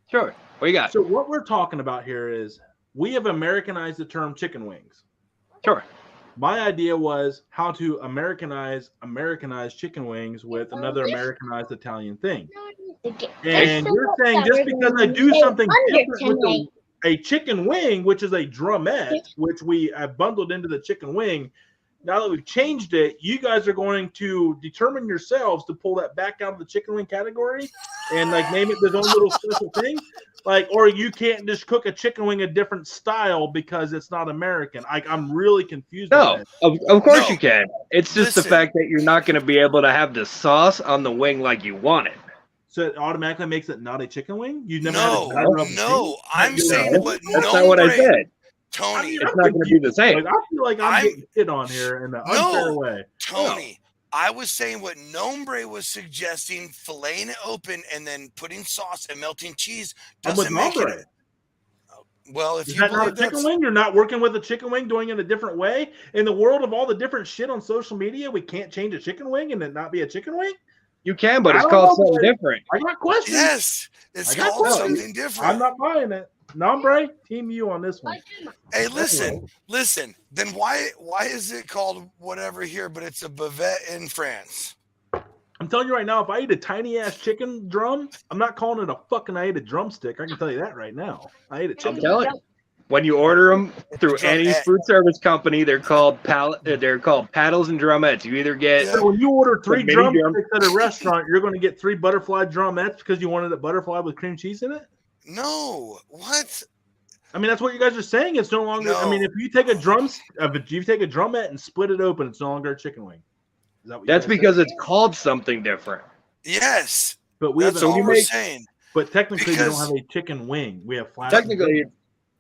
Sure. What you got? So what we're talking about here is we have Americanized the term chicken wings. Sure. My idea was how to Americanize chicken wings with another Americanized Italian thing. And you're saying just because I do something different with a chicken wing, which is a drumette, which we have bundled into the chicken wing, now that we've changed it, you guys are going to determine yourselves to pull that back out of the chicken wing category and name it their own little special thing. Or you can't just cook a chicken wing a different style because it's not American. I'm really confused. No, of course you can. It's just the fact that you're not going to be able to have the sauce on the wing like you want it. So it automatically makes it not a chicken wing? You never I'm saying that's not what I said. Tony, it's not going to be the same. I feel like I'm getting hit on here in an unfair way. Tony, I was saying what Nombre was suggesting, filleting it open and then putting sauce and melting cheese doesn't make it. Well, if is that not a chicken wing? You're not working with a chicken wing, doing it a different way? In the world of all the different shit on social media, we can't change a chicken wing and it not be a chicken wing? You can, but it's called something different. I got questions. Yes, it's called something different. I'm not buying it. Nombre, team you on this one. Hey, listen. Then why is it called whatever here, but it's a bavette in France? I'm telling you right now, if I eat a tiny ass chicken drum, I'm not calling it a fucking I ate a drumstick. I can tell you that right now. I ate a chicken. I'm telling you. When you order them through any food service company, they're called paddles and drumettes. You either get so when you order 3 drumsticks at a restaurant, you're going to get 3 butterfly drumettes because you wanted a butterfly with cream cheese in it. No, what? I mean, that's what you guys are saying. It's no longer. No. I mean, if you take a drumette and split it open, it's no longer a chicken wing. Is that what that's because it's called something different. Yes, but that's all we're saying. But technically, we don't have a chicken wing. We have flat. Technically,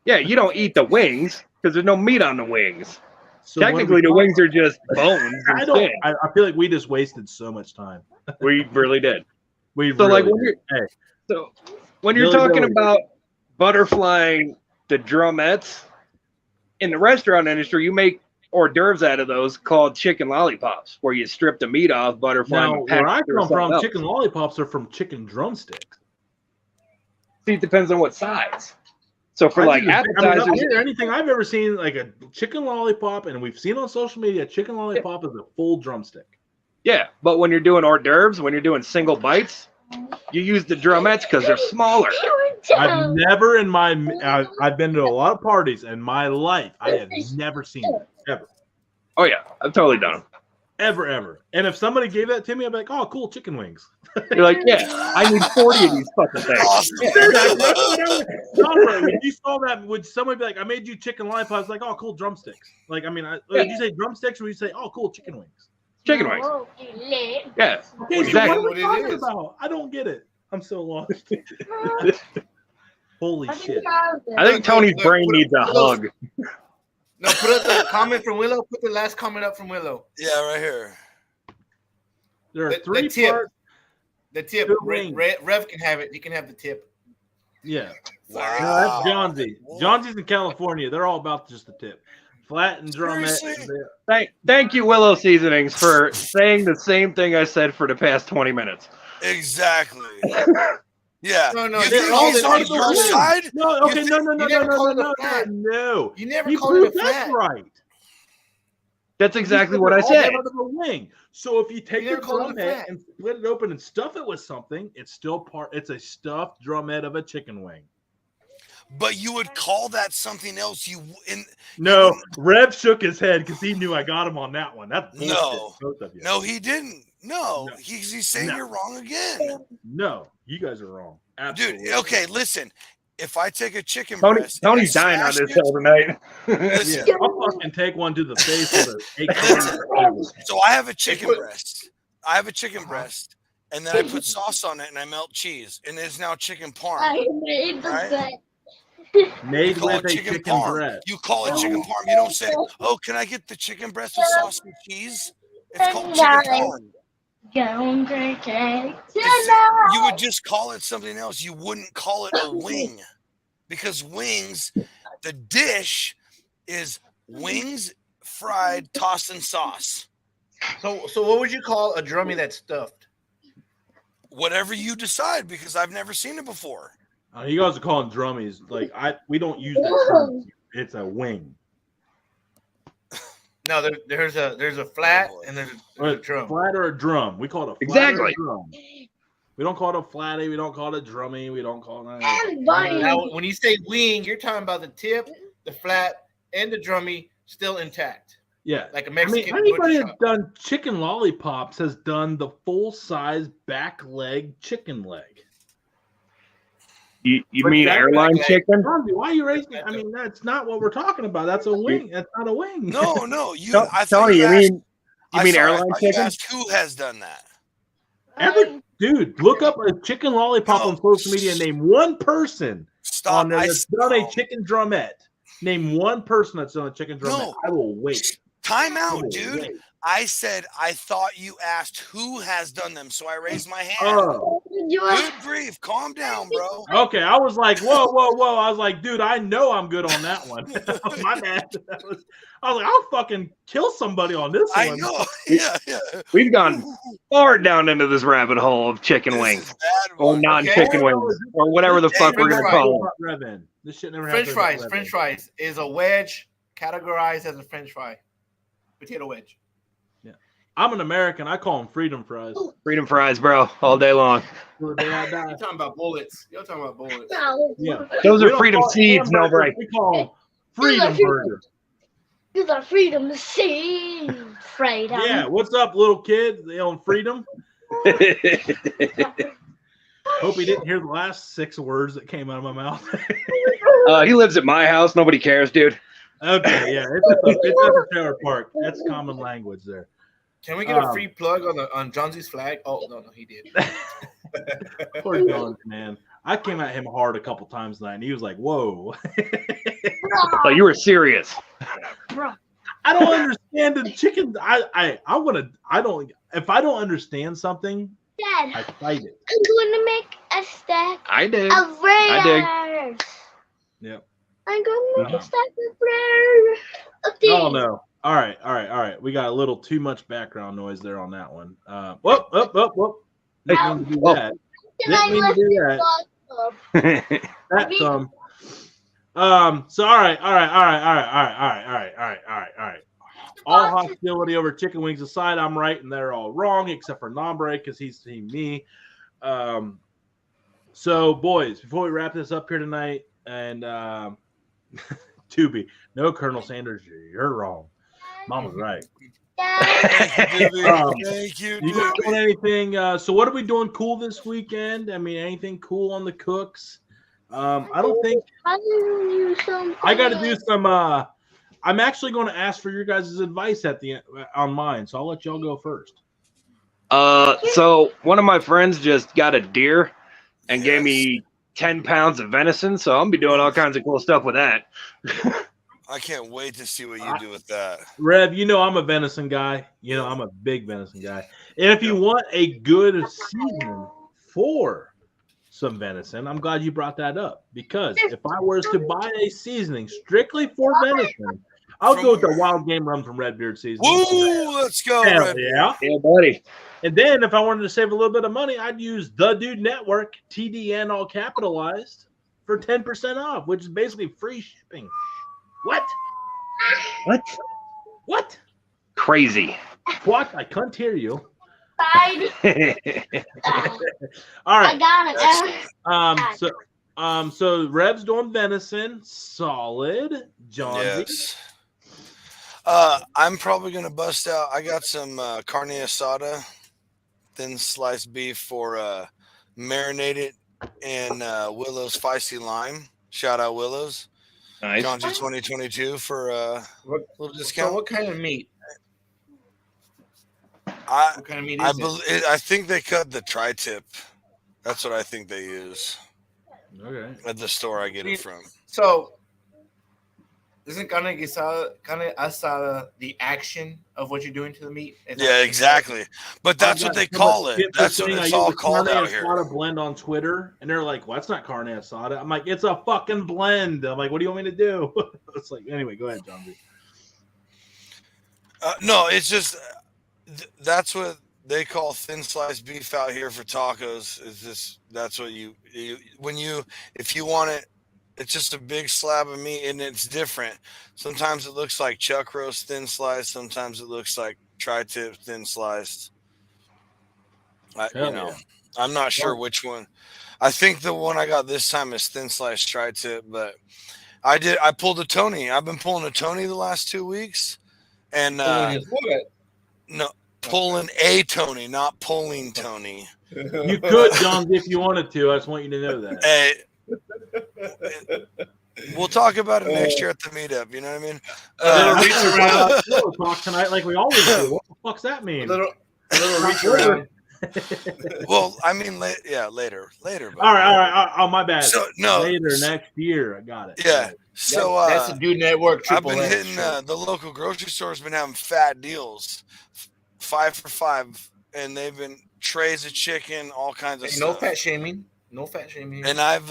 yeah, you don't eat the wings because there's no meat on the wings. So technically, the wings are just bones. I feel like we just wasted so much time. We really did. So when you're talking about butterflying the drumettes in the restaurant industry, you make hors d'oeuvres out of those called chicken lollipops, where you strip the meat off, butterfly, Now, and pack where I it through come from, something else. chicken lollipops are from chicken drumsticks. See, it depends on what size. So for like appetizers, up here, anything I've ever seen, like a chicken lollipop, and we've seen on social media, chicken lollipop is a full drumstick. yeah. But when you're doing hors d'oeuvres, when you're doing single bites, you use the drumettes because they're smaller. I've never in my I've been to a lot of parties in my life. I have never seen that ever. Oh yeah, I've totally done them. Ever. And if somebody gave that to me, I'd be like, "Oh, cool, chicken wings." You're like, yeah, I need 40 of these fucking things. When you saw that, would somebody be like, "I made you chicken lollipops"? I was like, "Oh, cool, drumsticks." Like, I mean, did you say drumsticks, or would you say, "Oh, cool, chicken wings"? Chicken wings. Yeah, Okay, exactly. so what are we talking about? I don't get it. I'm so lost. Holy shit! I think Tony's brain needs a hug. No, put up the comment from Willow. Put the last comment up from Willow. Yeah, right here. There are The three tip. parts. The tip. Good Rev wing. can have it. He can have the tip. Yeah. Wow. No, that's Johnsy. Johnsy's in California. They're all about just the tip. Flat and drumette. Thank you, Willow Seasonings, for saying the same thing I said for the past 20 minutes. Exactly. Yeah. No, You they're think all he's the on same your thing. side? No, okay, no. You never called it a flat. No. You never You called it a proved that's flat. right. That's exactly what I All said. out of a wing. So if you take You your never called it a drumette flat. and split it open and stuff it with something, it's still part. It's a stuffed drumette of a chicken wing. But you would call that something else. No, Rev shook his head because he knew I got him on that one. That's bullshit. No. Both of you. No, he didn't. No, No. he's saying No. you're wrong again. No, you guys are wrong. Absolutely. Dude, okay, listen. If I take a chicken Tony's breast, and I dying on smash this it- hill tonight. Listen, Yeah, I'll fucking take one to the face with a so I have a chicken breast. I have a chicken breast, and then I put sauce on it, and I melt cheese, and it's now chicken parm. I made the Right? bed. made You call with it a chicken chicken parm. breast. You call it chicken parm. You don't say, "Oh, can I get the chicken breast with sauce and cheese?" It's called chicken parm. Don't drink it. You would just call it something else. You wouldn't call it a wing, because wings, the dish is wings fried, tossed in sauce. So what would you call a drummy that's stuffed? Whatever you decide, because I've never seen it before. You guys are calling drummies. Like we don't use that term. It's a wing. No, there's a flat and there's a drum. Flat or a drum. We call it a flat Exactly. or a drum. We don't call it a flatty. We don't call it a drummy. We don't call it. Now, when you say wing, you're talking about the tip, the flat, and the drummy still intact. Yeah, Like a Mexican anybody butcher that's shop. done chicken lollipops has done the full size back leg chicken leg. You But mean that's airline like- chicken? Romney, why are you raising it? I mean, that's not what we're talking about. That's a wing. That's not a wing. No. I thought Tony, you asked- mean I airline thought you chicken? asked who has done that. Dude, look up a chicken lollipop No. on social media and name one person Stop. on there that's done a chicken drumette. Name one person that's done a chicken drumette. No. I will wait. Time I out, will dude. wait. I said I thought you asked who has done them, so I raised my hand. Oh, Good grief, calm down, bro. okay. I was like, whoa. I was like, dude, I know I'm good on that one. My bad. I was like, I'll fucking kill somebody on this I one. know. Yeah. We've gone far down into this rabbit hole of chicken This wings is bad or one. non-chicken Okay. wings or whatever the fuck we're gonna call them. Revan. This shit never French happened. fries. with French Revan. fries is a wedge categorized as a French fry. Potato wedge. I'm an American. I call them freedom fries. Freedom fries, bro, all day long. Till the day I die. You're talking about bullets. You're talking about bullets. Yeah. Those We are don't freedom call it seeds, no hamburgers, break. We call them freedom burgers. These are freedom seeds, freedom. Yeah. What's up, little kid? They own freedom. Hope he didn't hear the last 6 words that came out of my mouth. He lives at my house. Nobody cares, dude. Okay. Yeah. It's at the trailer park. That's common language there. Can we get a free plug on Johnsy's flag? Oh no, he did. Poor Jones, man. I came at him hard a couple times tonight, and he was like, "Whoa." Oh, you were serious. I don't understand the chicken. I want to. I don't. If I don't understand something, I Dad, fight it. I'm going to make a stack I did. of prayers. Yep. I'm going to make Uh-huh. a stack of prayers. Oh no. All right. We got a little too much background noise there on that one. Whoop. Didn't mean to do that. Didn't mean to do that. That's So all right. All hostility over chicken wings aside, I'm right and they're all wrong except for Nombre because he's team me. So boys, before we wrap this up here tonight, and Tubi, no Colonel Sanders, you're wrong. Mama's right. Thank you. You guys doing anything? So what are we doing cool this weekend? I mean, anything cool on the cooks? I don't think I got to do some. I'm actually going to ask for your guys' advice at the on mine, so I'll let y'all go first. So one of my friends just got a deer and gave me 10 pounds of venison, so I'm gonna be doing all kinds of cool stuff with that. I can't wait to see what you do with that. Rev, you know I'm a venison guy. You know I'm a big venison guy. And if you want a good season for some venison, I'm glad you brought that up. Because if I was to buy a seasoning strictly for venison, I'll go with the wild game run from Redbeard seasoning. Woo, let's go, Hell yeah. Yeah, buddy. And then if I wanted to save a little bit of money, I'd use The Dude Network, TDN all capitalized, for 10% off, which is basically free shipping. What? Crazy. What? I can't hear you. All All right. I got it. So Rev's doing venison, solid. Johnsy. Yes. I'm probably gonna bust out. I got some carne asada, thin sliced beef for marinated in Willow's Feisty Lime. Shout out Willow's. Nice. Johnsy 2022 for a little discount. So what kind of meat? I What kind of meat is it? I think they cut the tri-tip. That's what I think they use Okay. at the store I get it from. So isn't carne asada the action of what you're doing to the meat? Yeah, exactly. But that's what they call it. That's what it's all called out here. Carne asada blend on Twitter, and they're like, "Well, that's not carne asada." I'm like, "It's a fucking blend." I'm like, "What do you want me to do?" It's like, anyway, go ahead, Johnsy. No, it's just that's what they call thin sliced beef out here for tacos. Is this? That's what you if you want it. It's just a big slab of meat, and it's different. Sometimes it looks like chuck roast thin sliced. Sometimes it looks like tri-tip thin sliced. I'm not sure which one. I think the one I got this time is thin sliced tri-tip, but I pulled a Tony. I've been pulling a Tony the last 2 weeks, and pulling a Tony, not pulling Tony. You could, Johnsy, if you wanted to. I just want you to know that. Hey. We'll talk about it next year at the meetup. You know what I mean? Reach around. We'll talk tonight like we always do. What the fuck's that mean? A little reach around. Well, I mean, later. All right. Oh, my bad. So, no, later next year. I got it. Yeah. So that's the Dude Network. I've been hitting the local grocery store's been having fat deals, 5 for $5, and they've been trays of chicken, all kinds of stuff. No fat shaming. No fat shaming. And I've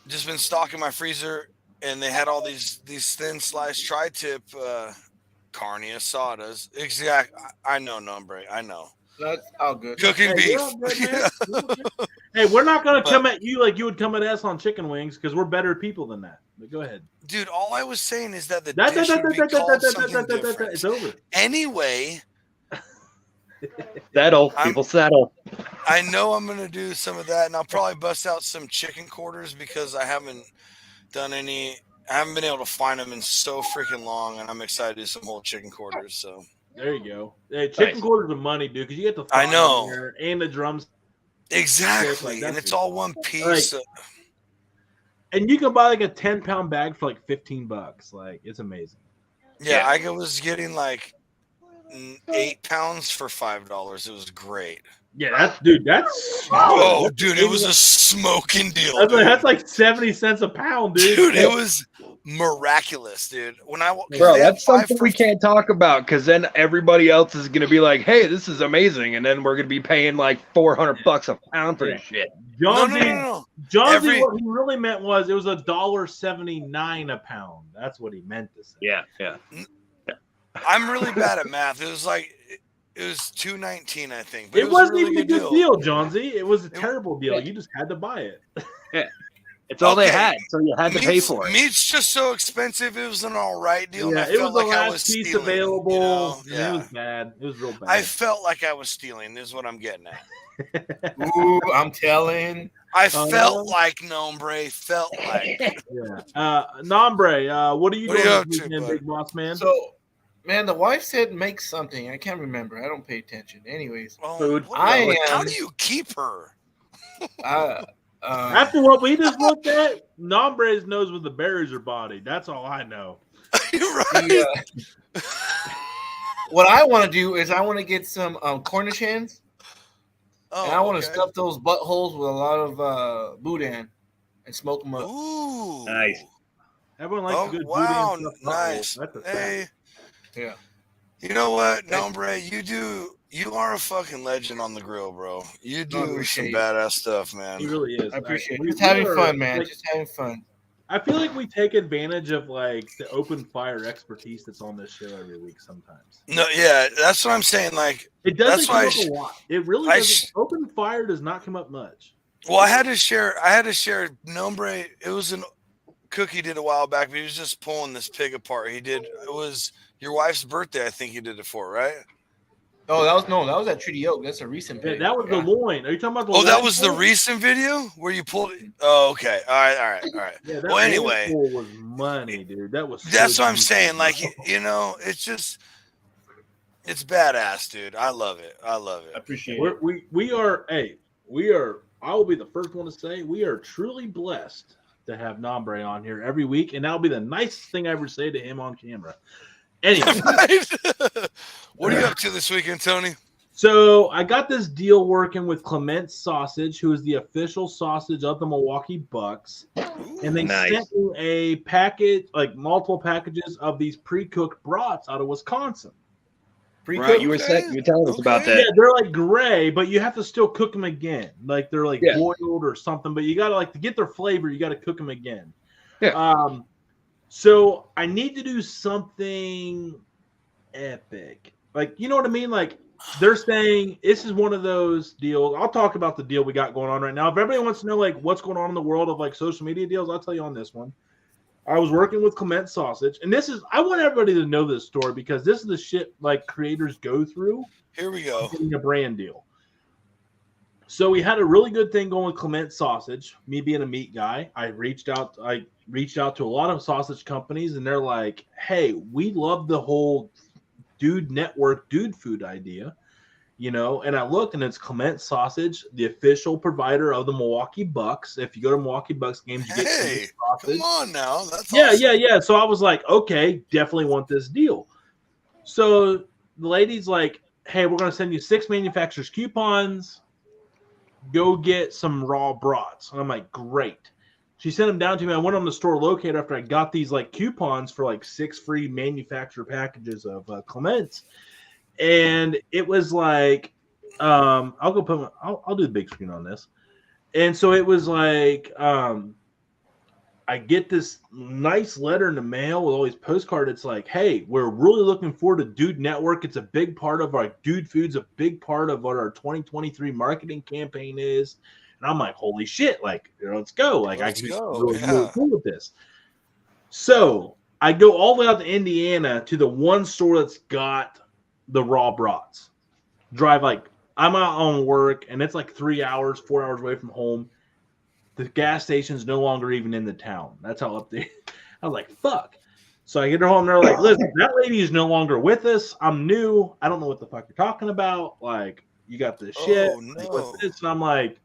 just been stocking my freezer, and they had all these thin sliced tri-tip carne asadas. I know, Nombre. I know. That's all good. Cooking beef. Hey, we're not going to come at you like you would come at us on chicken wings because we're better people than that. But go ahead. Dude, all I was saying is that the dish would be called something different. It's over. Anyway. People settle. I know I'm going to do some of that, and I'll probably bust out some chicken quarters because I haven't been able to find them in so freaking long, and I'm excited to do some whole chicken quarters. So there you go. Hey, chicken quarters are money, dude, because you get the I know and the drums. Exactly, and it's all one piece. And you can buy like a 10-pound bag for like $15. Like, it's amazing. Yeah, I was getting like 8 pounds for $5. It was great. Yeah, that's it was a smoking deal. That's like 70 cents a pound, dude. Dude, it was miraculous, dude. When I Bro, they had that's 5 something for we can't talk about because then everybody else is gonna be like, "Hey, this is amazing," and then we're gonna be paying like $400 a pound for this shit. Johnsy, No. Johnsy, what he really meant was it was $1.79 a pound. That's what he meant to say. Yeah. I'm really bad at math. It was $2.19, I think. But It was wasn't really even a good deal, Johnsy. It was a terrible deal. You just had to buy it. Yeah. It's all they had, so you had to pay for it. Meat's just so expensive. It was an all right deal. Yeah, And I it felt was the like I last was piece stealing, available. You know? Yeah. It was bad. It was real bad. I felt like I was stealing. Is what I'm getting at. Ooh, I'm telling. I felt like Nombre. Felt like. Yeah. Nombre, what are you doing up this to, weekend, bud? big boss man? So, man, the wife said make something. I can't remember. I don't pay attention. Anyways, Food. How do you keep her? After what we just looked at, Nombre's knows where the berries are bodied. That's all I know. You're right. What I want to do is I want to get some Cornish hens. And I want to stuff those buttholes with a lot of boudin and smoke them up. Ooh, nice. Everyone likes a good wow, boudin stuff. nice. That's a Hey, yeah. You know what, Nombre? You are a fucking legend on the grill, bro. You do some badass stuff, man. He really is. I appreciate it. We- Just having we are, fun, man. like, Just having fun. I feel like we take advantage of like the open fire expertise that's on this show every week sometimes. No, yeah, that's what I'm saying. Like, It doesn't that's come why up a lot. It really doesn't. Open fire does not come up much. Well, I had to share Nombre. It was an Cook he did a while back, but he was just pulling this pig apart. It was your wife's birthday, I think he did it for, right? Oh, that was at Treaty Oak. That's a recent pig. Yeah, that was the loin. Are you talking about the Oh, that loin was the pull? recent video where you pulled it? Oh, okay. All right. Yeah, that Well, anyway. loin pull was money, dude. That was That's so what I'm deep. saying. Like, it's badass, dude. I love it. I appreciate it. We are. I will be the first one to say we are truly blessed to have Nombre on here every week, and that'll be the nicest thing I ever say to him on camera. Anyway, what are you up to this weekend, Tony? So I got this deal working with Clement Sausage, who is the official sausage of the Milwaukee Bucks, and they sent me a package, like multiple packages of these pre-cooked brats out of Wisconsin. Right, you were telling us about that. Yeah, they're like gray, but you have to still cook them again. Like they're like boiled or something, but you gotta like to get their flavor, you gotta cook them again. Yeah. So I need to do something epic. Like, you know what I mean? Like they're saying this is one of those deals. I'll talk about the deal we got going on right now. If everybody wants to know like what's going on in the world of like social media deals, I'll tell you on this one. I was working with Clement Sausage, and I want everybody to know this story because this is the shit like creators go through. Here we go. Getting a brand deal. So we had a really good thing going with Clement Sausage. Me being a meat guy, I reached out to a lot of sausage companies, and they're like, "Hey, we love the whole dude network, dude food idea." And I looked, and it's Clement Sausage, the official provider of the Milwaukee Bucks. If you go to Milwaukee Bucks games, you get Clement Sausage. Come on now. That's yeah. So I was like, okay, definitely want this deal. So the lady's like, hey, we're going to send you 6 manufacturers coupons. Go get some raw brats. And I'm like, great. She sent them down to me. I went on the store locator after I got these like coupons for like 6 free manufacturer packages of Clement's. And it was like, I'll do the big screen on this. And so it was like, I get this nice letter in the mail with all these postcards. It's like, hey, we're really looking forward to Dude Network. It's a big part of our Dude Food's a big part of what our 2023 marketing campaign is. And I'm like, holy shit, like, let's go. Like, I can really cool with this. So I go all the way out to Indiana to the one store that's got the raw brats. Drive I'm out on work, and it's like 3 hours, 4 hours away from home. The gas station's no longer even in the town. That's how up there. I was like, fuck. So I get her home, and they're like, listen, that lady is no longer with us. I'm new. I don't know what the fuck you're talking about. Like, you got this shit. No. What's this? And I'm like,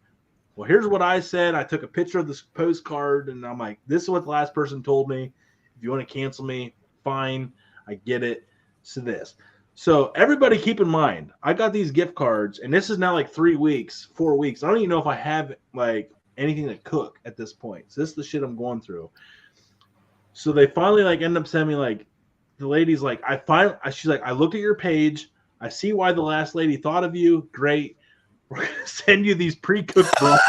well, here's what I said. I took a picture of this postcard, and I'm like, this is what the last person told me. If you want to cancel me, fine. I get it. So this. So everybody keep in mind, I got these gift cards, and this is now like 4 weeks. I don't even know if I have like anything to cook at this point. So this is the shit I'm going through. So they finally like end up sending me like the lady's like she's like, I look at your page, I see why the last lady thought of you. Great. We're gonna send you these pre-cooked brats.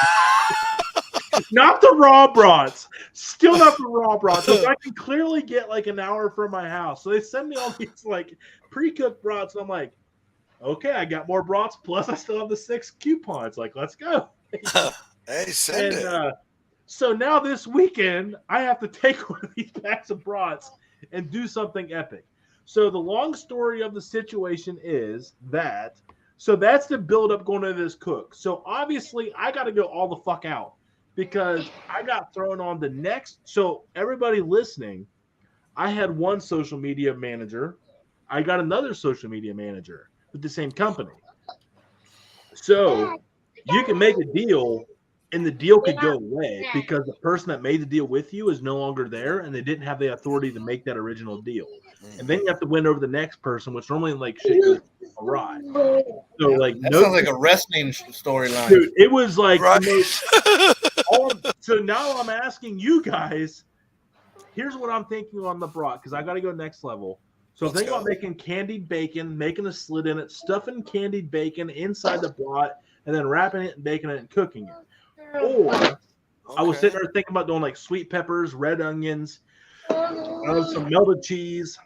Not the raw brats. Still not the raw brats. Like, I can clearly get like an hour from my house. So they send me all these like pre-cooked brats, and I'm like, okay, I got more brats, plus I still have the 6 coupons. Like, let's go. Hey, send it. So now this weekend, I have to take one of these packs of brats and do something epic. So the long story of the situation is that, so that's the build-up going into this cook. So obviously, I got to go all the fuck out because I got thrown on the next. So everybody listening, I had one social media manager. I got another social media manager with the same company. So you can make a deal and the deal could go away because the person that made the deal with you is no longer there and they didn't have the authority to make that original deal. And then you have to win over the next person, which normally like shit goes awry. So like that sounds like a wrestling storyline. Dude, it was like Right. So now I'm asking you guys, here's what I'm thinking on the brat, because I got to go next level. So I'm thinking about making candied bacon, making a slit in it, stuffing candied bacon inside the brat, and then wrapping it and baking it and cooking it. Or I was sitting there thinking about doing like sweet peppers, red onions, some melted cheese,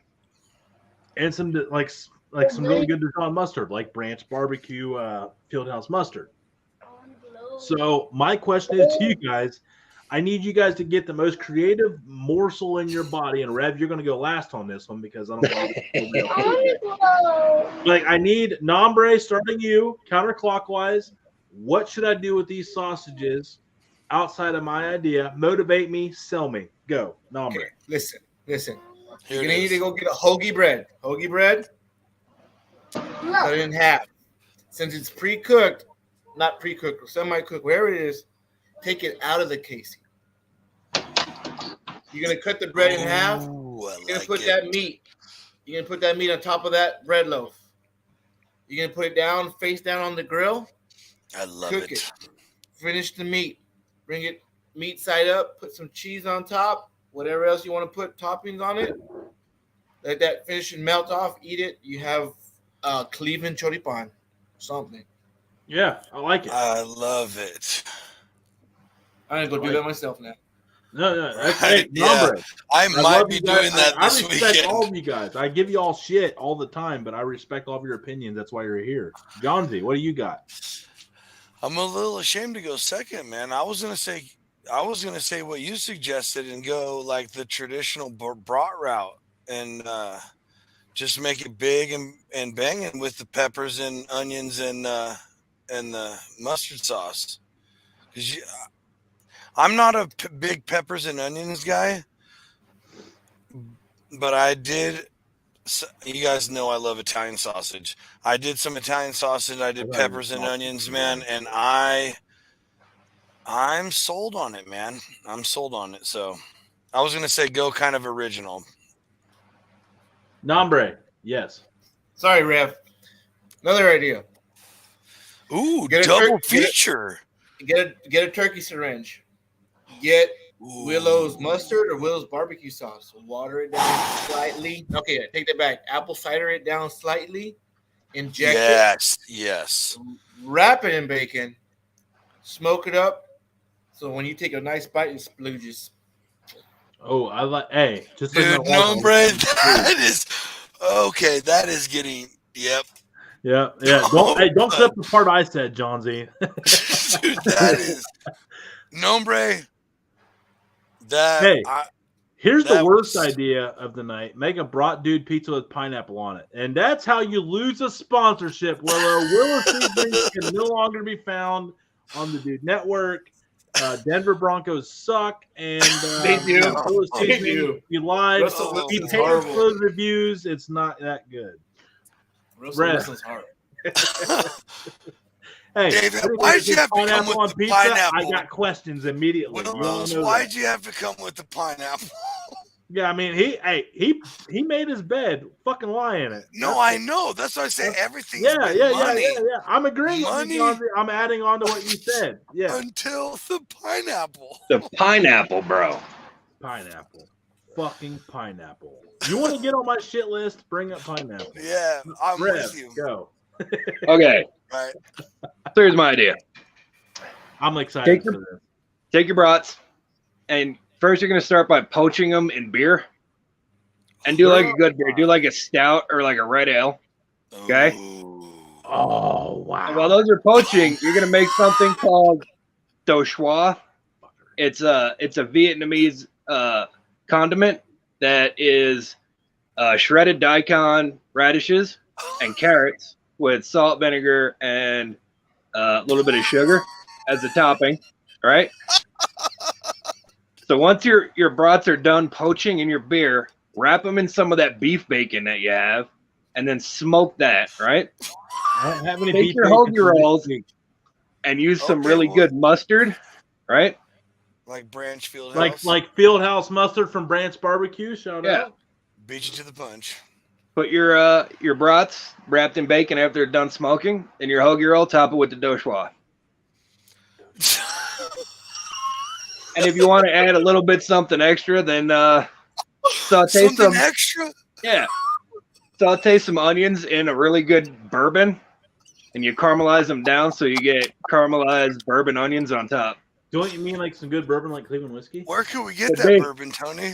and some like some really good Dijon mustard, like Branch Barbecue Fieldhouse mustard. So my question is to you guys, I need you guys to get the most creative morsel in your body. And Rev, you're going to go last on this one because I don't know. Like, I need Nombre, starting you, counterclockwise. What should I do with these sausages outside of my idea? Motivate me, sell me. Go, Nombre. Okay, listen. You're going to need to go get a hoagie bread. Hoagie bread, cut it in half. Since it's pre-cooked, not pre-cooked or semi-cooked, wherever it is, take it out of the casing. You're going to cut the bread in half. You're going to put that meat. You're going to put that meat on top of that bread loaf. You're going to put it down, face down on the grill. I love Cook it. Finish the meat. Bring it meat side up. Put some cheese on top. Whatever else you want to put toppings on it. Let that finish and melt off. Eat it. You have Cleveland choripan. Something. Yeah, I like it. I love it. I'm going to go do that myself now. No, that's Right, Nombre. I might be doing that I this respect weekend. all of you guys. I give you all shit all the time, but I respect all of your opinions. That's why you're here. Johnsy, what do you got? I'm a little ashamed to go second, man. I was gonna say what you suggested and go like the traditional brat route and just make it big and banging with the peppers and onions and the mustard sauce. Because I'm not a big peppers and onions guy, but I did. You guys know I love Italian sausage. I did some Italian sausage. I did peppers and onions, man, and I'm sold on it, man. I'm sold on it. So I was gonna say go kind of original. Nombre, yes. Sorry, Rev. Another idea. Ooh, double feature. Get a turkey syringe. Get Willow's mustard or Willow's barbecue sauce. Water it down slightly. Okay, take that back. Apple cider it down slightly. Inject it. Yes. Wrap it in bacon. Smoke it up. So when you take a nice bite, it splooges. Oh, I like. Hey, just Dude, Nombre, that is okay. That is getting. Yep. Yeah. Don't clip the part I said, Johnsy. Dude, that is Nombre. Here's the worst idea of the night. Make a brat dude pizza with pineapple on it. And that's how you lose a sponsorship. Willow Seasonings can no longer be found on the Dude Network. Denver Broncos suck. And they do. Willow Seasonings, you lied. He paid for those reviews. It's not that good. Russell Wilson's hard. Hey, David, why did you have to come with the pineapple? I got questions immediately. Why did you have to come with the pineapple? Yeah, I mean, he made his bed. Fucking lie in it. No, I know. That's why I say everything. Yeah. I'm agreeing with you, Johnsy. I'm adding on to what you said. Yeah. Until the pineapple. The pineapple, bro. Pineapple. fucking pineapple. You want to get on my shit list? Bring up pineapple. Yeah, I'm Rev, with you. Go. Okay. Right. So here's my idea. I'm excited for this. Take your brats, and first you're going to start by poaching them in beer. And do like a good beer. Do like a stout or like a red ale. Okay? Oh, wow. And while those are poaching, you're going to make something called douchois. It's a Vietnamese condiment that is shredded daikon radishes and carrots with salt, vinegar, and a little bit of sugar as a topping, right? So once your brats are done poaching in your beer, wrap them in some of that beef bacon that you have, and then smoke that, right? I don't have any Take beef your bacon hoagie for this rolls week. and use some Okay, really well- good mustard, right? Like Branch Fieldhouse. Like Fieldhouse mustard from Branch Barbecue. Shout Yeah. out. Beat you to the punch. Put your brats wrapped in bacon after they're done smoking, and your hoagie roll, top it with the douchois. And if you want to add a little bit something extra, then saute Something some extra? saute some onions in a really good bourbon, and you caramelize them down so you get caramelized bourbon onions on top. Don't you mean like some good bourbon like Cleveland whiskey? Where can we get Could that be. bourbon, Tony?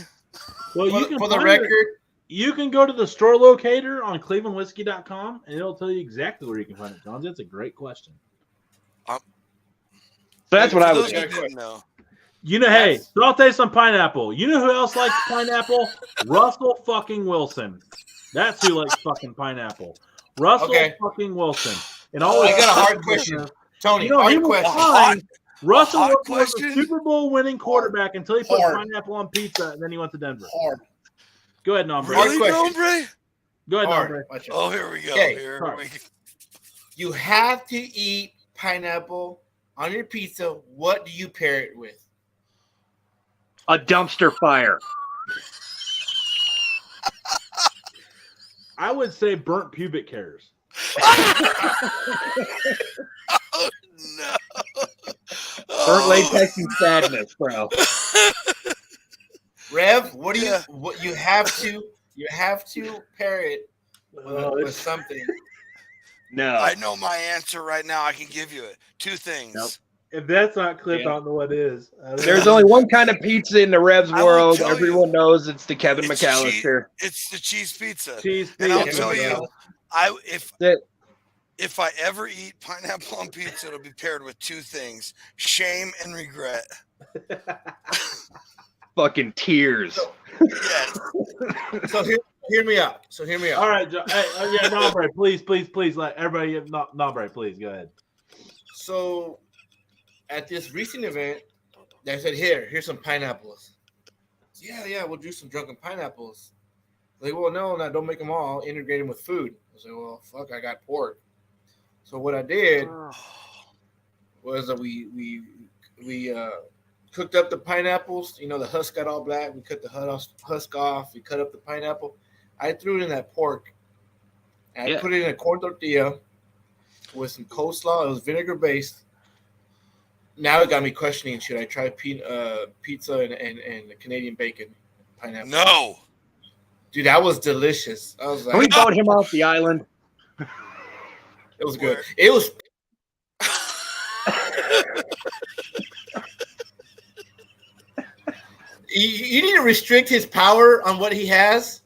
Well, you can For the find record, it. You can go to the store locator on clevelandwhiskey.com and it'll tell you exactly where you can find it, John. That's a great question. So that's what I For would those who do. didn't know. You know, hey, saute some pineapple. You know who else likes pineapple? Russell fucking Wilson. That's who likes fucking pineapple. Russell fucking Wilson. And always I got a hard question. Tony, You know, he hard was question. fine. Russell hot Wilson was a question? Super Bowl winning quarterback until he put Hard. pineapple on pizza and then he went to Denver. Hard. Go ahead, Nombre. Hard Really, question. Nombre? Go ahead, Hard. Nombre. Watch out. Oh, here we go. Okay. Here Sorry. we You have to eat pineapple on your pizza. What do you pair it with? A dumpster fire. I would say burnt pubic hairs. Oh, no. Burnt Oh. latex and sadness, bro. Rev, what do you Yeah. what you have to pair it with something. No. I know my answer right now. I can give you it. Two things. Nope. If that's not clip, Yeah. I don't know what is. There's only one kind of pizza in the Revs I will world. tell Everyone knows it's the Kevin It's McAllister. It's the cheese pizza. cheese And I'll pizza. tell you, That- if I ever eat pineapple on pizza, it'll be paired with two things: shame and regret. Fucking tears. Yes. So hear me out. All right, John. Hey, yeah, Nombre, please, let everybody. Nombre, please go ahead. So at this recent event, they said, here's some pineapples. Yeah, we'll do some drunken pineapples. Like, well, no, don't make them all. Integrate them with food. I said, well, fuck, I got pork. So what I did was that we cooked up the pineapples. You know, the husk got all black. We cut the husk off. We cut up the pineapple. I threw it in that pork. And I put it in a corn tortilla with some coleslaw. It was vinegar based. Now it got me questioning: should I try pizza and the Canadian bacon pineapple? No. Dude, that was delicious. I was Can we like, vote him off the island? it was good. Where- It was. You need to restrict his power on what he has.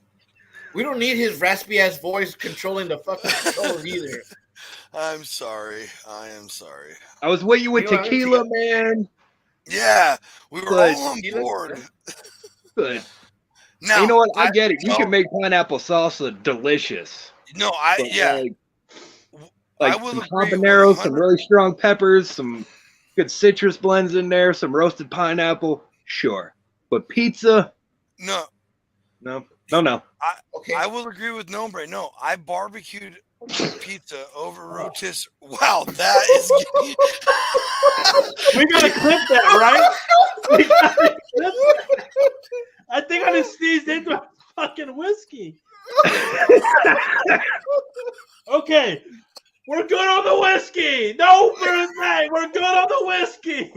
We don't need his raspy ass voice controlling the fucking controller either. I'm sorry. I am sorry. I was with you with You know, I tequila, man. Yeah, we were Good. all on board. Good. Now, You know what? I get it. You no. can make pineapple salsa delicious. No, But yeah. Like I will some agree habaneros, some 100 really strong peppers, some good citrus blends in there, some roasted pineapple. Sure. But pizza, No, no. Okay. I will agree with Nombre. No, I barbecued pizza over rotisserie. Wow, that is. We gotta clip that, right? We gotta clip that. I think I just sneezed into a fucking whiskey. Okay, we're good on the whiskey. No, Bruce, we're good on the whiskey.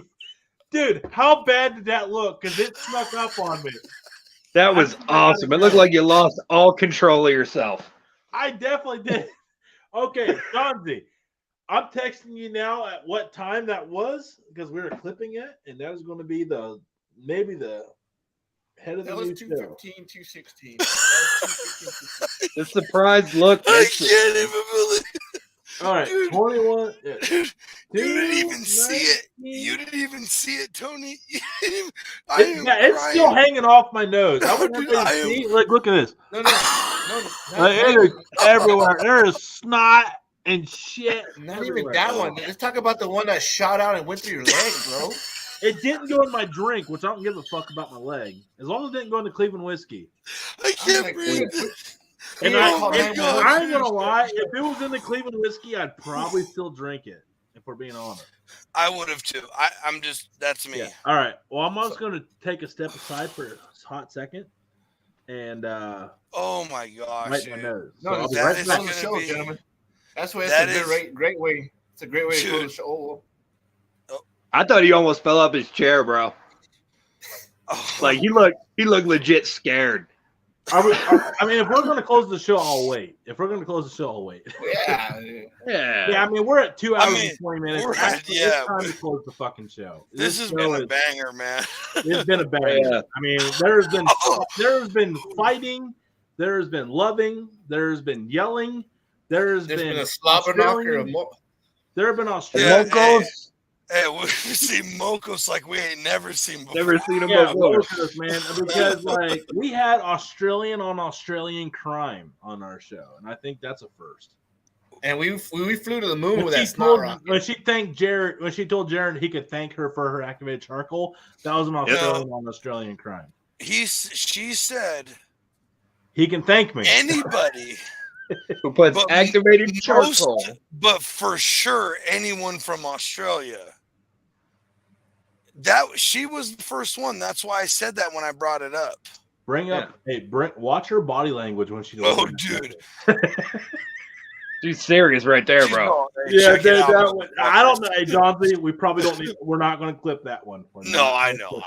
Dude, how bad did that look? Because it snuck up on me. That was awesome. It looked like you lost all control of yourself. I definitely did. Okay, Johnsy, I'm texting you now at what time that was because we were clipping it, and that is going to be maybe the head of the That was new show. 215, 216. That was 215, 216. The surprised look. I can't even believe All right, Dude. 21. Yeah. Dude, you didn't even see it. You didn't even see it, Tony. It's still hanging off my nose. I want Dude, everybody to see. Look at this. No. It is everywhere. There is snot and shit. Not everywhere. even that one. Let's talk about the one that shot out and went through your leg, bro. It didn't go in my drink, which I don't give a fuck about my leg. As long as it didn't go into Cleveland whiskey. I can't breathe. And Oh my I ain't God. gonna lie, if it was in the Cleveland whiskey, I'd probably still drink it. If we're being honest, I would have too. I'm just that's me. Yeah. All right. Well, I'm just gonna take a step aside for a hot second, and Oh my gosh. wipe my nose. So No, I'll be that right is back. on the gonna show, be- gentlemen. That's why that it's a is- great way. It's a great way to close Dude. the show. I thought he almost fell off his chair, bro. Oh, Like he looked legit scared. I mean, if we're gonna close the show, I'll wait. If we're gonna close the show, I'll wait. Yeah. Yeah. Yeah, I mean, we're at 2 I hours mean, and 20 minutes. we're- Actually, yeah, it's time to close the fucking show. this has show been a is- banger, man. It's been a banger. Yeah. I mean, there's been fighting, there's been loving, there's been yelling, there's been a slobber knocker. Australian- there have been Yeah, Australian. Mocos. Hey, we've seen Mocos like we ain't never seen before. Never seen him Yeah, before. look at us, man. Because like we had Australian on Australian crime on our show, and I think that's a first. And we flew to the moon with that snot told, rocket. when she thanked Jared, when she told Jared he could thank her for her activated charcoal, that was an Australian on Australian crime. She said He can thank me. anybody, Who puts But activated most- charcoal? but for sure anyone from Australia. That she was the first one. That's why I said that when I brought it up. Bring up, hey, Brent, watch her body language when she. Oh, dude. She's serious right there, bro. Yeah, Check it out. that one, I don't know. Hey, Johnsy, we probably don't need. We're not going to clip that one. No, I know.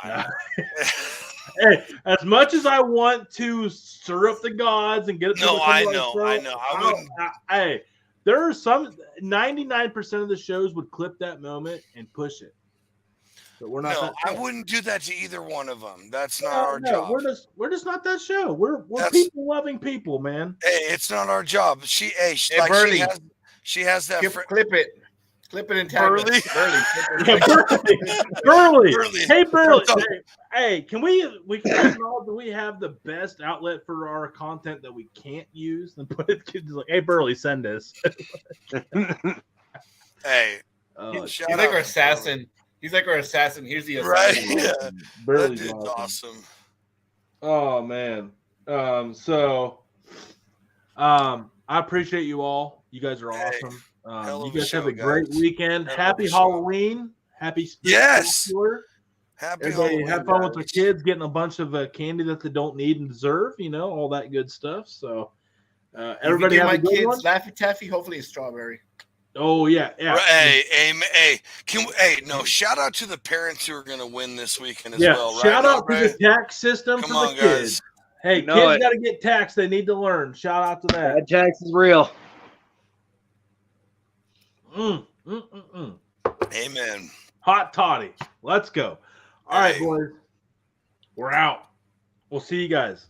Hey, as much as I want to stir up the gods and get it. No, I know. I wouldn't. Hey, there are some 99% of the shows would clip that moment and push it. But we're not. No, that I show. wouldn't do that to either one of them. That's not No, our no, job. we're just not that show. We're That's- people loving people, man. Hey, it's not our job. She like Burley. she has that. Clip it and tag Burley? us. Burley. Yeah, Burley. Burley. Hey, Burley. What's up? Hey, can we acknowledge that we have the best outlet for our content that we can't use and put it just like, hey, Burley, send us. Hey, He's shout like out our to assassin. He's like our assassin. Here's the Right? assassin. Yeah, that Burley's dude's awesome. awesome. Oh man. I appreciate you all. You guys are Hey, awesome. hell You of a guys have show, a great guys. weekend. Hell of Happy a show. Halloween. Happy Yes. Spectacular. Happy Everybody Halloween, have fun with guys. their kids, getting a bunch of candy that they don't need and deserve, all that good stuff. So everybody Give have my a good one. kids Laffy Taffy. Hopefully, it's strawberry. Oh yeah, yeah. Right, hey, no, shout out to the parents who are going to win this weekend as Yeah, well. Right, shout out to Ray? the tax system Come for on, the kids. guys. Hey, No, kids it- got to get taxed. They need to learn. Shout out to that. That tax is real. Amen. Hot toddy. Let's go. All right, Hey. boys. We're out. We'll see you guys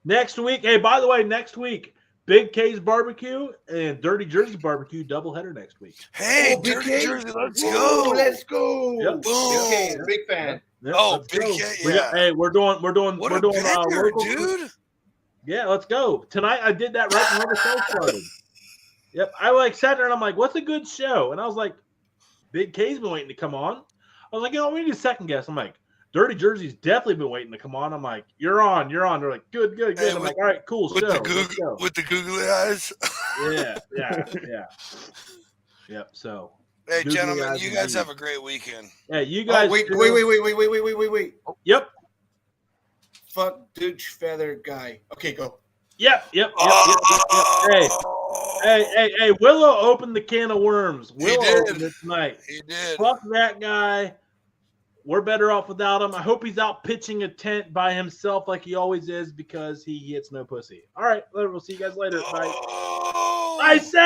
next week. Hey, by the way, next week, Big K's Barbecue and Dirty Jersey Barbecue doubleheader next week. Hey, Oh, Big Dirty K. Jersey, let's Whoa, go. let's go. Yep. Boom. Okay, big fan. Yep, Oh, let's Big go. K, We got- yeah. hey, we're doing What a banger, local- dude. Yeah, let's go. Tonight I did that right before the show started. Yep. I sat there and I'm like, what's a good show? And I was like, Big K's been waiting to come on. I was like, we need a second guest. I'm like, Dirty Jersey's definitely been waiting to come on. I'm like, you're on. They're like, good. Hey, I'm like, all right, cool. With show. the Let's go. with the googly eyes. Yeah. Yep. So, Hey, Googly gentlemen, eyes you and guys googly. have a great weekend. hey, you guys. Oh, wait. Yep. Fuck douche feather guy. Okay, go. Yep. Hey, Oh, hey, Willow opened the can of worms. Willow did. opened it tonight. he did. Fuck that guy. We're better off without him. I hope he's out pitching a tent by himself like he always is because he gets no pussy. All right, we'll see you guys later. Bye. I said